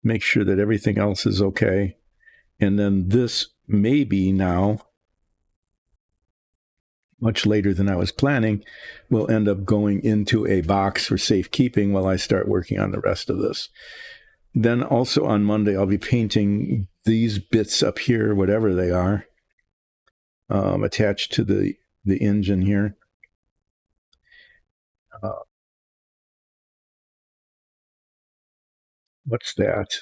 Make sure that everything else is okay. And then this maybe now, much later than I was planning, will end up going into a box for safekeeping while I start working on the rest of this. Then also on Monday, I'll be painting these bits up here, whatever they are, attached to the engine here. What's that?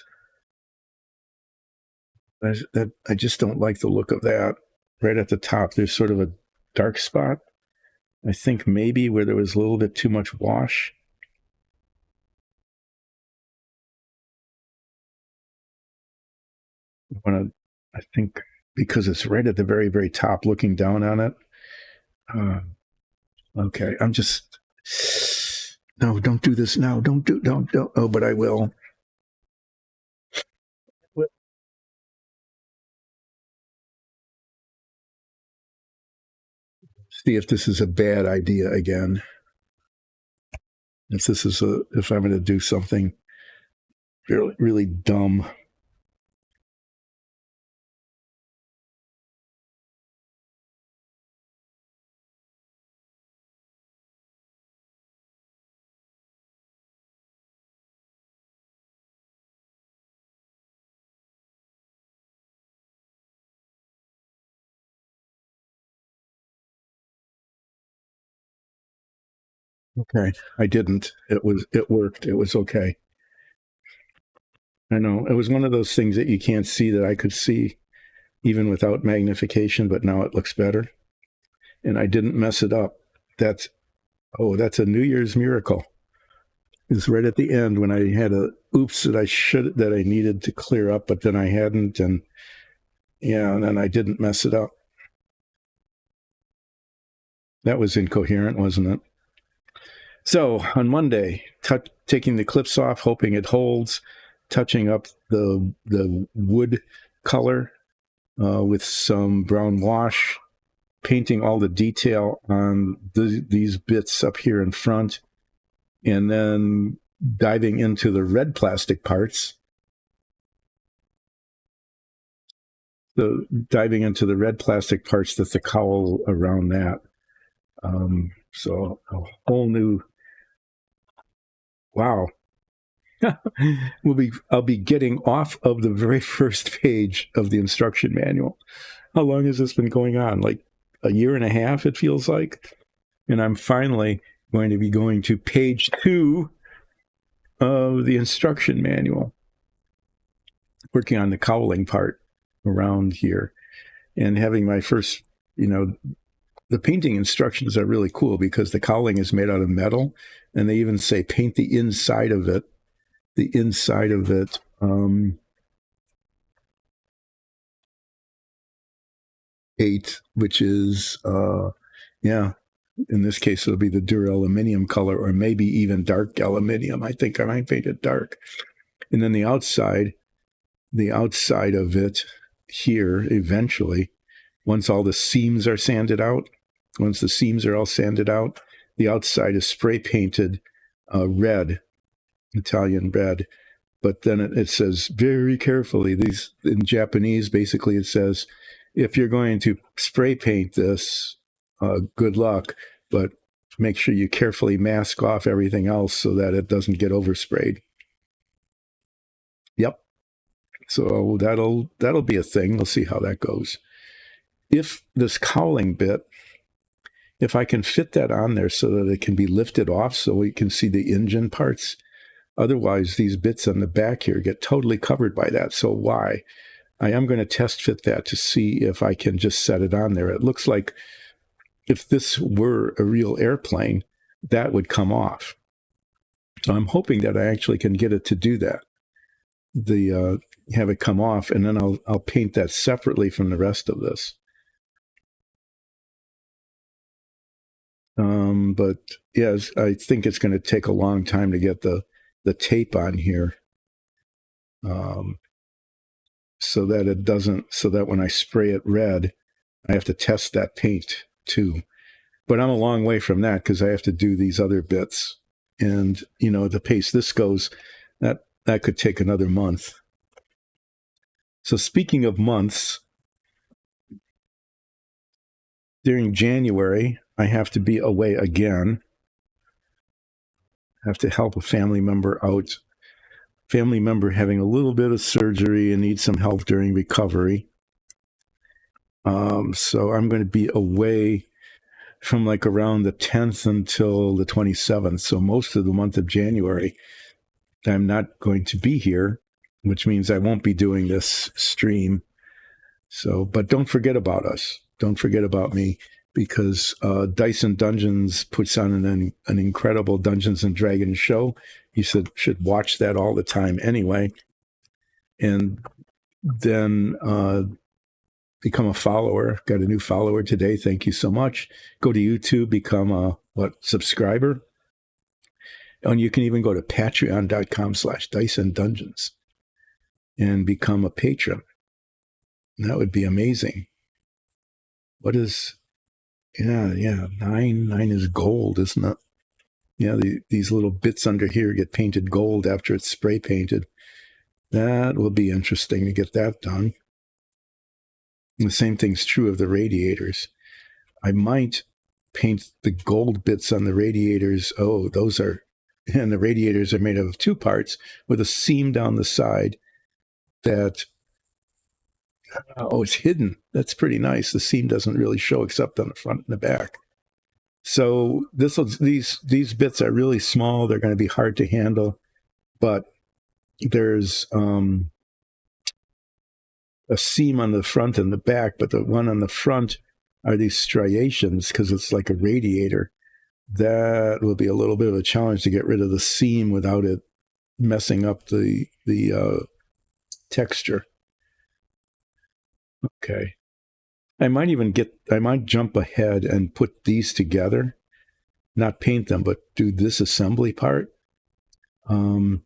I just don't like the look of that. Right at the top, there's sort of a dark spot. I think maybe where there was a little bit too much wash. I think because it's right at the very, very top looking down on it. Okay, I'm just... No, don't do this now. Don't. Oh, but I will. See if this is a bad idea again. If I'm going to do something really, really dumb. Okay, I didn't. It worked. It was okay. I know. It was one of those things that you can't see that I could see even without magnification, but now it looks better. And I didn't mess it up. That's a New Year's miracle. It's right at the end when I had a oops that I needed to clear up, but then I hadn't, and then I didn't mess it up. That was incoherent, wasn't it? So on Monday, taking the clips off, hoping it holds, touching up the wood color with some brown wash, painting all the detail on these bits up here in front, and then diving into the red plastic parts. Diving into the red plastic parts, that's the cowl around that. So a whole new... Wow. I'll be getting off of the very first page of the instruction manual. How long has this been going on? Like a year and a half, it feels like. And I'm finally going to be going to page 2 of the instruction manual, working on the cowling part around here and having my first, the painting instructions are really cool because the cowling is made out of metal, and they even say paint the inside of it. Eight, which is, in this case, it'll be the duraluminum color, or maybe even dark aluminium. I think I might paint it dark. And then the outside of it here, eventually, once all the seams are sanded out, the outside is spray painted red, Italian red. But then it says very carefully, these in Japanese, basically it says, if you're going to spray paint this, good luck, but make sure you carefully mask off everything else so that it doesn't get oversprayed. Yep. So that'll be a thing. We'll see how that goes. If this cowling bit, if I can fit that on there so that it can be lifted off so we can see the engine parts. Otherwise, these bits on the back here get totally covered by that. So why? I am going to test fit that to see if I can just set it on there. It looks like if this were a real airplane, that would come off. So I'm hoping that I actually can get it to do that. Have it come off, and then I'll paint that separately from the rest of this. But yes, I think it's going to take a long time to get the tape on here. So that when I spray it red, I have to test that paint too. But I'm a long way from that because I have to do these other bits. And, the pace this goes, that could take another month. So speaking of months, during January, I have to be away again. I have to help a family member out. Family member having a little bit of surgery and needs some help during recovery. So I'm going to be away from like around the 10th until the 27th. So most of the month of January, I'm not going to be here, which means I won't be doing this stream. So, but don't forget about us. Don't forget about me, because Dice and Dungeons puts on an incredible Dungeons and Dragons show. You should watch that all the time anyway. And then become a follower. Got a new follower today. Thank you so much. Go to YouTube, become a subscriber. And you can even go to patreon.com/Dice and Dungeons and become a patron. That would be amazing. What is, yeah, 9 is gold, isn't it? Yeah, these little bits under here get painted gold after it's spray painted. That will be interesting to get that done. And the same thing's true of the radiators. I might paint the gold bits on the radiators. Oh, and the radiators are made of 2 parts with a seam down the side that, it's hidden. That's pretty nice. The seam doesn't really show except on the front and the back. So these bits are really small. They're going to be hard to handle, but there's a seam on the front and the back, but the one on the front are these striations because it's like a radiator. That will be a little bit of a challenge to get rid of the seam without it messing up the texture. Okay. I might jump ahead and put these together, not paint them, but do this assembly part. I'm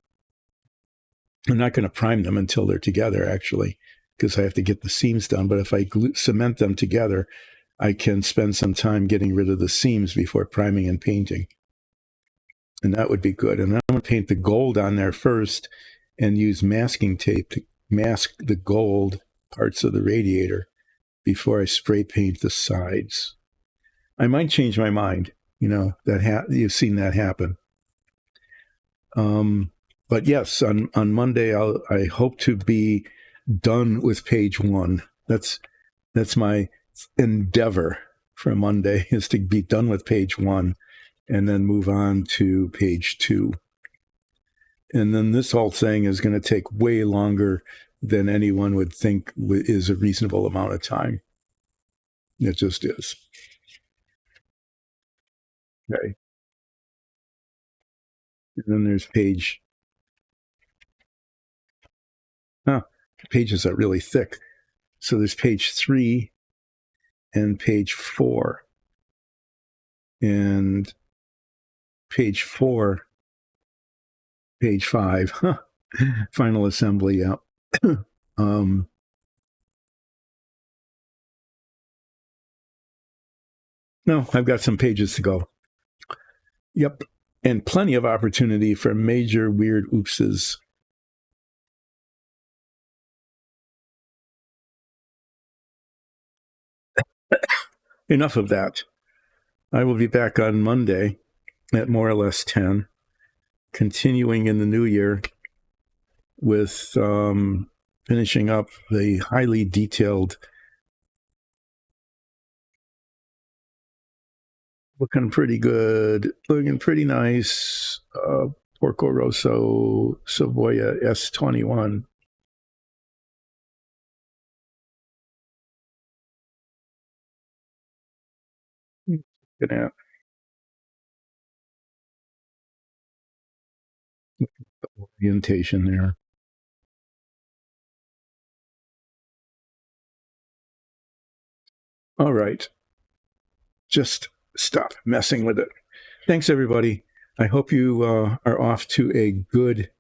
not going to prime them until they're together, actually, because I have to get the seams done. But if I cement them together, I can spend some time getting rid of the seams before priming and painting. And that would be good. And then I'm going to paint the gold on there first and use masking tape to mask the gold parts of the radiator before I spray paint the sides. I might change my mind. You've seen that happen. But yes, on Monday, I hope to be done with page 1. That's my endeavor for Monday, is to be done with page 1 and then move on to page 2. And then this whole thing is going to take way longer than anyone would think is a reasonable amount of time. It just is. Okay. And then there's pages are really thick. So there's page 3 and page 4. And page 4, page 5, final assembly, yeah. No, I've got some pages to go. Yep. And plenty of opportunity for major weird oopses. Enough of that. I will be back on Monday at more or less 10, continuing in the new year with finishing up the highly detailed, looking pretty good, looking pretty nice, Porco Rosso Savoia S.21. Good at orientation there. All right. Just stop messing with it. Thanks, everybody. I hope you are off to a good.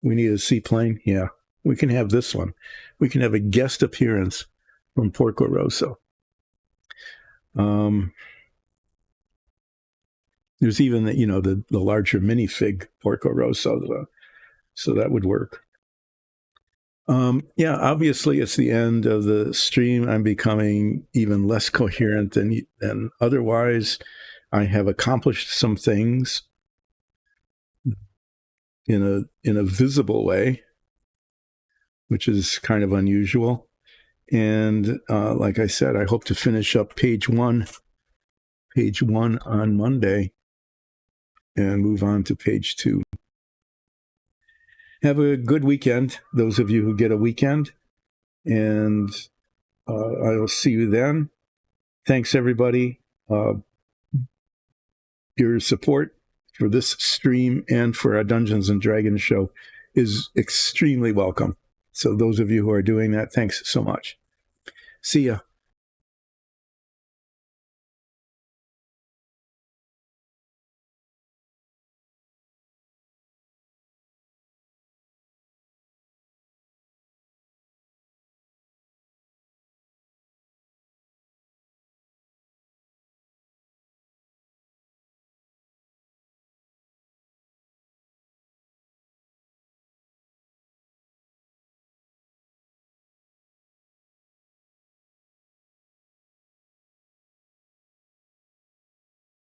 We need a seaplane. Yeah, we can have this one. We can have a guest appearance from Porco Rosso. There's even the larger minifig Porco Rosso, so that would work. Yeah, obviously it's the end of the stream. I'm becoming even less coherent than otherwise. I have accomplished some things in a visible way, which is kind of unusual. And like I said, I hope to finish up page one on Monday and move on to page 2. Have a good weekend, those of you who get a weekend, and I will see you then. Thanks, everybody. Your support for this stream and for our Dungeons and Dragons show is extremely welcome. So those of you who are doing that, thanks so much. See ya.